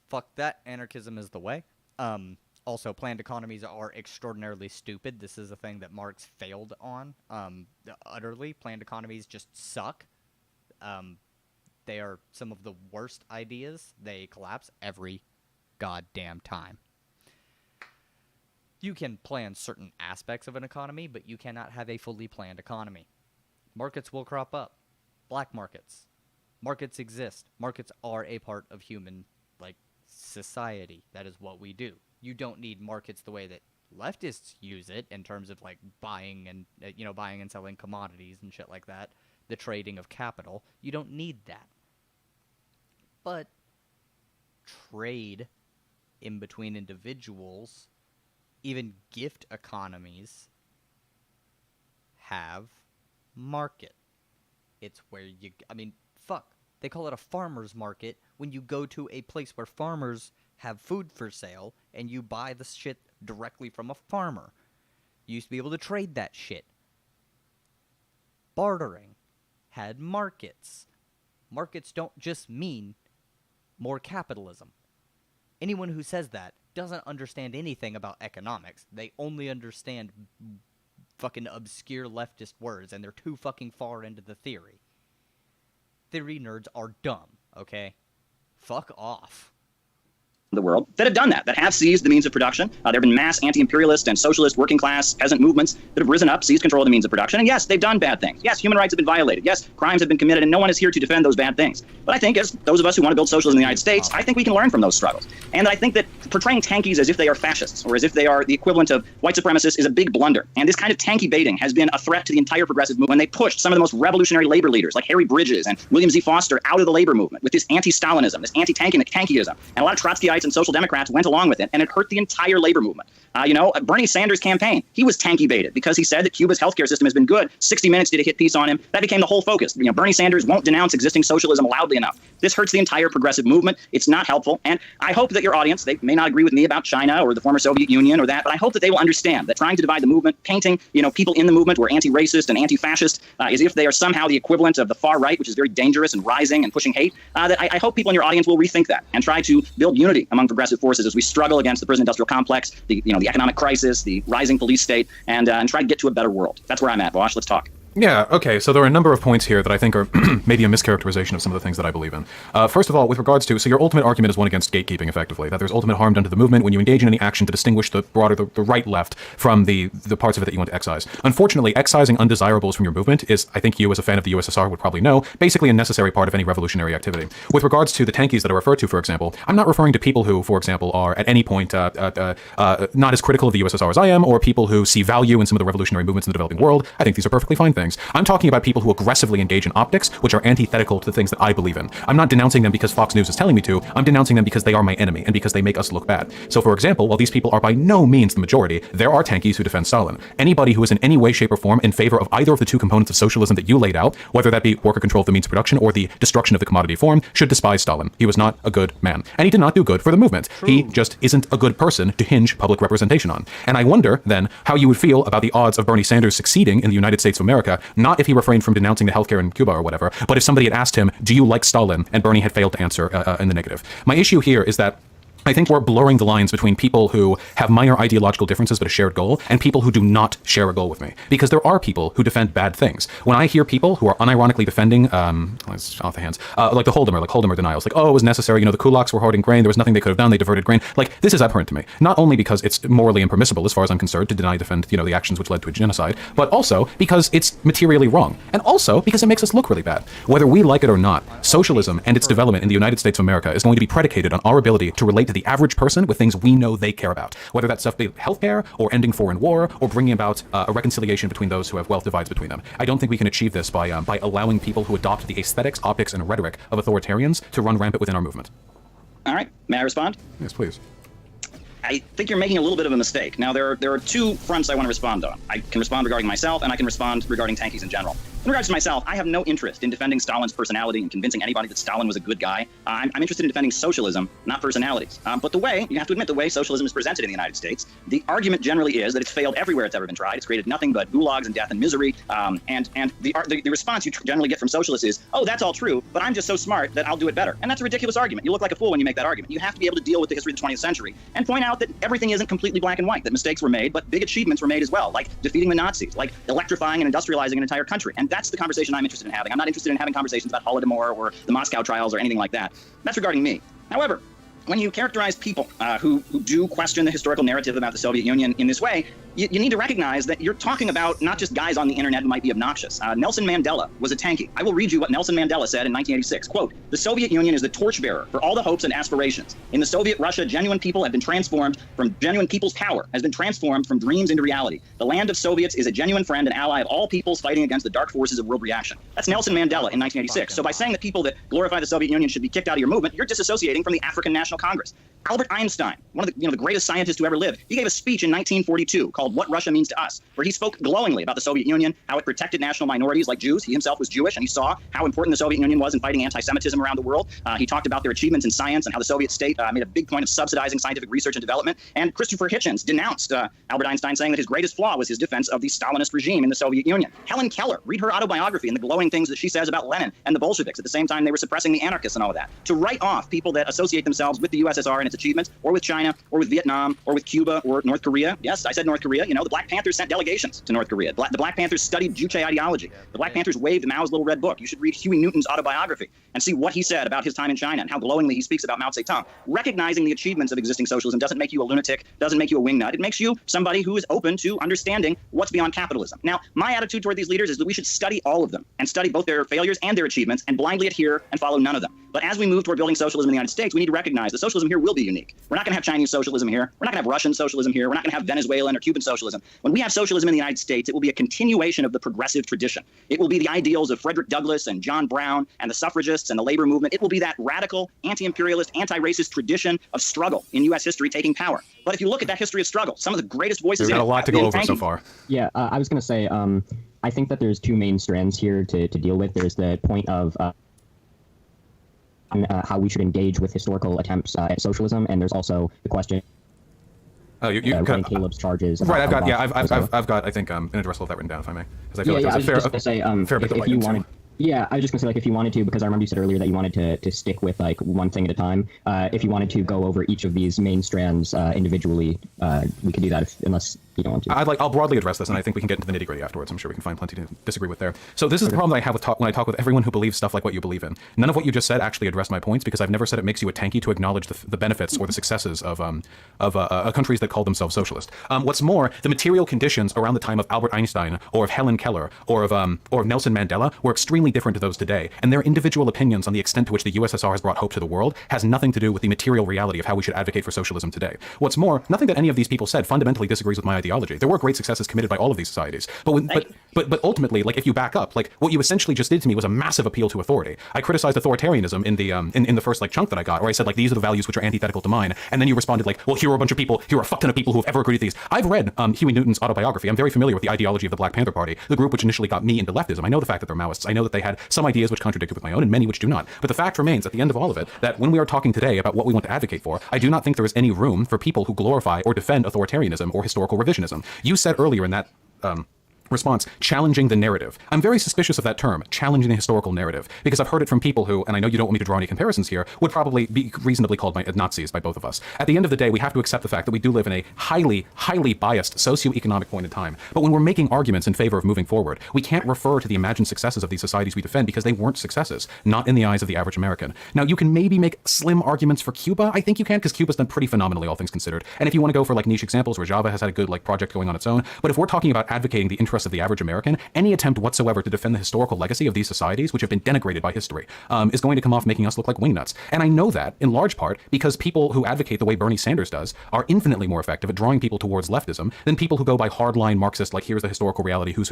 Fuck that. Anarchism is the way. Also, planned economies are extraordinarily stupid. This is a thing that Marx failed on. Utterly. Planned economies just suck. They are some of the worst ideas. They collapse every goddamn time. You can plan certain aspects of an economy, but you cannot have a fully planned economy. Markets will crop up. Black markets. Markets exist. Markets are a part of human, society. That is what we do. You don't need markets the way that leftists use it in terms of, buying and, buying and selling commodities and shit like that. The trading of capital. You don't need that. But trade in between individuals, even gift economies, have market. It's where they call it a farmer's market when you go to a place where farmers have food for sale and you buy the shit directly from a farmer. You used to be able to trade that shit. Bartering had markets. Markets don't just mean more capitalism. Anyone who says that doesn't understand anything about economics. They only understand fucking obscure leftist words, and they're too fucking far into the theory. Theory nerds are dumb, okay? Fuck off. The world that have done that have seized the means of production. There have been mass anti-imperialist and socialist working class peasant movements that have risen up, seized control of the means of production. And yes, they've done bad things. Yes, human rights have been violated. Yes, crimes have been committed, and no one is here to defend those bad things. But I think, as those of us who want to build socialism in the United States, I think we can learn from those struggles. And I think that portraying tankies as if they are fascists or as if they are the equivalent of white supremacists is a big blunder. And this kind of tanky baiting has been a threat to the entire progressive movement when they pushed some of the most revolutionary labor leaders like Harry Bridges and William Z. Foster out of the labor movement with this anti-Stalinism, this anti-tankyism. And a lot of Trotskyites and social democrats went along with it, and it hurt the entire labor movement. Bernie Sanders' campaign, he was tanky baited because he said that Cuba's healthcare system has been good. 60 Minutes did a hit piece on him. That became the whole focus. Bernie Sanders won't denounce existing socialism loudly enough. This hurts the entire progressive movement. It's not helpful. And I hope that your audience, they may not agree with me about China or the former Soviet Union or that, but I hope that they will understand that trying to divide the movement, painting, people in the movement who are anti-racist and anti-fascist as if they are somehow the equivalent of the far right, which is very dangerous and rising and pushing hate, that I hope people in your audience will rethink that and try to build unity among progressive forces as we struggle against the prison-industrial complex, the economic crisis, the rising police state, and try to get to a better world. That's where I'm at, Vosh. Let's talk. Yeah, okay, so there are a number of points here that I think are maybe a mischaracterization of some of the things that I believe in. First of all, with regards to, so your ultimate argument is one against gatekeeping, effectively, that there's ultimate harm done to the movement when you engage in any action to distinguish the broader, the right-left from the parts of it that you want to excise. Unfortunately, excising undesirables from your movement is, I think you as a fan of the USSR would probably know, basically a necessary part of any revolutionary activity. With regards to the tankies that I referred to, for example, I'm not referring to people who, for example, are at any point not as critical of the USSR as I am, or people who see value in some of the revolutionary movements in the developing world. I think these are perfectly fine things. I'm talking about people who aggressively engage in optics, which are antithetical to the things that I believe in. I'm not denouncing them because Fox News is telling me to. I'm denouncing them because they are my enemy and because they make us look bad. So, for example, while these people are by no means the majority, there are tankies who defend Stalin. Anybody who is in any way, shape, or form in favor of either of the two components of socialism that you laid out, whether that be worker control of the means of production or the destruction of the commodity form, should despise Stalin. He was not a good man. And he did not do good for the movement. True. He just isn't a good person to hinge public representation on. And I wonder, then, how you would feel about the odds of Bernie Sanders succeeding in the United States of America, not if he refrained from denouncing the healthcare in Cuba or whatever, but if somebody had asked him, do you like Stalin? And Bernie had failed to answer in the negative. My issue here is that I think we're blurring the lines between people who have minor ideological differences but a shared goal and people who do not share a goal with me. Because there are people who defend bad things. When I hear people who are unironically defending, it's off the hands, like the Holodomor denials, like, oh, it was necessary, the kulaks were hoarding grain, there was nothing they could have done, they diverted grain. Like, this is abhorrent to me. Not only because it's morally impermissible, as far as I'm concerned, to defend, the actions which led to a genocide, but also because it's materially wrong. And also because it makes us look really bad. Whether we like it or not, socialism and its development in the United States of America is going to be predicated on our ability to relate to the average person with things we know they care about, whether that stuff be healthcare or ending foreign war or bringing about a reconciliation between those who have wealth divides between them. I don't think we can achieve this by allowing people who adopt the aesthetics, optics, and rhetoric of authoritarians to run rampant within our movement. All right, may I respond? Yes, please. I think you're making a little bit of a mistake. Now, there are two fronts I want to respond on. I can respond regarding myself, and I can respond regarding tankies in general. In regards to myself, I have no interest in defending Stalin's personality and convincing anybody that Stalin was a good guy. I'm interested in defending socialism, not personalities. But you have to admit, the way socialism is presented in the United States, the argument generally is that it's failed everywhere it's ever been tried. It's created nothing but gulags and death and misery. And the response you generally get from socialists is, oh, that's all true, but I'm just so smart that I'll do it better. And that's a ridiculous argument. You look like a fool when you make that argument. You have to be able to deal with the history of the 20th century and point out that everything isn't completely black and white, that mistakes were made, but big achievements were made as well, like defeating the Nazis, like electrifying and industrializing an entire country. And that's the conversation I'm interested in having. I'm not interested in having conversations about Holodomor or the Moscow trials or anything like that. That's regarding me. However, when you characterize people who do question the historical narrative about the Soviet Union in this way, you need to recognize that you're talking about not just guys on the internet who might be obnoxious. Nelson Mandela was a tankie. I will read you what Nelson Mandela said in 1986. Quote, "The Soviet Union is the torchbearer for all the hopes and aspirations. In the Soviet Russia, genuine people have been transformed from genuine people's power, has been transformed from dreams into reality. The land of Soviets is a genuine friend and ally of all peoples fighting against the dark forces of world reaction." That's Nelson Mandela in 1986. So by saying that people that glorify the Soviet Union should be kicked out of your movement, you're disassociating from the African National Congress. Albert Einstein, one of the greatest scientists who ever lived, he gave a speech in 1942 called "What Russia Means to Us," where he spoke glowingly about the Soviet Union, how it protected national minorities like Jews. He himself was Jewish, and he saw how important the Soviet Union was in fighting anti-Semitism around the world. He talked about their achievements in science and how the Soviet state made a big point of subsidizing scientific research and development. And Christopher Hitchens denounced Albert Einstein, saying that his greatest flaw was his defense of the Stalinist regime in the Soviet Union. Helen Keller, read her autobiography and the glowing things that she says about Lenin and the Bolsheviks at the same time they were suppressing the anarchists and all of that. To write off people that associate themselves with the USSR and its achievements, or with China, or with Vietnam, or with Cuba, or North Korea. Yes, I said North Korea. You know, the Black Panthers sent delegations to North Korea. The Black Panthers studied Juche ideology. The Black Panthers waved Mao's little red book. You should read Huey Newton's autobiography and see what he said about his time in China and how glowingly he speaks about Mao Zedong. Recognizing the achievements of existing socialism doesn't make you a lunatic, doesn't make you a wingnut. It makes you somebody who is open to understanding what's beyond capitalism. Now, my attitude toward these leaders is that we should study all of them and study both their failures and their achievements and blindly adhere and follow none of them. But as we move toward building socialism in the United States, we need to recognize that socialism here will be unique. We're not going to have Chinese socialism here. We're not going to have Russian socialism here. We're not going to have Venezuelan or Cuban socialism. When we have socialism in the United States, it will be a continuation of the progressive tradition. It will be the ideals of Frederick Douglass and John Brown and the suffragists and the labor movement. It will be that radical, anti-imperialist, anti-racist tradition of struggle in U.S. history taking power. But if you look at that history of struggle, some of the greatest voices We've got a lot to go over so far. Yeah, I was going to say, I think that there's two main strands here to deal with. There's the point of how we should engage with historical attempts at socialism, and there's also the question. Oh, you Caleb's charges. Right, I've got I think an address of that written down, if I may, because I feel like there's a fair bit of if you wanted. Yeah, I was just gonna say, like, if you wanted to, because I remember you said earlier that you wanted to stick with like one thing at a time. If you wanted to go over each of these main strands individually, we could do that, unless you don't want to. I'll broadly address this, and I think we can get into the nitty gritty afterwards. I'm sure we can find plenty to disagree with there. So this is the problem that I have when I talk with everyone who believes stuff like what you believe in. None of what you just said actually addressed my points, because I've never said it makes you a tanky to acknowledge the benefits or the successes of countries that call themselves socialist. What's more, the material conditions around the time of Albert Einstein or of Helen Keller or of Nelson Mandela were extremely different to those today, and their individual opinions on the extent to which the USSR has brought hope to the world has nothing to do with the material reality of how we should advocate for socialism today. What's more, nothing that any of these people said fundamentally disagrees with my ideology. There were great successes committed by all of these societies, but ultimately, like, if you back up, like, what you essentially just did to me was a massive appeal to authority. I criticized authoritarianism in the in the first like chunk that I got, where I said, like, these are the values which are antithetical to mine, and then you responded like, well, here are a bunch of people, here are a fuck ton of people who have ever agreed with these. I've read Huey Newton's autobiography. I'm very familiar with the ideology of the Black Panther Party, the group which initially got me into leftism. I know the fact that they're Maoists. I know that they had some ideas which contradicted with my own, and many which do not. But the fact remains, at the end of all of it, that when we are talking today about what we want to advocate for, I do not think there is any room for people who glorify or defend authoritarianism or historical revisionism. You said earlier in that response, challenging the narrative. I'm very suspicious of that term, challenging the historical narrative, because I've heard it from people who, and I know you don't want me to draw any comparisons here, would probably be reasonably called Nazis by both of us. At the end of the day, we have to accept the fact that we do live in a highly, highly biased socioeconomic point in time. But when we're making arguments in favor of moving forward, we can't refer to the imagined successes of these societies we defend, because they weren't successes, not in the eyes of the average American. Now, you can maybe make slim arguments for Cuba. I think you can, because Cuba's done pretty phenomenally, all things considered. And if you want to go for like niche examples where Java has had a good like project going on its own, but if we're talking about advocating the interests of the average American, any attempt whatsoever to defend the historical legacy of these societies, which have been denigrated by history, is going to come off making us look like wingnuts. And I know that, in large part, because people who advocate the way Bernie Sanders does are infinitely more effective at drawing people towards leftism than people who go by hardline Marxist, like, here's the historical reality, here's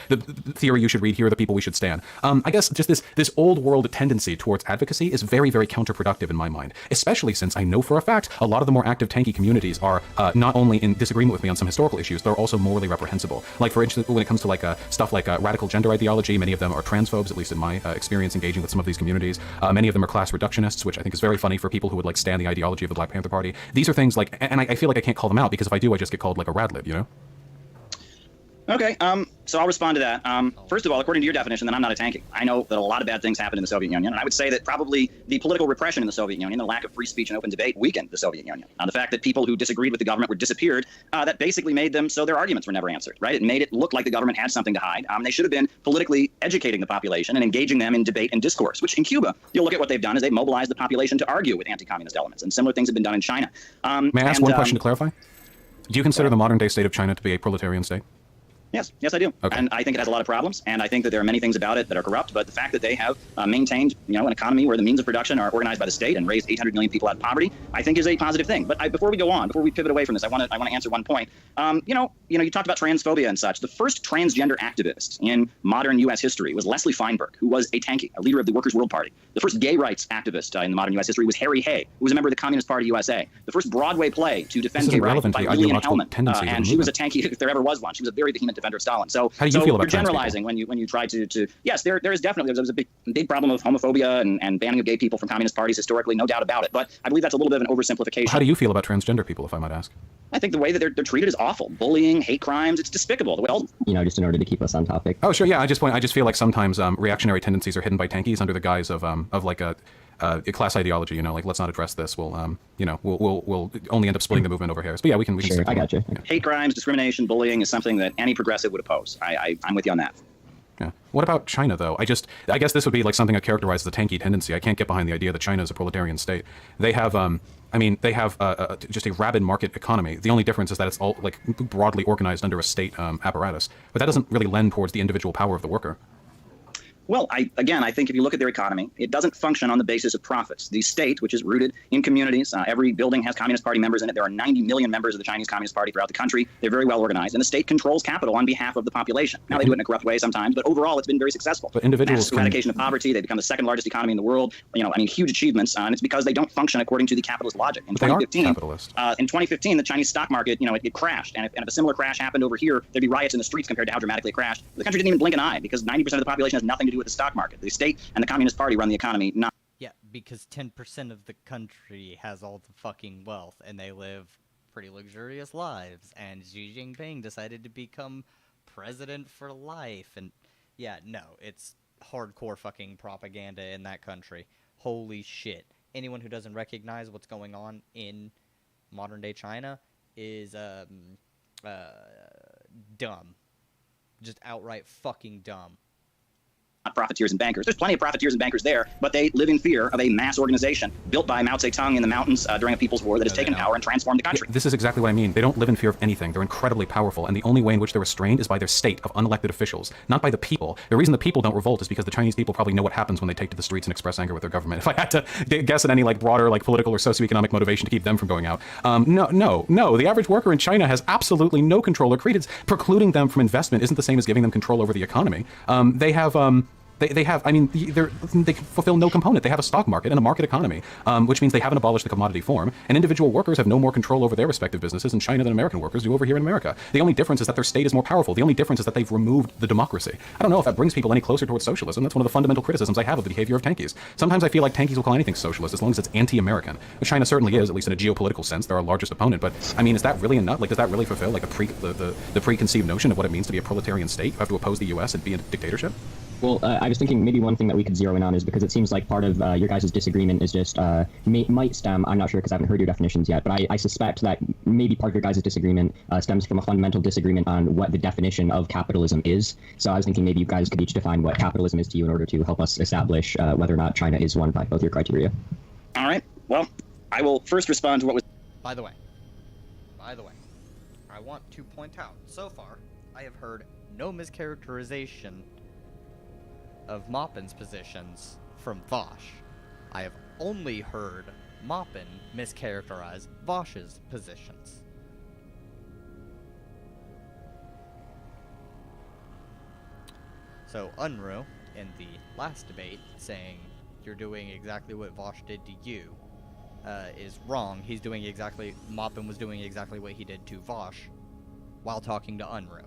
the theory you should read, here are the people we should stand. I guess just this old world tendency towards advocacy is very, very counterproductive in my mind, especially since I know for a fact a lot of the more active tanky communities are not only in disagreement with me on some historical issues, they're also morally reprehensible. Like, for instance, when it comes to like stuff like radical gender ideology, many of them are transphobes, at least in my experience engaging with some of these communities. Many of them are class reductionists, which I think is very funny for people who would like stand the ideology of the Black Panther Party. These are things like, and I feel like I can't call them out, because if I do, I just get called like a radlib, you know? Okay, so I'll respond to that. First of all, according to your definition, then I'm not a tanky. I know that a lot of bad things happened in the Soviet Union, and I would say that probably the political repression in the Soviet Union, the lack of free speech and open debate, weakened the Soviet Union. The fact that people who disagreed with the government were disappeared, that basically made them so their arguments were never answered, right? It made it look like the government had something to hide. They should have been politically educating the population and engaging them in debate and discourse, which in Cuba, you'll look at what they've done is they've mobilized the population to argue with anti-communist elements, and similar things have been done in China. May I ask one question to clarify? Do you consider the modern-day state of China to be a proletarian state? Yes, I do. Okay. And I think it has a lot of problems, and I think that there are many things about it that are corrupt, but the fact that they have maintained, an economy where the means of production are organized by the state and raised 800 million people out of poverty, I think is a positive thing. But before we go on, before we pivot away from this, I want to answer one point. You talked about transphobia and such. The first transgender activist in modern U.S. history was Leslie Feinberg, who was a tanky, a leader of the Workers' World Party. The first gay rights activist in the modern U.S. history was Harry Hay, who was a member of the Communist Party USA. The first Broadway play to defend gay rights by Lillian Hellman, and she was a tanky if there ever was one. She was a very vehement defender of Stalin. So how do you feel about you're generalizing when you try to yes, there is definitely there's a big problem of homophobia and banning of gay people from communist parties historically, no doubt about it. But I believe that's a little bit of an oversimplification. How do you feel about transgender people, if I might ask? I think the way that they're treated is awful. Bullying, hate crimes, it's despicable. The way just in order to keep us on topic. Oh, sure, yeah. I just feel like sometimes reactionary tendencies are hidden by tankies under the guise of like a class ideology. Like let's not address this. We'll we'll only end up splitting the movement over here. But yeah, we can. Sure, I got you. Yeah. Hate crimes, discrimination, bullying is something that any progressive would oppose. I'm with you on that. Yeah. What about China, though? I guess this would be like something I characterize as a tanky tendency. I can't get behind the idea that China is a proletarian state. They have, they have just a rabid market economy. The only difference is that it's all like broadly organized under a state apparatus. But that doesn't really lend towards the individual power of the worker. Well, I think if you look at their economy, it doesn't function on the basis of profits. The state, which is rooted in communities, every building has Communist Party members in it. There are 90 million members of the Chinese Communist Party throughout the country. They're very well organized, and the state controls capital on behalf of the population. Now, they do it in a corrupt way sometimes, but overall, it's been very successful. But individuals eradication of poverty, they become the second largest economy in the world. Huge achievements, and it's because they don't function according to the capitalist logic. In 2015, the Chinese stock market, it crashed, and if a similar crash happened over here, there'd be riots in the streets compared to how dramatically it crashed. The country didn't even blink an eye because 90% of the population has nothing to do with the stock market. The state and the Communist Party run the economy, not... Yeah, because 10% of the country has all the fucking wealth, and they live pretty luxurious lives, and Xi Jinping decided to become president for life, and yeah, no, it's hardcore fucking propaganda in that country. Holy shit. Anyone who doesn't recognize what's going on in modern-day China is, dumb. Just outright fucking dumb. Not profiteers and bankers. There's plenty of profiteers and bankers there, but they live in fear of a mass organization built by Mao Zedong in the mountains during a people's war that has taken power and transformed the country. This is exactly what I mean. They don't live in fear of anything. They're incredibly powerful, and the only way in which they're restrained is by their state of unelected officials, not by the people. The reason the people don't revolt is because the Chinese people probably know what happens when they take to the streets and express anger with their government. If I had to guess at any broader political or socioeconomic motivation to keep them from going out, no. The average worker in China has absolutely no control or credence. Precluding them from investment isn't the same as giving them control over the economy. They have They have, they fulfill no component. They have a stock market and a market economy, which means they haven't abolished the commodity form, and individual workers have no more control over their respective businesses in China than American workers do over here in America. The only difference is that their state is more powerful. The only difference is that they've removed the democracy. I don't know if that brings people any closer towards socialism. That's one of the fundamental criticisms I have of the behavior of tankies. Sometimes I feel like tankies will call anything socialist as long as it's anti-American, which China certainly is, at least in a geopolitical sense. They're our largest opponent, but is that really enough? Does that really fulfill the preconceived notion of what it means to be a proletarian state? You have to oppose the U.S. and be a dictatorship? Well, I was thinking maybe one thing that we could zero in on is because it seems like part of your guys' disagreement is just might stem, I'm not sure because I haven't heard your definitions yet, but I suspect that maybe part of your guys' disagreement stems from a fundamental disagreement on what the definition of capitalism is. So I was thinking maybe you guys could each define what capitalism is to you in order to help us establish whether or not China is one by both your criteria. All right. Well, I will first respond to what was... By the way, I want to point out, so far, I have heard no mischaracterization of Maupin's positions from Vosh. I have only heard Maupin mischaracterize Vosh's positions. So Unruh, in the last debate, saying you're doing exactly what Vosh did to you, is wrong. Maupin was doing exactly what he did to Vosh while talking to Unruh.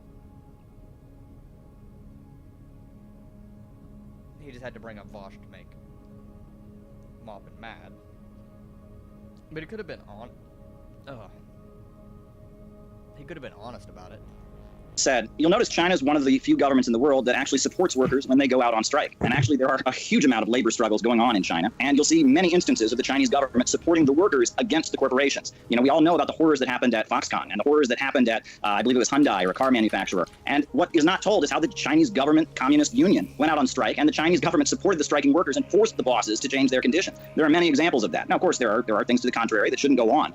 He just had to bring up Vosh to make Maupin mad. But he could have been he could have been honest about it. said, you'll notice China is one of the few governments in the world that actually supports workers when they go out on strike. And actually, there are a huge amount of labor struggles going on in China. And you'll see many instances of the Chinese government supporting the workers against the corporations. You know, we all know about the horrors that happened at Foxconn and the horrors that happened at, I believe it was Hyundai or a car manufacturer. And what is not told is how the Chinese government Communist Union went out on strike, and the Chinese government supported the striking workers and forced the bosses to change their conditions. There are many examples of that. Now, of course, there are things to the contrary that shouldn't go on.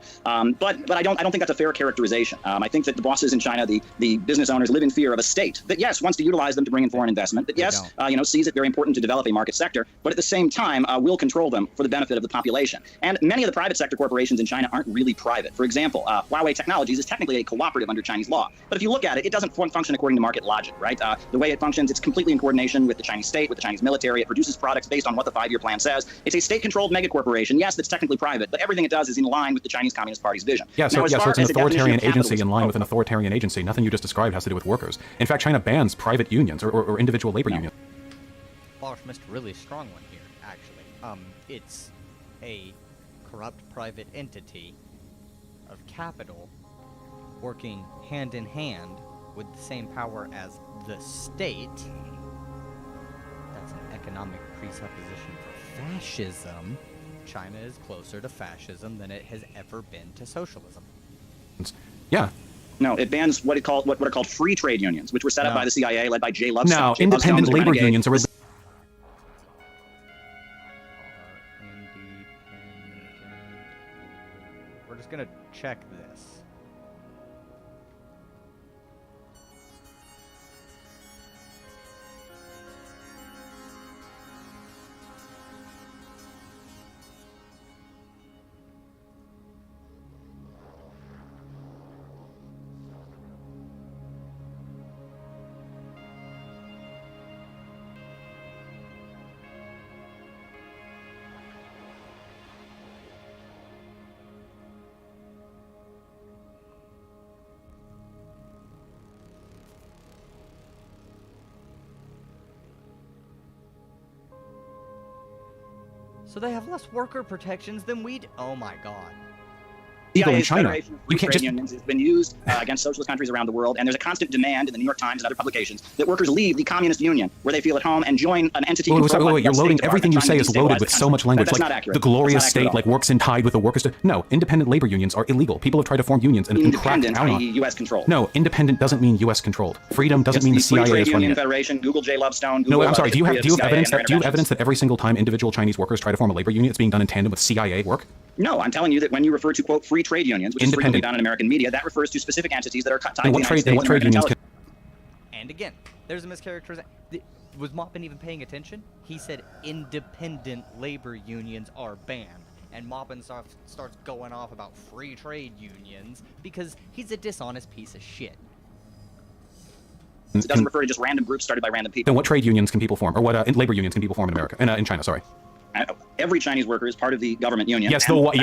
But I don't think that's a fair characterization. I think that the bosses in China, the business owners, live in fear of a state that, yes, wants to utilize them to bring in foreign investment, that, yes, sees it very important to develop a market sector, but at the same time will control them for the benefit of the population. And many of the private sector corporations in China aren't really private. For example, Huawei Technologies is technically a cooperative under Chinese law. But if you look at it, it doesn't function according to market logic, right? The way it functions, it's completely in coordination with the Chinese state, with the Chinese military. It produces products based on what the 5-year plan says. It's a state-controlled megacorporation, yes, that's technically private, but everything it does is in line with the Chinese Communist Party's vision. Yeah, so it's an authoritarian agency in line with an authoritarian agency. Nothing you just described has to do with workers. In fact, China bans private unions or individual labor unions. Bosch missed a really strong one here, actually. It's a corrupt private entity of capital working hand in hand with the same power as the state. That's an economic presupposition for fascism. China is closer to fascism than it has ever been to socialism. Yeah. No, it bans what are called free trade unions, which were set up by the CIA, led by Jay Lovestone. No, independent labor unions are. We're just gonna check this. So they have less worker protections than we do. Oh my god. CIA's China. Federation of Free Trade Unions has been used against socialist countries around the world, and there's a constant demand in the New York Times and other publications that workers leave the Communist Union, where they feel at home, and join an entity. Wait, you're loading everything you say is loaded with so much language. That's like not accurate. The glorious state, like works in tide with the workers. No, independent labor unions are illegal. People have tried to form unions and cracked down on. U.S. controlled. No, independent doesn't mean U.S. controlled. Freedom doesn't mean the CIA is running it. Union Federation, Google Jay Lovestone. Google, no, I'm sorry. Do you have evidence that every single time individual Chinese workers try to form a labor union, it's being done in tandem with CIA work? No, I'm telling you that when you refer to, quote, free trade unions, which is frequently done in American media, that refers to specific entities that are tied to the United States and trade unions can... And again, there's a mischaracterization. Was Maupin even paying attention? He said independent labor unions are banned. And Maupin starts going off about free trade unions because he's a dishonest piece of shit. It doesn't refer to just random groups started by random people. Then what trade unions can people form? Or what labor unions can people form in America? In China, sorry. Every Chinese worker is part of the government union. Yes, the one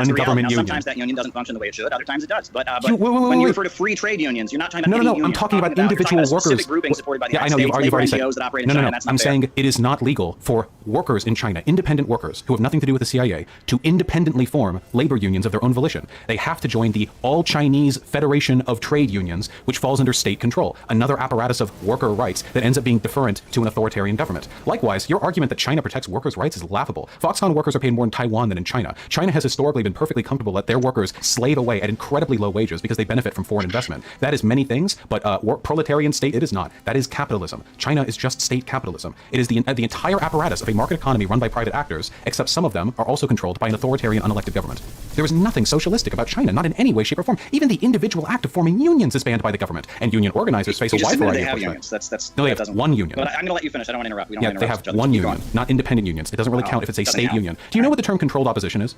government union. Sometimes that union doesn't function the way it should. Other times it does. But when you refer to free trade unions, you're not talking about any union. I'm talking about individual workers. Specific groupings supported by the United States, you've already said. NGOs that operate in China. That's not I'm fair. saying it is not legal for workers in China, independent workers who have nothing to do with the CIA, to independently form labor unions of their own volition. They have to join the All Chinese Federation of Trade Unions, which falls under state control, another apparatus of worker rights that ends up being deferent to an authoritarian government. Likewise, your argument that China protects workers' rights is laughable. Foxconn workers are paid more in Taiwan than in China. China has historically been perfectly comfortable that their workers slave away at incredibly low wages because they benefit from foreign investment. That is many things, but proletarian state, it is not. That is capitalism. China is just state capitalism. It is the entire apparatus of a market economy run by private actors, except some of them are also controlled by an authoritarian unelected government. There is nothing socialistic about China, not in any way, shape, or form. Even the individual act of forming unions is banned by the government, and union organizers face a wide variety of unions. No, they have one union. But I'm going to let you finish. I don't want to interrupt. We don't want to interrupt they have one union, not independent unions. It doesn't really count if it's a state union. Do you know what the term controlled opposition is?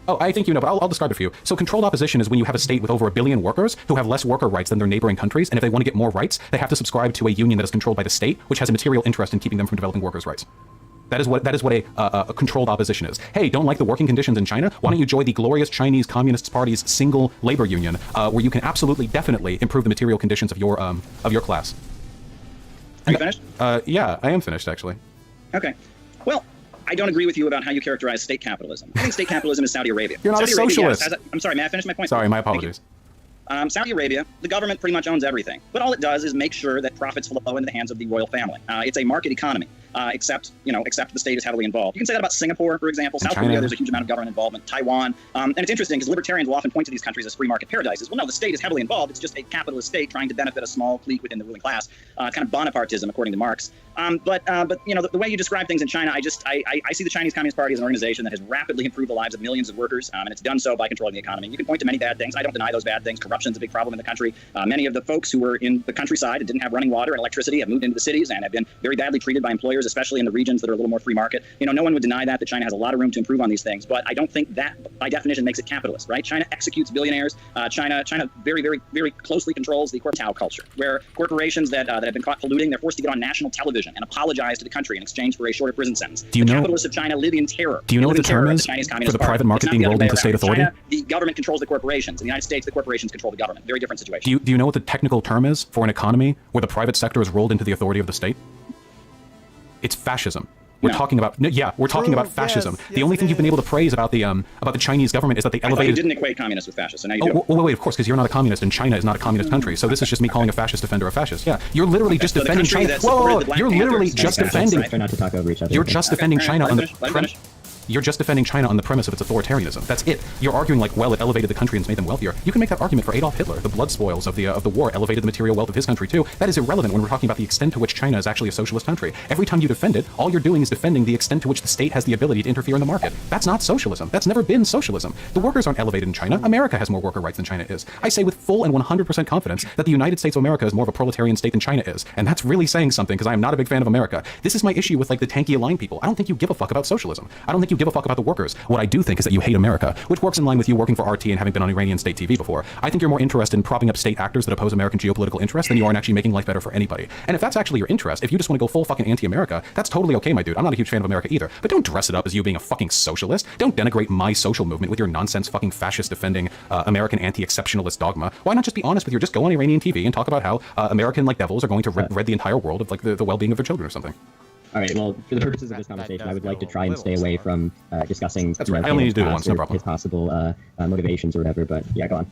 Oh, I think you know, but I'll describe it for you. So controlled opposition is when you have a state with over 1 billion workers who have less worker rights than their neighboring countries, and if they want to get more rights, they have to subscribe to a union that is controlled by the state, which has a material interest in keeping them from developing workers' rights. That is what a controlled opposition is. Hey, don't like the working conditions in China? Why don't you join the glorious Chinese Communist Party's single labor union, where you can absolutely, definitely improve the material conditions of your class. Are you finished? Yeah, I am finished, actually. Okay. Well, I don't agree with you about how you characterize state capitalism. I think state capitalism is Saudi Arabia. You're not Saudi a socialist. I'm sorry, may I finish my point? Sorry, my apologies. Saudi Arabia, the government pretty much owns everything. But all it does is make sure that profits flow into the hands of the royal family. It's a market economy, except the state is heavily involved. You can say that about Singapore, for example. South Korea, there's a huge amount of government involvement. Taiwan. And it's interesting because libertarians will often point to these countries as free market paradises. Well, no, the state is heavily involved. It's just a capitalist state trying to benefit a small clique within the ruling class, kind of Bonapartism, according to Marx. But the way you describe things in China, I see the Chinese Communist Party as an organization that has rapidly improved the lives of millions of workers, and it's done so by controlling the economy. You can point to many bad things. I don't deny those bad things. Corruption's a big problem in the country. Many of the folks who were in the countryside and didn't have running water and electricity have moved into the cities and have been very badly treated by employers, especially in the regions that are a little more free market. No one would deny that China has a lot of room to improve on these things, but I don't think that by definition makes it capitalist, right? China executes billionaires. China very, very, very closely controls the Tao culture, where corporations that have been caught polluting, they're forced to get on national television and apologize to the country in exchange for a shorter prison sentence. The capitalists of China live in terror. Do you know what the term is for the private market being rolled into state authority? China, the government controls the corporations. In the United States, the corporations control the government. Very different situation. Do you know what the technical term is for an economy where the private sector is rolled into the authority of the state? It's fascism. We're talking about fascism. Yes, the only thing you've been able to praise about the Chinese government is that they elevated. You didn't equate communists with fascists, so now you do. Wait, of course, because you're not a communist, and China is not a communist country. So this is just me calling a fascist defender a fascist. Yeah, you're literally just defending China. Whoa, you're literally just defending. Try not to talk over each other. You're just defending China on the. You're just defending China on the premise of its authoritarianism. That's it. You're arguing like, well, it elevated the country and made them wealthier. You can make that argument for Adolf Hitler. The blood spoils of the war elevated the material wealth of his country too. That is irrelevant when we're talking about the extent to which China is actually a socialist country. Every time you defend it, all you're doing is defending the extent to which the state has the ability to interfere in the market. That's not socialism. That's never been socialism. The workers aren't elevated in China. America has more worker rights than China is. I say with full and 100% confidence that the United States of America is more of a proletarian state than China is. And that's really saying something because I am not a big fan of America. This is my issue with like the tanky aligned people. I don't think you give a fuck about socialism. I don't think you give a fuck about the workers. What I do think is that you hate America, which works in line with you working for RT and having been on Iranian state TV before. I think you're more interested in propping up state actors that oppose American geopolitical interests than you are in actually making life better for anybody. And if that's actually your interest, if you just want to go full fucking anti-America, that's totally okay, my dude. I'm not a huge fan of America either. But don't dress it up as you being a fucking socialist. Don't denigrate my social movement with your nonsense fucking fascist defending American anti-exceptionalist dogma. Why not just be honest with you? Just go on Iranian TV and talk about how American like devils are going to rid the entire world of like the well-being of their children or something. All right. Well, for the purposes of this conversation, I would like to try and stay away from discussing. That's right. I only need to do it once, no problem. His possible motivations or whatever. But yeah, go on.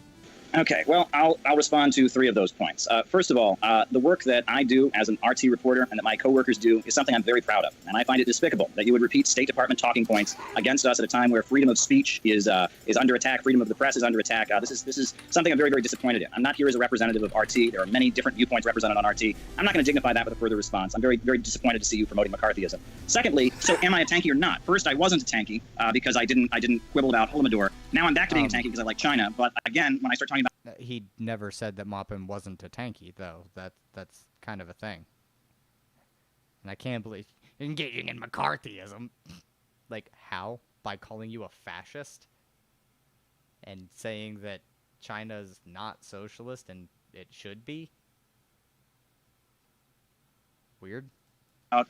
Okay, well, I'll respond to three of those points. First of all, the work that I do as an RT reporter and that my coworkers do is something I'm very proud of, and I find it despicable that you would repeat State Department talking points against us at a time where freedom of speech is under attack, freedom of the press is under attack. This is something I'm very, very disappointed in. I'm not here as a representative of RT. There are many different viewpoints represented on RT. I'm not going to dignify that with a further response. I'm very, very disappointed to see you promoting McCarthyism. Secondly, so am I a tanky or not? First, I wasn't a tanky because I didn't quibble about Holodomor. Now I'm back to being a tanky because I like China. But again, when I start talking about he never said that Maupin wasn't a tanky, though. That's kind of a thing. And I can't believe engaging in McCarthyism. Like, how? By calling you a fascist? And saying that China's not socialist and it should be? Weird.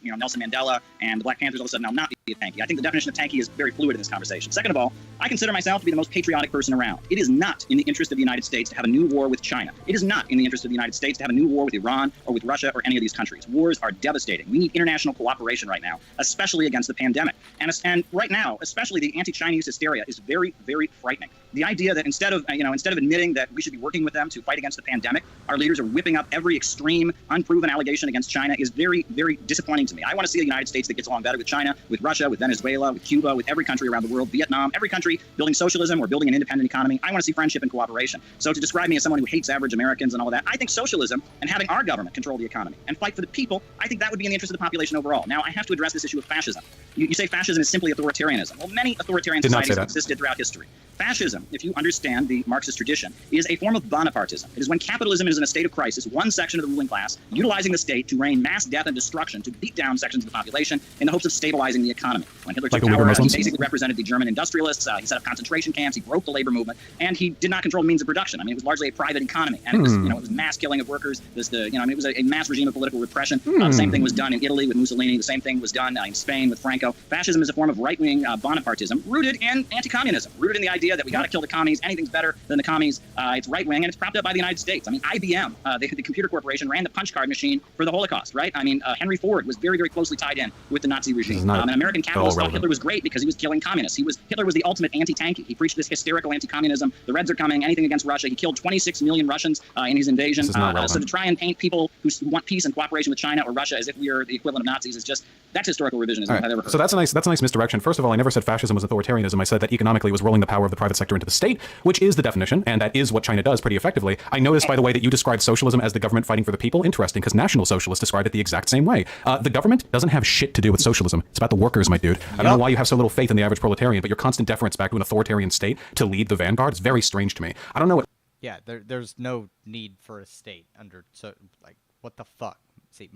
Nelson Mandela and the Black Panthers all of a sudden I'll not be a tanky. I think the definition of tanky is very fluid in this conversation. Second of all, I consider myself to be the most patriotic person around. It is not in the interest of the United States to have a new war with China. It is not in the interest of the United States to have a new war with Iran or with Russia or any of these countries. Wars are devastating. We need international cooperation right now, especially against the pandemic. And right now, especially the anti-Chinese hysteria is very, very frightening. The idea that instead of admitting that we should be working with them to fight against the pandemic, our leaders are whipping up every extreme, unproven allegation against China is very, very disappointing to me. I want to see a United States that gets along better with China, with Russia, with Venezuela, with Cuba, with every country around the world, Vietnam, every country building socialism or building an independent economy. I want to see friendship and cooperation. So to describe me as someone who hates average Americans and all of that, I think socialism and having our government control the economy and fight for the people, I think that would be in the interest of the population overall. Now, I have to address this issue of fascism. You say fascism is simply authoritarianism. Well, many authoritarian societies have existed throughout history. Fascism, if you understand the Marxist tradition, is a form of Bonapartism. It is when capitalism is in a state of crisis, one section of the ruling class utilizing the state to rain mass death and destruction to beat down sections of the population in the hopes of stabilizing the economy. When Hitler took power, he basically represented the German industrialists. He set up concentration camps. He broke the labor movement, and he did not control the means of production. I mean, it was largely a private economy, and it was mass killing of workers. It was a mass regime of political repression. The same thing was done in Italy with Mussolini. The same thing was done in Spain with Franco. Fascism is a form of right-wing Bonapartism rooted in anti-communism, rooted in the idea that we got to kill the commies. Anything's better than the commies. It's right-wing, and it's propped up by the United States. I mean, IBM, the computer corporation, ran the punch card machine for the Holocaust, right? I mean, Henry Ford board was very, very closely tied in with the Nazi regime. Not And American capitalists thought relevant. Hitler was great because he was killing communists. Hitler was the ultimate anti-tanky. He preached this hysterical anti-communism. The Reds are coming, anything against Russia. He killed 26 million Russians in his invasion. This is not relevant. So to try and paint people who want peace and cooperation with China or Russia as if we are the equivalent of Nazis is just, that's historical revisionism All right. I've ever heard. So that's a nice misdirection. First of all, I never said fascism was authoritarianism. I said that economically it was rolling the power of the private sector into the state, which is the definition, and that is what China does pretty effectively. I noticed, by the way, that you described socialism as the government fighting for the people. Interesting, because National Socialists described it the exact same way. The government doesn't have shit to do with socialism. It's about the workers, my dude. I don't know why you have so little faith in the average proletarian, but your constant deference back to an authoritarian state to lead the vanguard is very strange to me. I don't know what... Yeah, there's no need for a state under, so, like, what the fuck? See,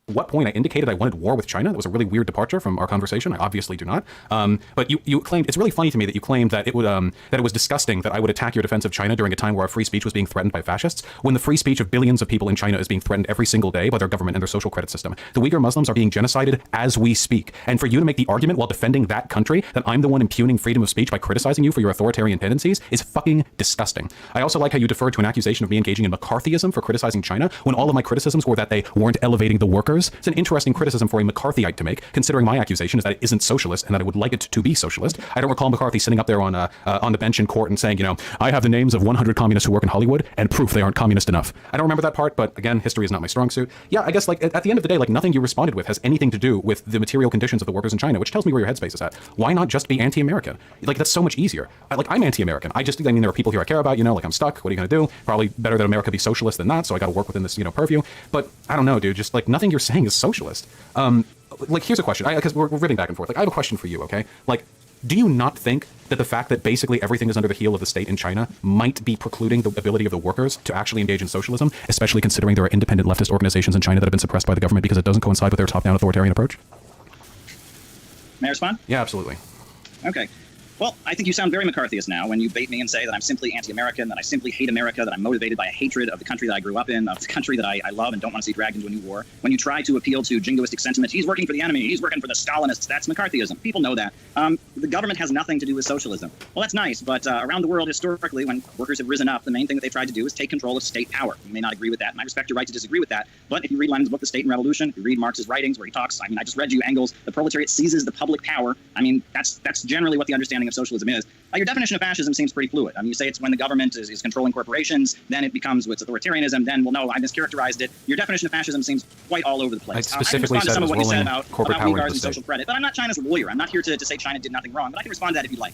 what point I indicated I wanted war with China. That was a really weird departure from our conversation. I obviously do not. But you claimed, it's really funny to me that you claimed that it would that it was disgusting that I would attack your defense of China during a time where our free speech was being threatened by fascists, when the free speech of billions of people in China is being threatened every single day by their government and their social credit system. The Uyghur Muslims are being genocided as we speak. And for you to make the argument while defending that country that I'm the one impugning freedom of speech by criticizing you for your authoritarian tendencies is fucking disgusting. I also like how you deferred to an accusation of me engaging in McCarthyism for criticizing China when all of my criticisms were that they weren't elevating the workers. It's an interesting criticism for a McCarthyite to make, considering my accusation is that it isn't socialist and that I would like it to be socialist. I don't recall McCarthy sitting up there on the bench in court and saying, you know, I have the names of 100 communists who work in Hollywood and proof they aren't communist enough. I don't remember that part, but again, history is not my strong suit. Yeah, I guess like at the end of the day, like nothing you responded with has anything to do with the material conditions of the workers in China, which tells me where your headspace is at. Why not just be anti-American? Like that's so much easier. I'm anti-American. I mean, there are people here I care about, you know, like I'm stuck. What are you going to do? Probably better that America be socialist than not, so I got to work within this, you know, purview. But I don't know, dude, just like nothing you're saying is socialist. Like, here's a question, because we're ribbing back and forth. Like, I have a question for you, okay? Like, do you not think that the fact that basically everything is under the heel of the state in China might be precluding the ability of the workers to actually engage in socialism, especially considering there are independent leftist organizations in China that have been suppressed by the government because it doesn't coincide with their top-down authoritarian approach? May I respond? Yeah, absolutely. Okay. Well, I think you sound very McCarthyist now when you bait me and say that I'm simply anti-American, that I simply hate America, that I'm motivated by a hatred of the country that I grew up in, of the country that I love and don't want to see dragged into a new war. When you try to appeal to jingoistic sentiment, he's working for the enemy, he's working for the Stalinists, that's McCarthyism. People know that. The government has nothing to do with socialism. Well, that's nice, but around the world historically, when workers have risen up, the main thing that they've tried to do is take control of state power. You may not agree with that, and I respect your right to disagree with that, but if you read Lenin's book, The State and Revolution, if you read Marx's writings where he talks, I mean, I just read you Engels, the proletariat seizes the public power. I mean, that's generally what the understanding of socialism is. Your definition of fascism seems pretty fluid. I mean, you say it's when the government is controlling corporations, then it becomes what's authoritarianism, then, well, no, I mischaracterized it. Your definition of fascism seems quite all over the place. I specifically said it was rolling corporate power into Uyghurs the and state. social credit, but I'm not China's lawyer. I'm not here to say China did nothing wrong, but I can respond to that if you'd like.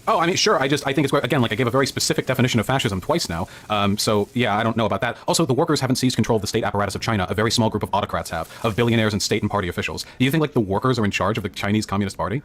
Oh, I mean, sure. I think it's, again, like I gave a very specific definition of fascism twice now. So, yeah, I don't know about that. Also, the workers haven't seized control of the state apparatus of China. A very small group of autocrats have, of billionaires and state and party officials. Do you think, like, the workers are in charge of the Chinese Communist Party?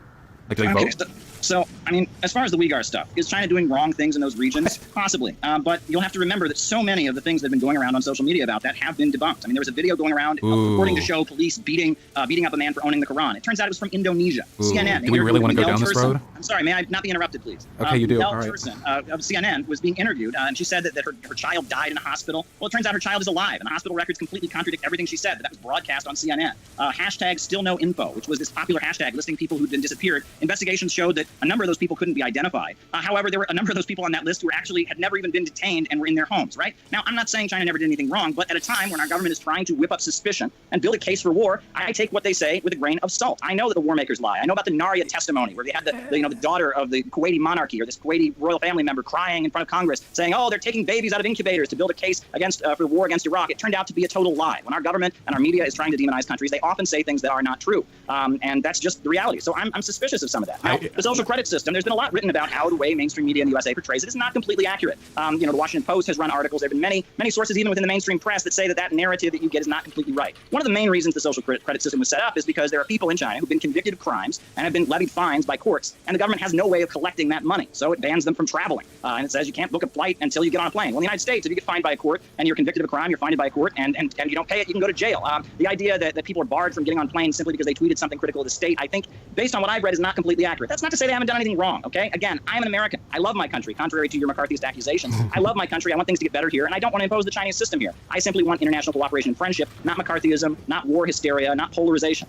Like, do they vote? So, I mean, as far as the Uyghur stuff, is China doing wrong things in those regions? Possibly. But you'll have to remember that so many of the things that have been going around on social media about that have been debunked. I mean, there was a video going around purporting to show police beating up a man for owning the Quran. It turns out it was from Indonesia. CNN. Do we really want to go down this road? I'm sorry, may I not be interrupted, please? Okay, you do. Mel All right. Turson of CNN was being interviewed, and she said that her child died in a hospital. Well, it turns out her child is alive, and the hospital records completely contradict everything she said, but that was broadcast on CNN. Hashtag still no info, which was this popular hashtag listing people who'd been disappeared. Investigations showed that a number of those people couldn't be identified. However, there were a number of those people on that list who had never even been detained and were in their homes, right? Now, I'm not saying China never did anything wrong, but at a time when our government is trying to whip up suspicion and build a case for war, I take what they say with a grain of salt. I know that the war makers lie. I know about the Naria testimony, where they had the daughter of the Kuwaiti monarchy or this Kuwaiti royal family member crying in front of Congress saying, oh, they're taking babies out of incubators to build a case against for war against Iraq. It turned out to be a total lie. When our government and our media is trying to demonize countries, they often say things that are not true. And that's just the reality. So I'm suspicious of some of that. Now, the social credit system, there's been a lot written about how the way mainstream media in the USA portrays it is not completely accurate. The Washington Post has run articles. There have been many sources, even within the mainstream press, that say that narrative that you get is not completely right. One of the main reasons the social credit system was set up is because there are people in China who've been convicted of crimes and have been levied fines by courts, and the government has no way of collecting that money. So it bans them from traveling. And it says you can't book a flight until you get on a plane. Well, in the United States, if you get fined by a court and you're convicted of a crime, you're fined by a court, and you don't pay it, you can go to jail. The idea that people are barred from getting on planes simply because they tweeted something critical of the state, I think, based on what I've read, is not completely accurate. That's not to say they haven't done anything wrong, okay? Again, I'm an American. I love my country, contrary to your McCarthyist accusations. I love my country. I want things to get better here, and I don't want to impose the Chinese system here. I simply want international cooperation and friendship, not McCarthyism, not war hysteria, not polarization.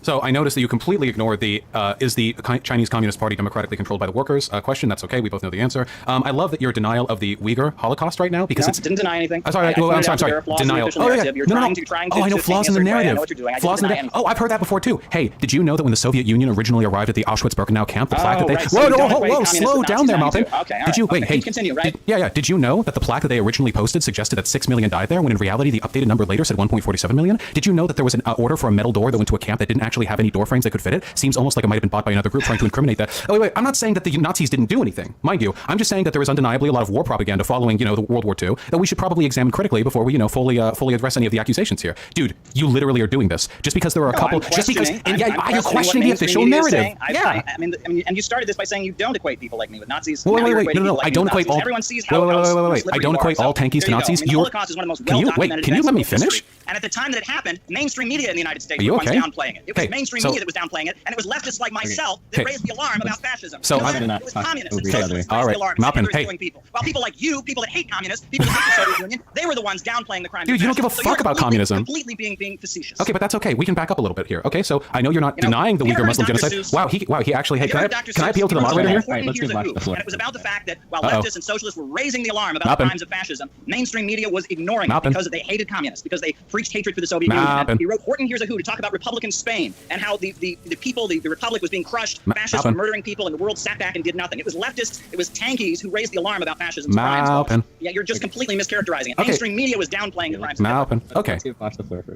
So I noticed that you completely ignored the is the Chinese Communist Party democratically controlled by the workers question. That's okay. We both know the answer. I love that your denial of the Uyghur Holocaust right now because No, it's didn't deny anything. I'm sorry. I I'm sorry. Denial. Oh yeah. You're no. trying Oh, I know to flaws in the answer, right? narrative. I know what you're doing. I Flaws in didn't the deny Oh, I've heard that before too. Hey, did you know that when the Soviet Union originally arrived at the Auschwitz-Birkenau camp, the plaque that they right, so you don't equate whoa, communists slow with down there, Nazis, Malpin. okay, all Did you right, wait? okay, Hey, continue, right? Yeah. Did you know that the plaque that they originally posted suggested that 6 million died there, when in reality the updated number later said 1.47 million? Did you know that there was an order for a metal door that went to a camp that didn't actually have any door frames that could fit it? Seems almost like it might have been bought by another group trying to incriminate that. Oh, wait. I'm not saying that the Nazis didn't do anything, mind you. I'm just saying that there is undeniably a lot of war propaganda following, the World War II that we should probably examine critically before we, fully address any of the accusations here. Dude, you literally are doing this just because there are a couple. Just because you're questioning the official narrative. I mean, and you started this by saying you don't equate people like me with Nazis. Wait. No. I don't equate all. Everyone sees how Wait. I don't equate all tankies to Nazis. The Holocaust is one of the most well-documented Can you let me finish? And at the time that it happened, mainstream media in the United States was downplaying it. It was mainstream media that was downplaying it, and it was leftists like myself that raised the alarm about fascism. So it was communists and socialists all right, Malpin, hey. People. While people like you, people that hate communists, people that hate the Soviet Union, they were the ones downplaying the crime. Dude, you don't give a fuck about communism. Completely being facetious. Okay, but that's okay. We can back up a little bit here. Okay, so I know you're not denying the Uyghur Muslim genocide. Wow, he actually. Hey, can I appeal to the moderator here? Right, let's give Vosh the floor. And it was about the fact that while leftists and socialists were raising the alarm about the crimes of fascism, mainstream media was ignoring it because they hated communists, because they preached hatred for the Soviet Union. And he wrote Horton Hears a Who to talk about Republican Spain and how the people, the Republic was being crushed, fascists were murdering people, and the world sat back and did nothing. It was leftists, it was tankies who raised the alarm about fascism's crimes. Yeah, you're just completely miskcharacterizing it. Mainstream media was downplaying the crimes. Malpin. Okay.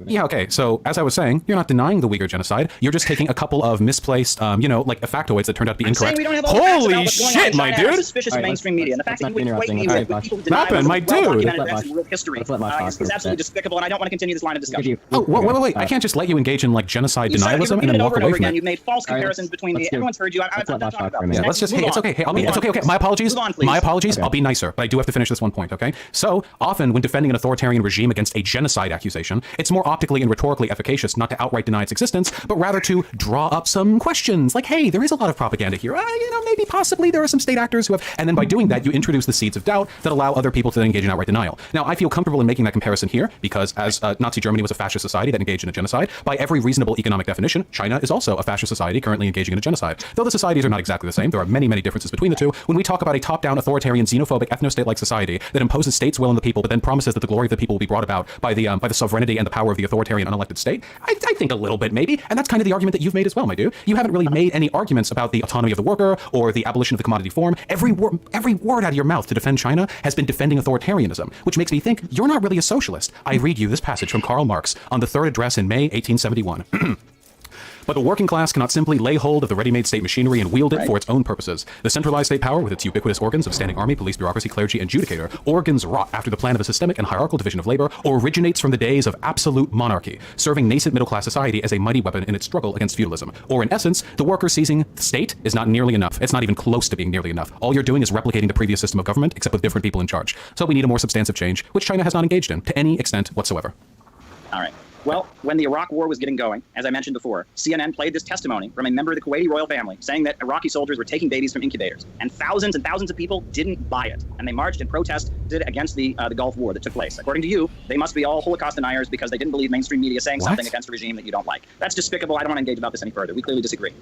Yeah, okay. So as I was saying, you're not denying the Uyghur genocide. You're just taking a couple of misplaced, like factoids that turned out to be incorrect. We don't have all the facts about Holy what's going shit, on my in China. dude! Suspicious mainstream media. And the fact that you equate me with people who deny Malpin, my dude! world history is absolutely despicable, and I don't want to continue this line of discussion. Oh, wait. I can't just let you engage in, genocide denialism and then walk away from it. You made false comparisons between the... Everyone's heard you. I'm not talking about this. Yeah, let's just... Hey, it's okay. Hey, it's okay. My apologies. My apologies. I'll be nicer, but I do have to finish this one point, okay? So, often when defending an authoritarian regime against a genocide accusation, it's more optically and rhetorically efficacious not to outright deny its existence, but rather to draw up some questions, like, hey, there is a lot of propaganda here. Maybe possibly there are some state actors who have... And then by doing that, you introduce the seeds of doubt that allow other people to then engage in outright denial. Now, I feel comfortable in making that comparison here because as Nazi Germany was a fascist society that engaged in a genocide, by every reasonable economic definition, China is also a fascist society currently engaging in a genocide. Though the societies are not exactly the same, there are many, many differences between the two. When we talk about a top-down, authoritarian, xenophobic, ethno-state-like society that imposes state's will on the people, but then promises that the glory of the people will be brought about by the sovereignty and the power of the authoritarian, unelected state, I think a little bit maybe, and that's kind of the argument that you've made as well, my dude. You haven't really made any arguments about the autonomy of the worker or the abolition of the commodity form. Every word out of your mouth to defend China has been defending authoritarianism, which makes me think you're not really a socialist. I read you this passage from Karl Marx on the third address in May 1871. But the working class cannot simply lay hold of the ready-made state machinery and wield it for its own purposes. The centralized state power, with its ubiquitous organs of standing army, police, bureaucracy, clergy, and judicator, organs wrought after the plan of a systemic and hierarchical division of labor, originates from the days of absolute monarchy, serving nascent middle-class society as a mighty weapon in its struggle against feudalism. Or in essence, the worker seizing the state is not nearly enough. It's not even close to being nearly enough. All you're doing is replicating the previous system of government, except with different people in charge. So we need a more substantive change, which China has not engaged in, to any extent whatsoever. All right. Well, when the Iraq War was getting going, as I mentioned before, CNN played this testimony from a member of the Kuwaiti royal family saying that Iraqi soldiers were taking babies from incubators, and thousands of people didn't buy it, and they marched and protested against the Gulf War that took place. According to you, they must be all Holocaust deniers because they didn't believe mainstream media saying something against a regime that you don't like. That's despicable. I don't want to engage about this any further. We clearly disagree.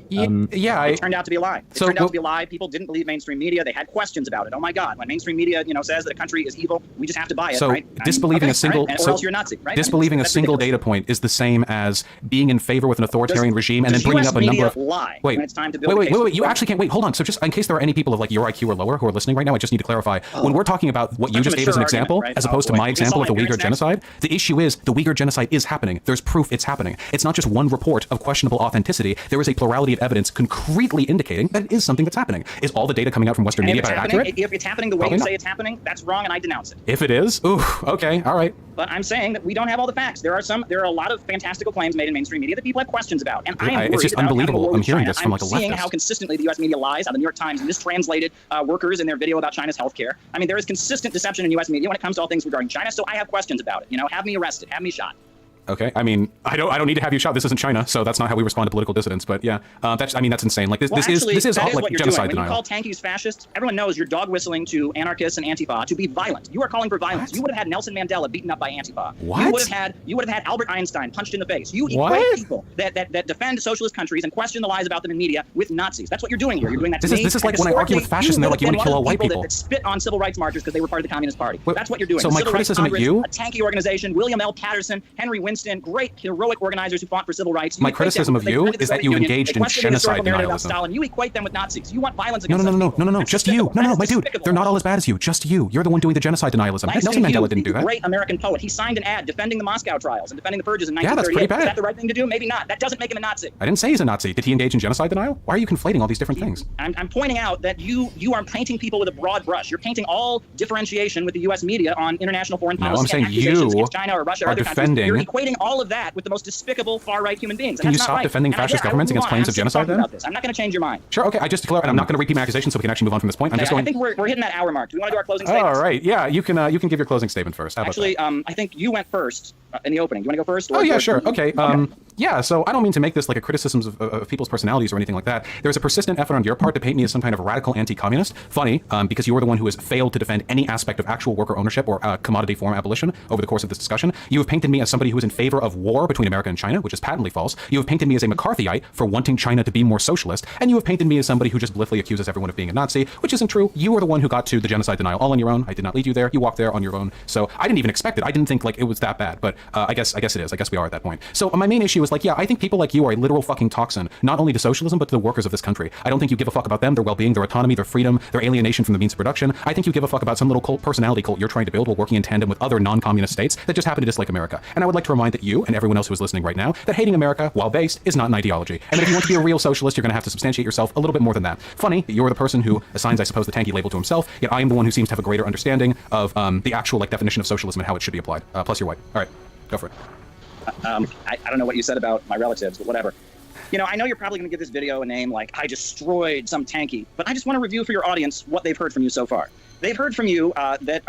It turned out to be a lie. It turned out to be a lie. People didn't believe mainstream media. They had questions about it. Oh my God! When mainstream media, says that a country is evil, we just have to buy it. So right? disbelieving a single, right? Or else you're a Nazi, right? Disbelieving a single data point is the same as being in favor with an authoritarian regime and then bringing up a number of. Lie wait, when it's time to build wait. You actually can't wait. Hold on. So just in case there are any people of your IQ or lower who are listening right now, I just need to clarify. When we're talking about what you just gave as an example, as opposed to my example of the Uyghur genocide, the issue is the Uyghur genocide is happening. There's proof it's happening. It's not just one report of questionable authenticity. There is a plurality of evidence concretely indicating that it is something that's happening. Is all the data coming out from Western media accurate? If it's happening the way you say it's happening, that's wrong, and I denounce it. If it is, okay, all right. But I'm saying that we don't have all the facts. There are a lot of fantastical claims made in mainstream media that people have questions about, and I am worried it's just unbelievable. I'm hearing this from a leftist. I'm seeing how consistently the U.S. media lies. How the New York Times mistranslated workers in their video about China's healthcare. I mean, there is consistent deception in U.S. media when it comes to all things regarding China. So I have questions about it. Have me arrested, have me shot. Okay, I mean, I don't need to have you shot. This isn't China, so that's not how we respond to political dissidents. But yeah, that's insane. Like this is all like genocide denial. When you call denial. tankies fascists, everyone knows you're dog whistling to anarchists and Antifa to be violent. You are calling for violence. You would have had Nelson Mandela beaten up by Antifa. What? You would have had Albert Einstein punched in the face. You equate What? people that defend socialist countries and question the lies about them in media with Nazis. That's what you're doing here. You're doing that to me. This is like when I argue with fascists and they're like, you want to kill all white people. That spit on civil rights marchers because they were part of the Communist Party. That's what you're doing. So my criticism of you, a tanky organization, William L. Patterson, Henry Winston, great heroic organizers who fought for civil rights. My criticism of you is that you engaged in genocide denialism. Stalin. You equate them with Nazis. You want violence against No, just you. No, my dude, they're not all as bad as you. Just you. You're the one doing the genocide denialism. Nelson Mandela didn't do that. Great American poet. He signed an ad defending the Moscow trials and defending the purges in 1938. Yeah, that's pretty bad. Is that the right thing to do? Maybe not. That doesn't make him a Nazi. I didn't say he's a Nazi. Did he engage in genocide denial? Why are you conflating all these different things? I'm pointing out that you are painting people with a broad brush. You're painting all differentiation with the U.S. media on international foreign policy. No, I'm saying you against China or Russia or other countries. You're equating all of that with the most despicable far-right human beings. Can you stop defending fascist governments against claims of genocide then? I'm not going to change your mind. Sure, okay, I just declare, and I'm not going to repeat my accusation so we can actually move on from this point. I think we're hitting that hour mark. Do we want to do our closing statements? All right, yeah, you can give your closing statement first. How about Actually, I think you went first in the opening. Do you want to go first? Oh, yeah, sure. Okay. Yeah, so I don't mean to make this like a criticism of people's personalities or anything like that. There's a persistent effort on your part to paint me as some kind of radical anti-communist. Funny, because you were the one who has failed to defend any aspect of actual worker ownership or commodity form abolition over the course of this discussion. You have painted me as somebody who is in favor of war between America and China, which is patently false. You have painted me as a McCarthyite for wanting China to be more socialist. And you have painted me as somebody who just blithely accuses everyone of being a Nazi, which isn't true. You were the one who got to the genocide denial all on your own. I did not lead you there. You walked there on your own. So I didn't even expect it. I didn't think like it was that bad, but I guess it is. I guess we are at that point. So my main issue is like, yeah, I think people like you are a literal fucking toxin, not only to socialism, but to the workers of this country. I don't think you give a fuck about them, their well-being, their autonomy, their freedom, their alienation from the means of production. I think you give a fuck about some little cult, personality cult you're trying to build while working in tandem with other non-communist states that just happen to dislike America. And I would like to remind that you and everyone else who is listening right now that hating America, while based, is not an ideology. And that if you want to be a real socialist, you're going to have to substantiate yourself a little bit more than that. Funny, you're the person who assigns, I suppose, the tanky label to himself, yet I am the one who seems to have a greater understanding of the actual like definition of socialism and how it should be applied. Plus you're white. All right, go for it. I don't know what you said about my relatives, but whatever. You know, I know you're probably going to give this video a name like I destroyed some tanky, but I just want to review for your audience what they've heard from you so far. They've heard from you that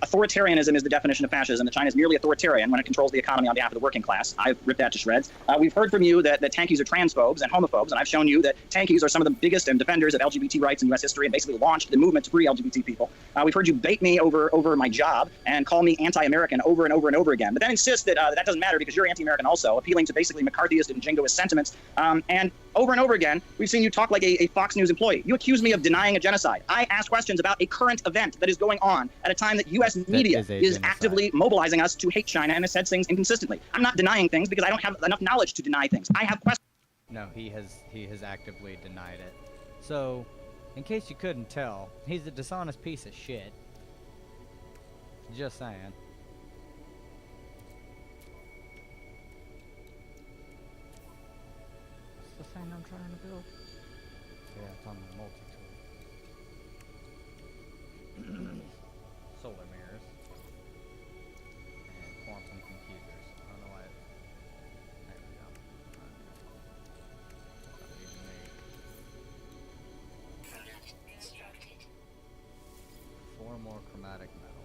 authoritarianism is the definition of fascism, that China is merely authoritarian when it controls the economy on behalf of the working class. I've ripped that to shreds. We've heard from you that tankies are transphobes and homophobes, and I've shown you that tankies are some of the biggest defenders of LGBT rights in U.S. history and basically launched the movement to free LGBT people. We've heard you bait me over my job and call me anti-American over and over and over again, but then insist that that doesn't matter because you're anti-American also, appealing to basically McCarthyist and jingoist sentiments. And over and over again, we've seen you talk like a Fox News employee. You accuse me of denying a genocide. I ask questions about a current event that is going on at a time that U.S. media is actively mobilizing us to hate China and has said things inconsistently. I'm not denying things because I don't have enough knowledge to deny things. I have questions. No, he has actively denied it. So, in case you couldn't tell, he's a dishonest piece of shit. Just saying. What's the thing I'm trying to build? Yeah, it's on the multi-tool. Solar mirrors. And quantum computers. I don't know why. There we go. Okay. 4 more chromatic metal.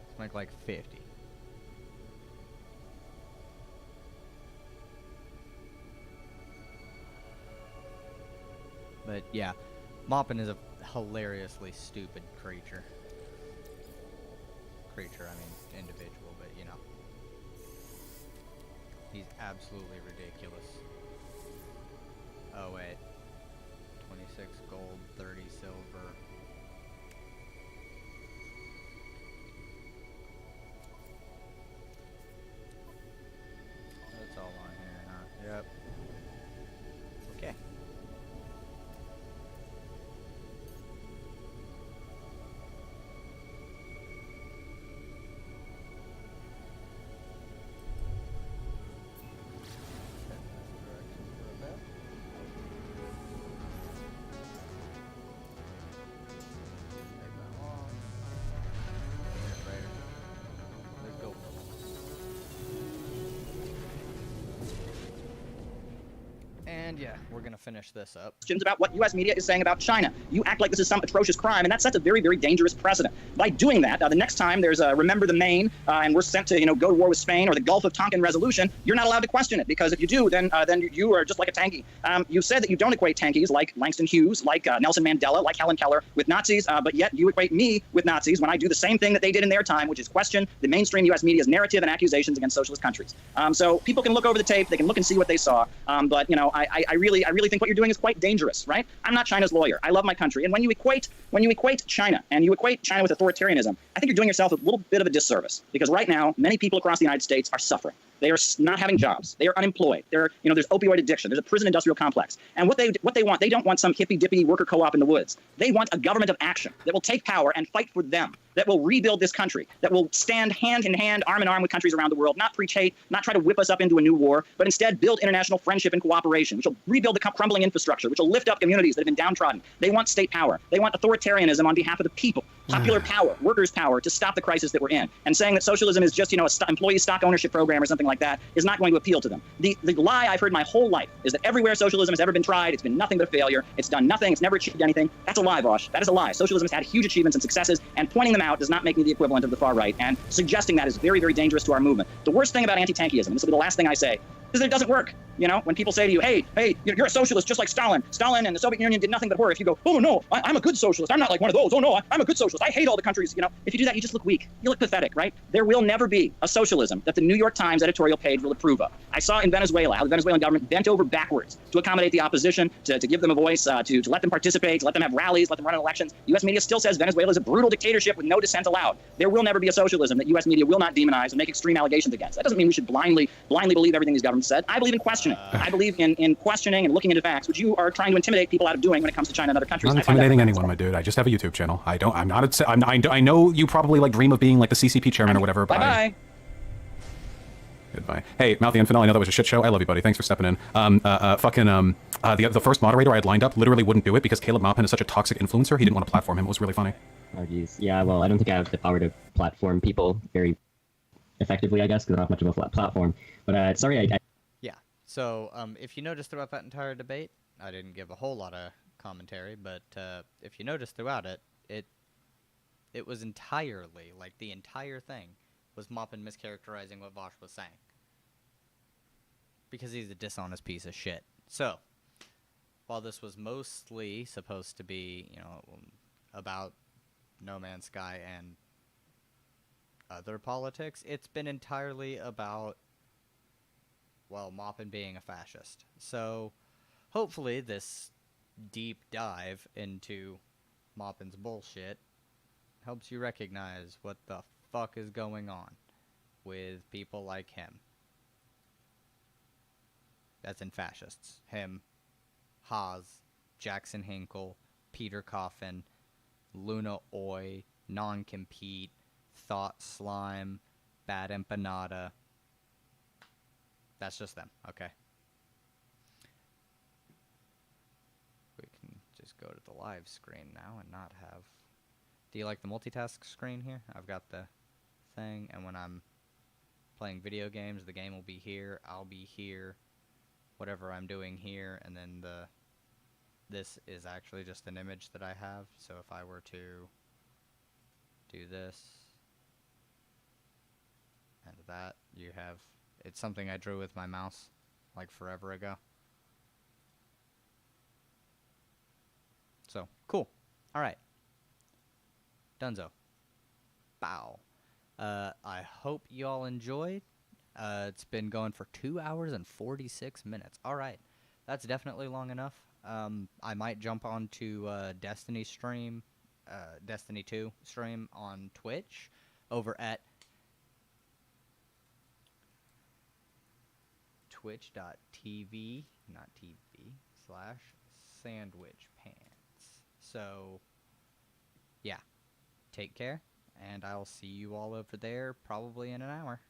Let's make like 50. But yeah, Moppin is a hilariously stupid creature. I mean individual, but you know. He's absolutely ridiculous. Oh wait. 26 gold, 30 silver. That's all on here, huh? Yep. Okay. And yeah, we're gonna finish this up. About what U.S. media is saying about China. You act like this is some atrocious crime, and that sets a very, very dangerous precedent. By doing that, the next time there's a Remember the Maine, and we're sent to, go to war with Spain, or the Gulf of Tonkin resolution, you're not allowed to question it, because if you do, then you are just like a tankie. You said that you don't equate tankies like Langston Hughes, like Nelson Mandela, like Helen Keller with Nazis, but yet you equate me with Nazis when I do the same thing that they did in their time, which is question the mainstream U.S. media's narrative and accusations against socialist countries. So people can look over the tape, they can look and see what they saw, but I really think what you're doing is quite dangerous, right? I'm not China's lawyer. I love my country, and when you equate China and you equate China with authoritarianism, I think you're doing yourself a little bit of a disservice, because right now many people across the United States are suffering. They are not having jobs. They are unemployed. There's opioid addiction. There's a prison industrial complex. And what they want, they don't want some hippy dippy worker co-op in the woods. They want a government of action that will take power and fight for them, that will rebuild this country, that will stand hand in hand, arm in arm with countries around the world, not preach hate, not try to whip us up into a new war, but instead build international friendship and cooperation, which will rebuild the crumbling infrastructure, which will lift up communities that have been downtrodden. They want state power. They want authoritarianism on behalf of the people, popular power, workers' power to stop the crisis that we're in. And saying that socialism is just, employee stock ownership program or something like that is not going to appeal to them. The lie I've heard my whole life is that everywhere socialism has ever been tried, it's been nothing but a failure. It's done nothing. It's never achieved anything. That's a lie, Vosh. That is a lie. Socialism has had huge achievements and successes, and pointing them out does not make me the equivalent of the far right, and suggesting that is very, very dangerous to our movement. The worst thing about anti-tankyism, and this will be the last thing I say, is that it doesn't work. When people say to you, hey, you're a socialist just like Stalin. Stalin and the Soviet Union did nothing but horror. If you go, oh, no, I'm a good socialist. I'm not like one of those. Oh, no, I'm a good socialist. I hate all the countries. If you do that, you just look weak. You look pathetic, right? There will never be a socialism that the New York Times editorial page will approve of. I saw in Venezuela how the Venezuelan government bent over backwards to accommodate the opposition, to give them a voice, to let them participate, to let them have rallies, let them run in elections. U.S. media still says Venezuela is a brutal dictatorship with no dissent allowed. There will never be a socialism that U.S. media will not demonize and make extreme allegations against. That doesn't mean we should blindly believe everything these governments said. I believe in questioning. I believe in questioning and looking into facts, which you are trying to intimidate people out of doing when it comes to China and other countries. I'm not intimidating anyone, my dude. I just have a YouTube channel. I know you probably dream of being like the CCP chairman or whatever. But Bye-bye. Goodbye. Hey, Mouthy Infidel, I know that was a shit show. I love you, buddy. Thanks for stepping in. The first moderator I had lined up literally wouldn't do it because Caleb Maupin is such a toxic influencer. He didn't want to platform him. It was really funny. Oh, geez. Yeah, well, I don't think I have the power to platform people very effectively, I guess, because I don't have much of a flat platform. But sorry, I Yeah. So, if you notice throughout that entire debate, I didn't give a whole lot of commentary, but if you notice throughout it, it was entirely, the entire thing was Maupin mischaracterizing what Vosh was saying. Because he's a dishonest piece of shit. So, while this was mostly supposed to be, about No Man's Sky and other politics, it's been entirely about, Maupin being a fascist. So, hopefully this deep dive into Maupin's bullshit helps you recognize what the fuck is going on with people like him. That's in fascists. Him, Haas, Jackson Hinkle, Peter Coffin, Luna Oi, Non-Compete, Thought Slime, Bad Empanada. That's just them, okay? We can just go to the live screen now and not have... Do you like the multitask screen here? I've got the thing, and when I'm playing video games, the game will be here, I'll be here, whatever I'm doing here, and then this is actually just an image that I have, so if I were to do this and that, you have, it's something I drew with my mouse, forever ago. So, cool. Alright. Dunzo. Bow. I hope you all enjoyed. It's been going for 2 hours and 46 minutes. Alright. That's definitely long enough. I might jump onto Destiny stream, Destiny 2 stream on Twitch over at twitch.tv, not TV, /sandwichpants. So, yeah. Take care, and I'll see you all over there probably in an hour.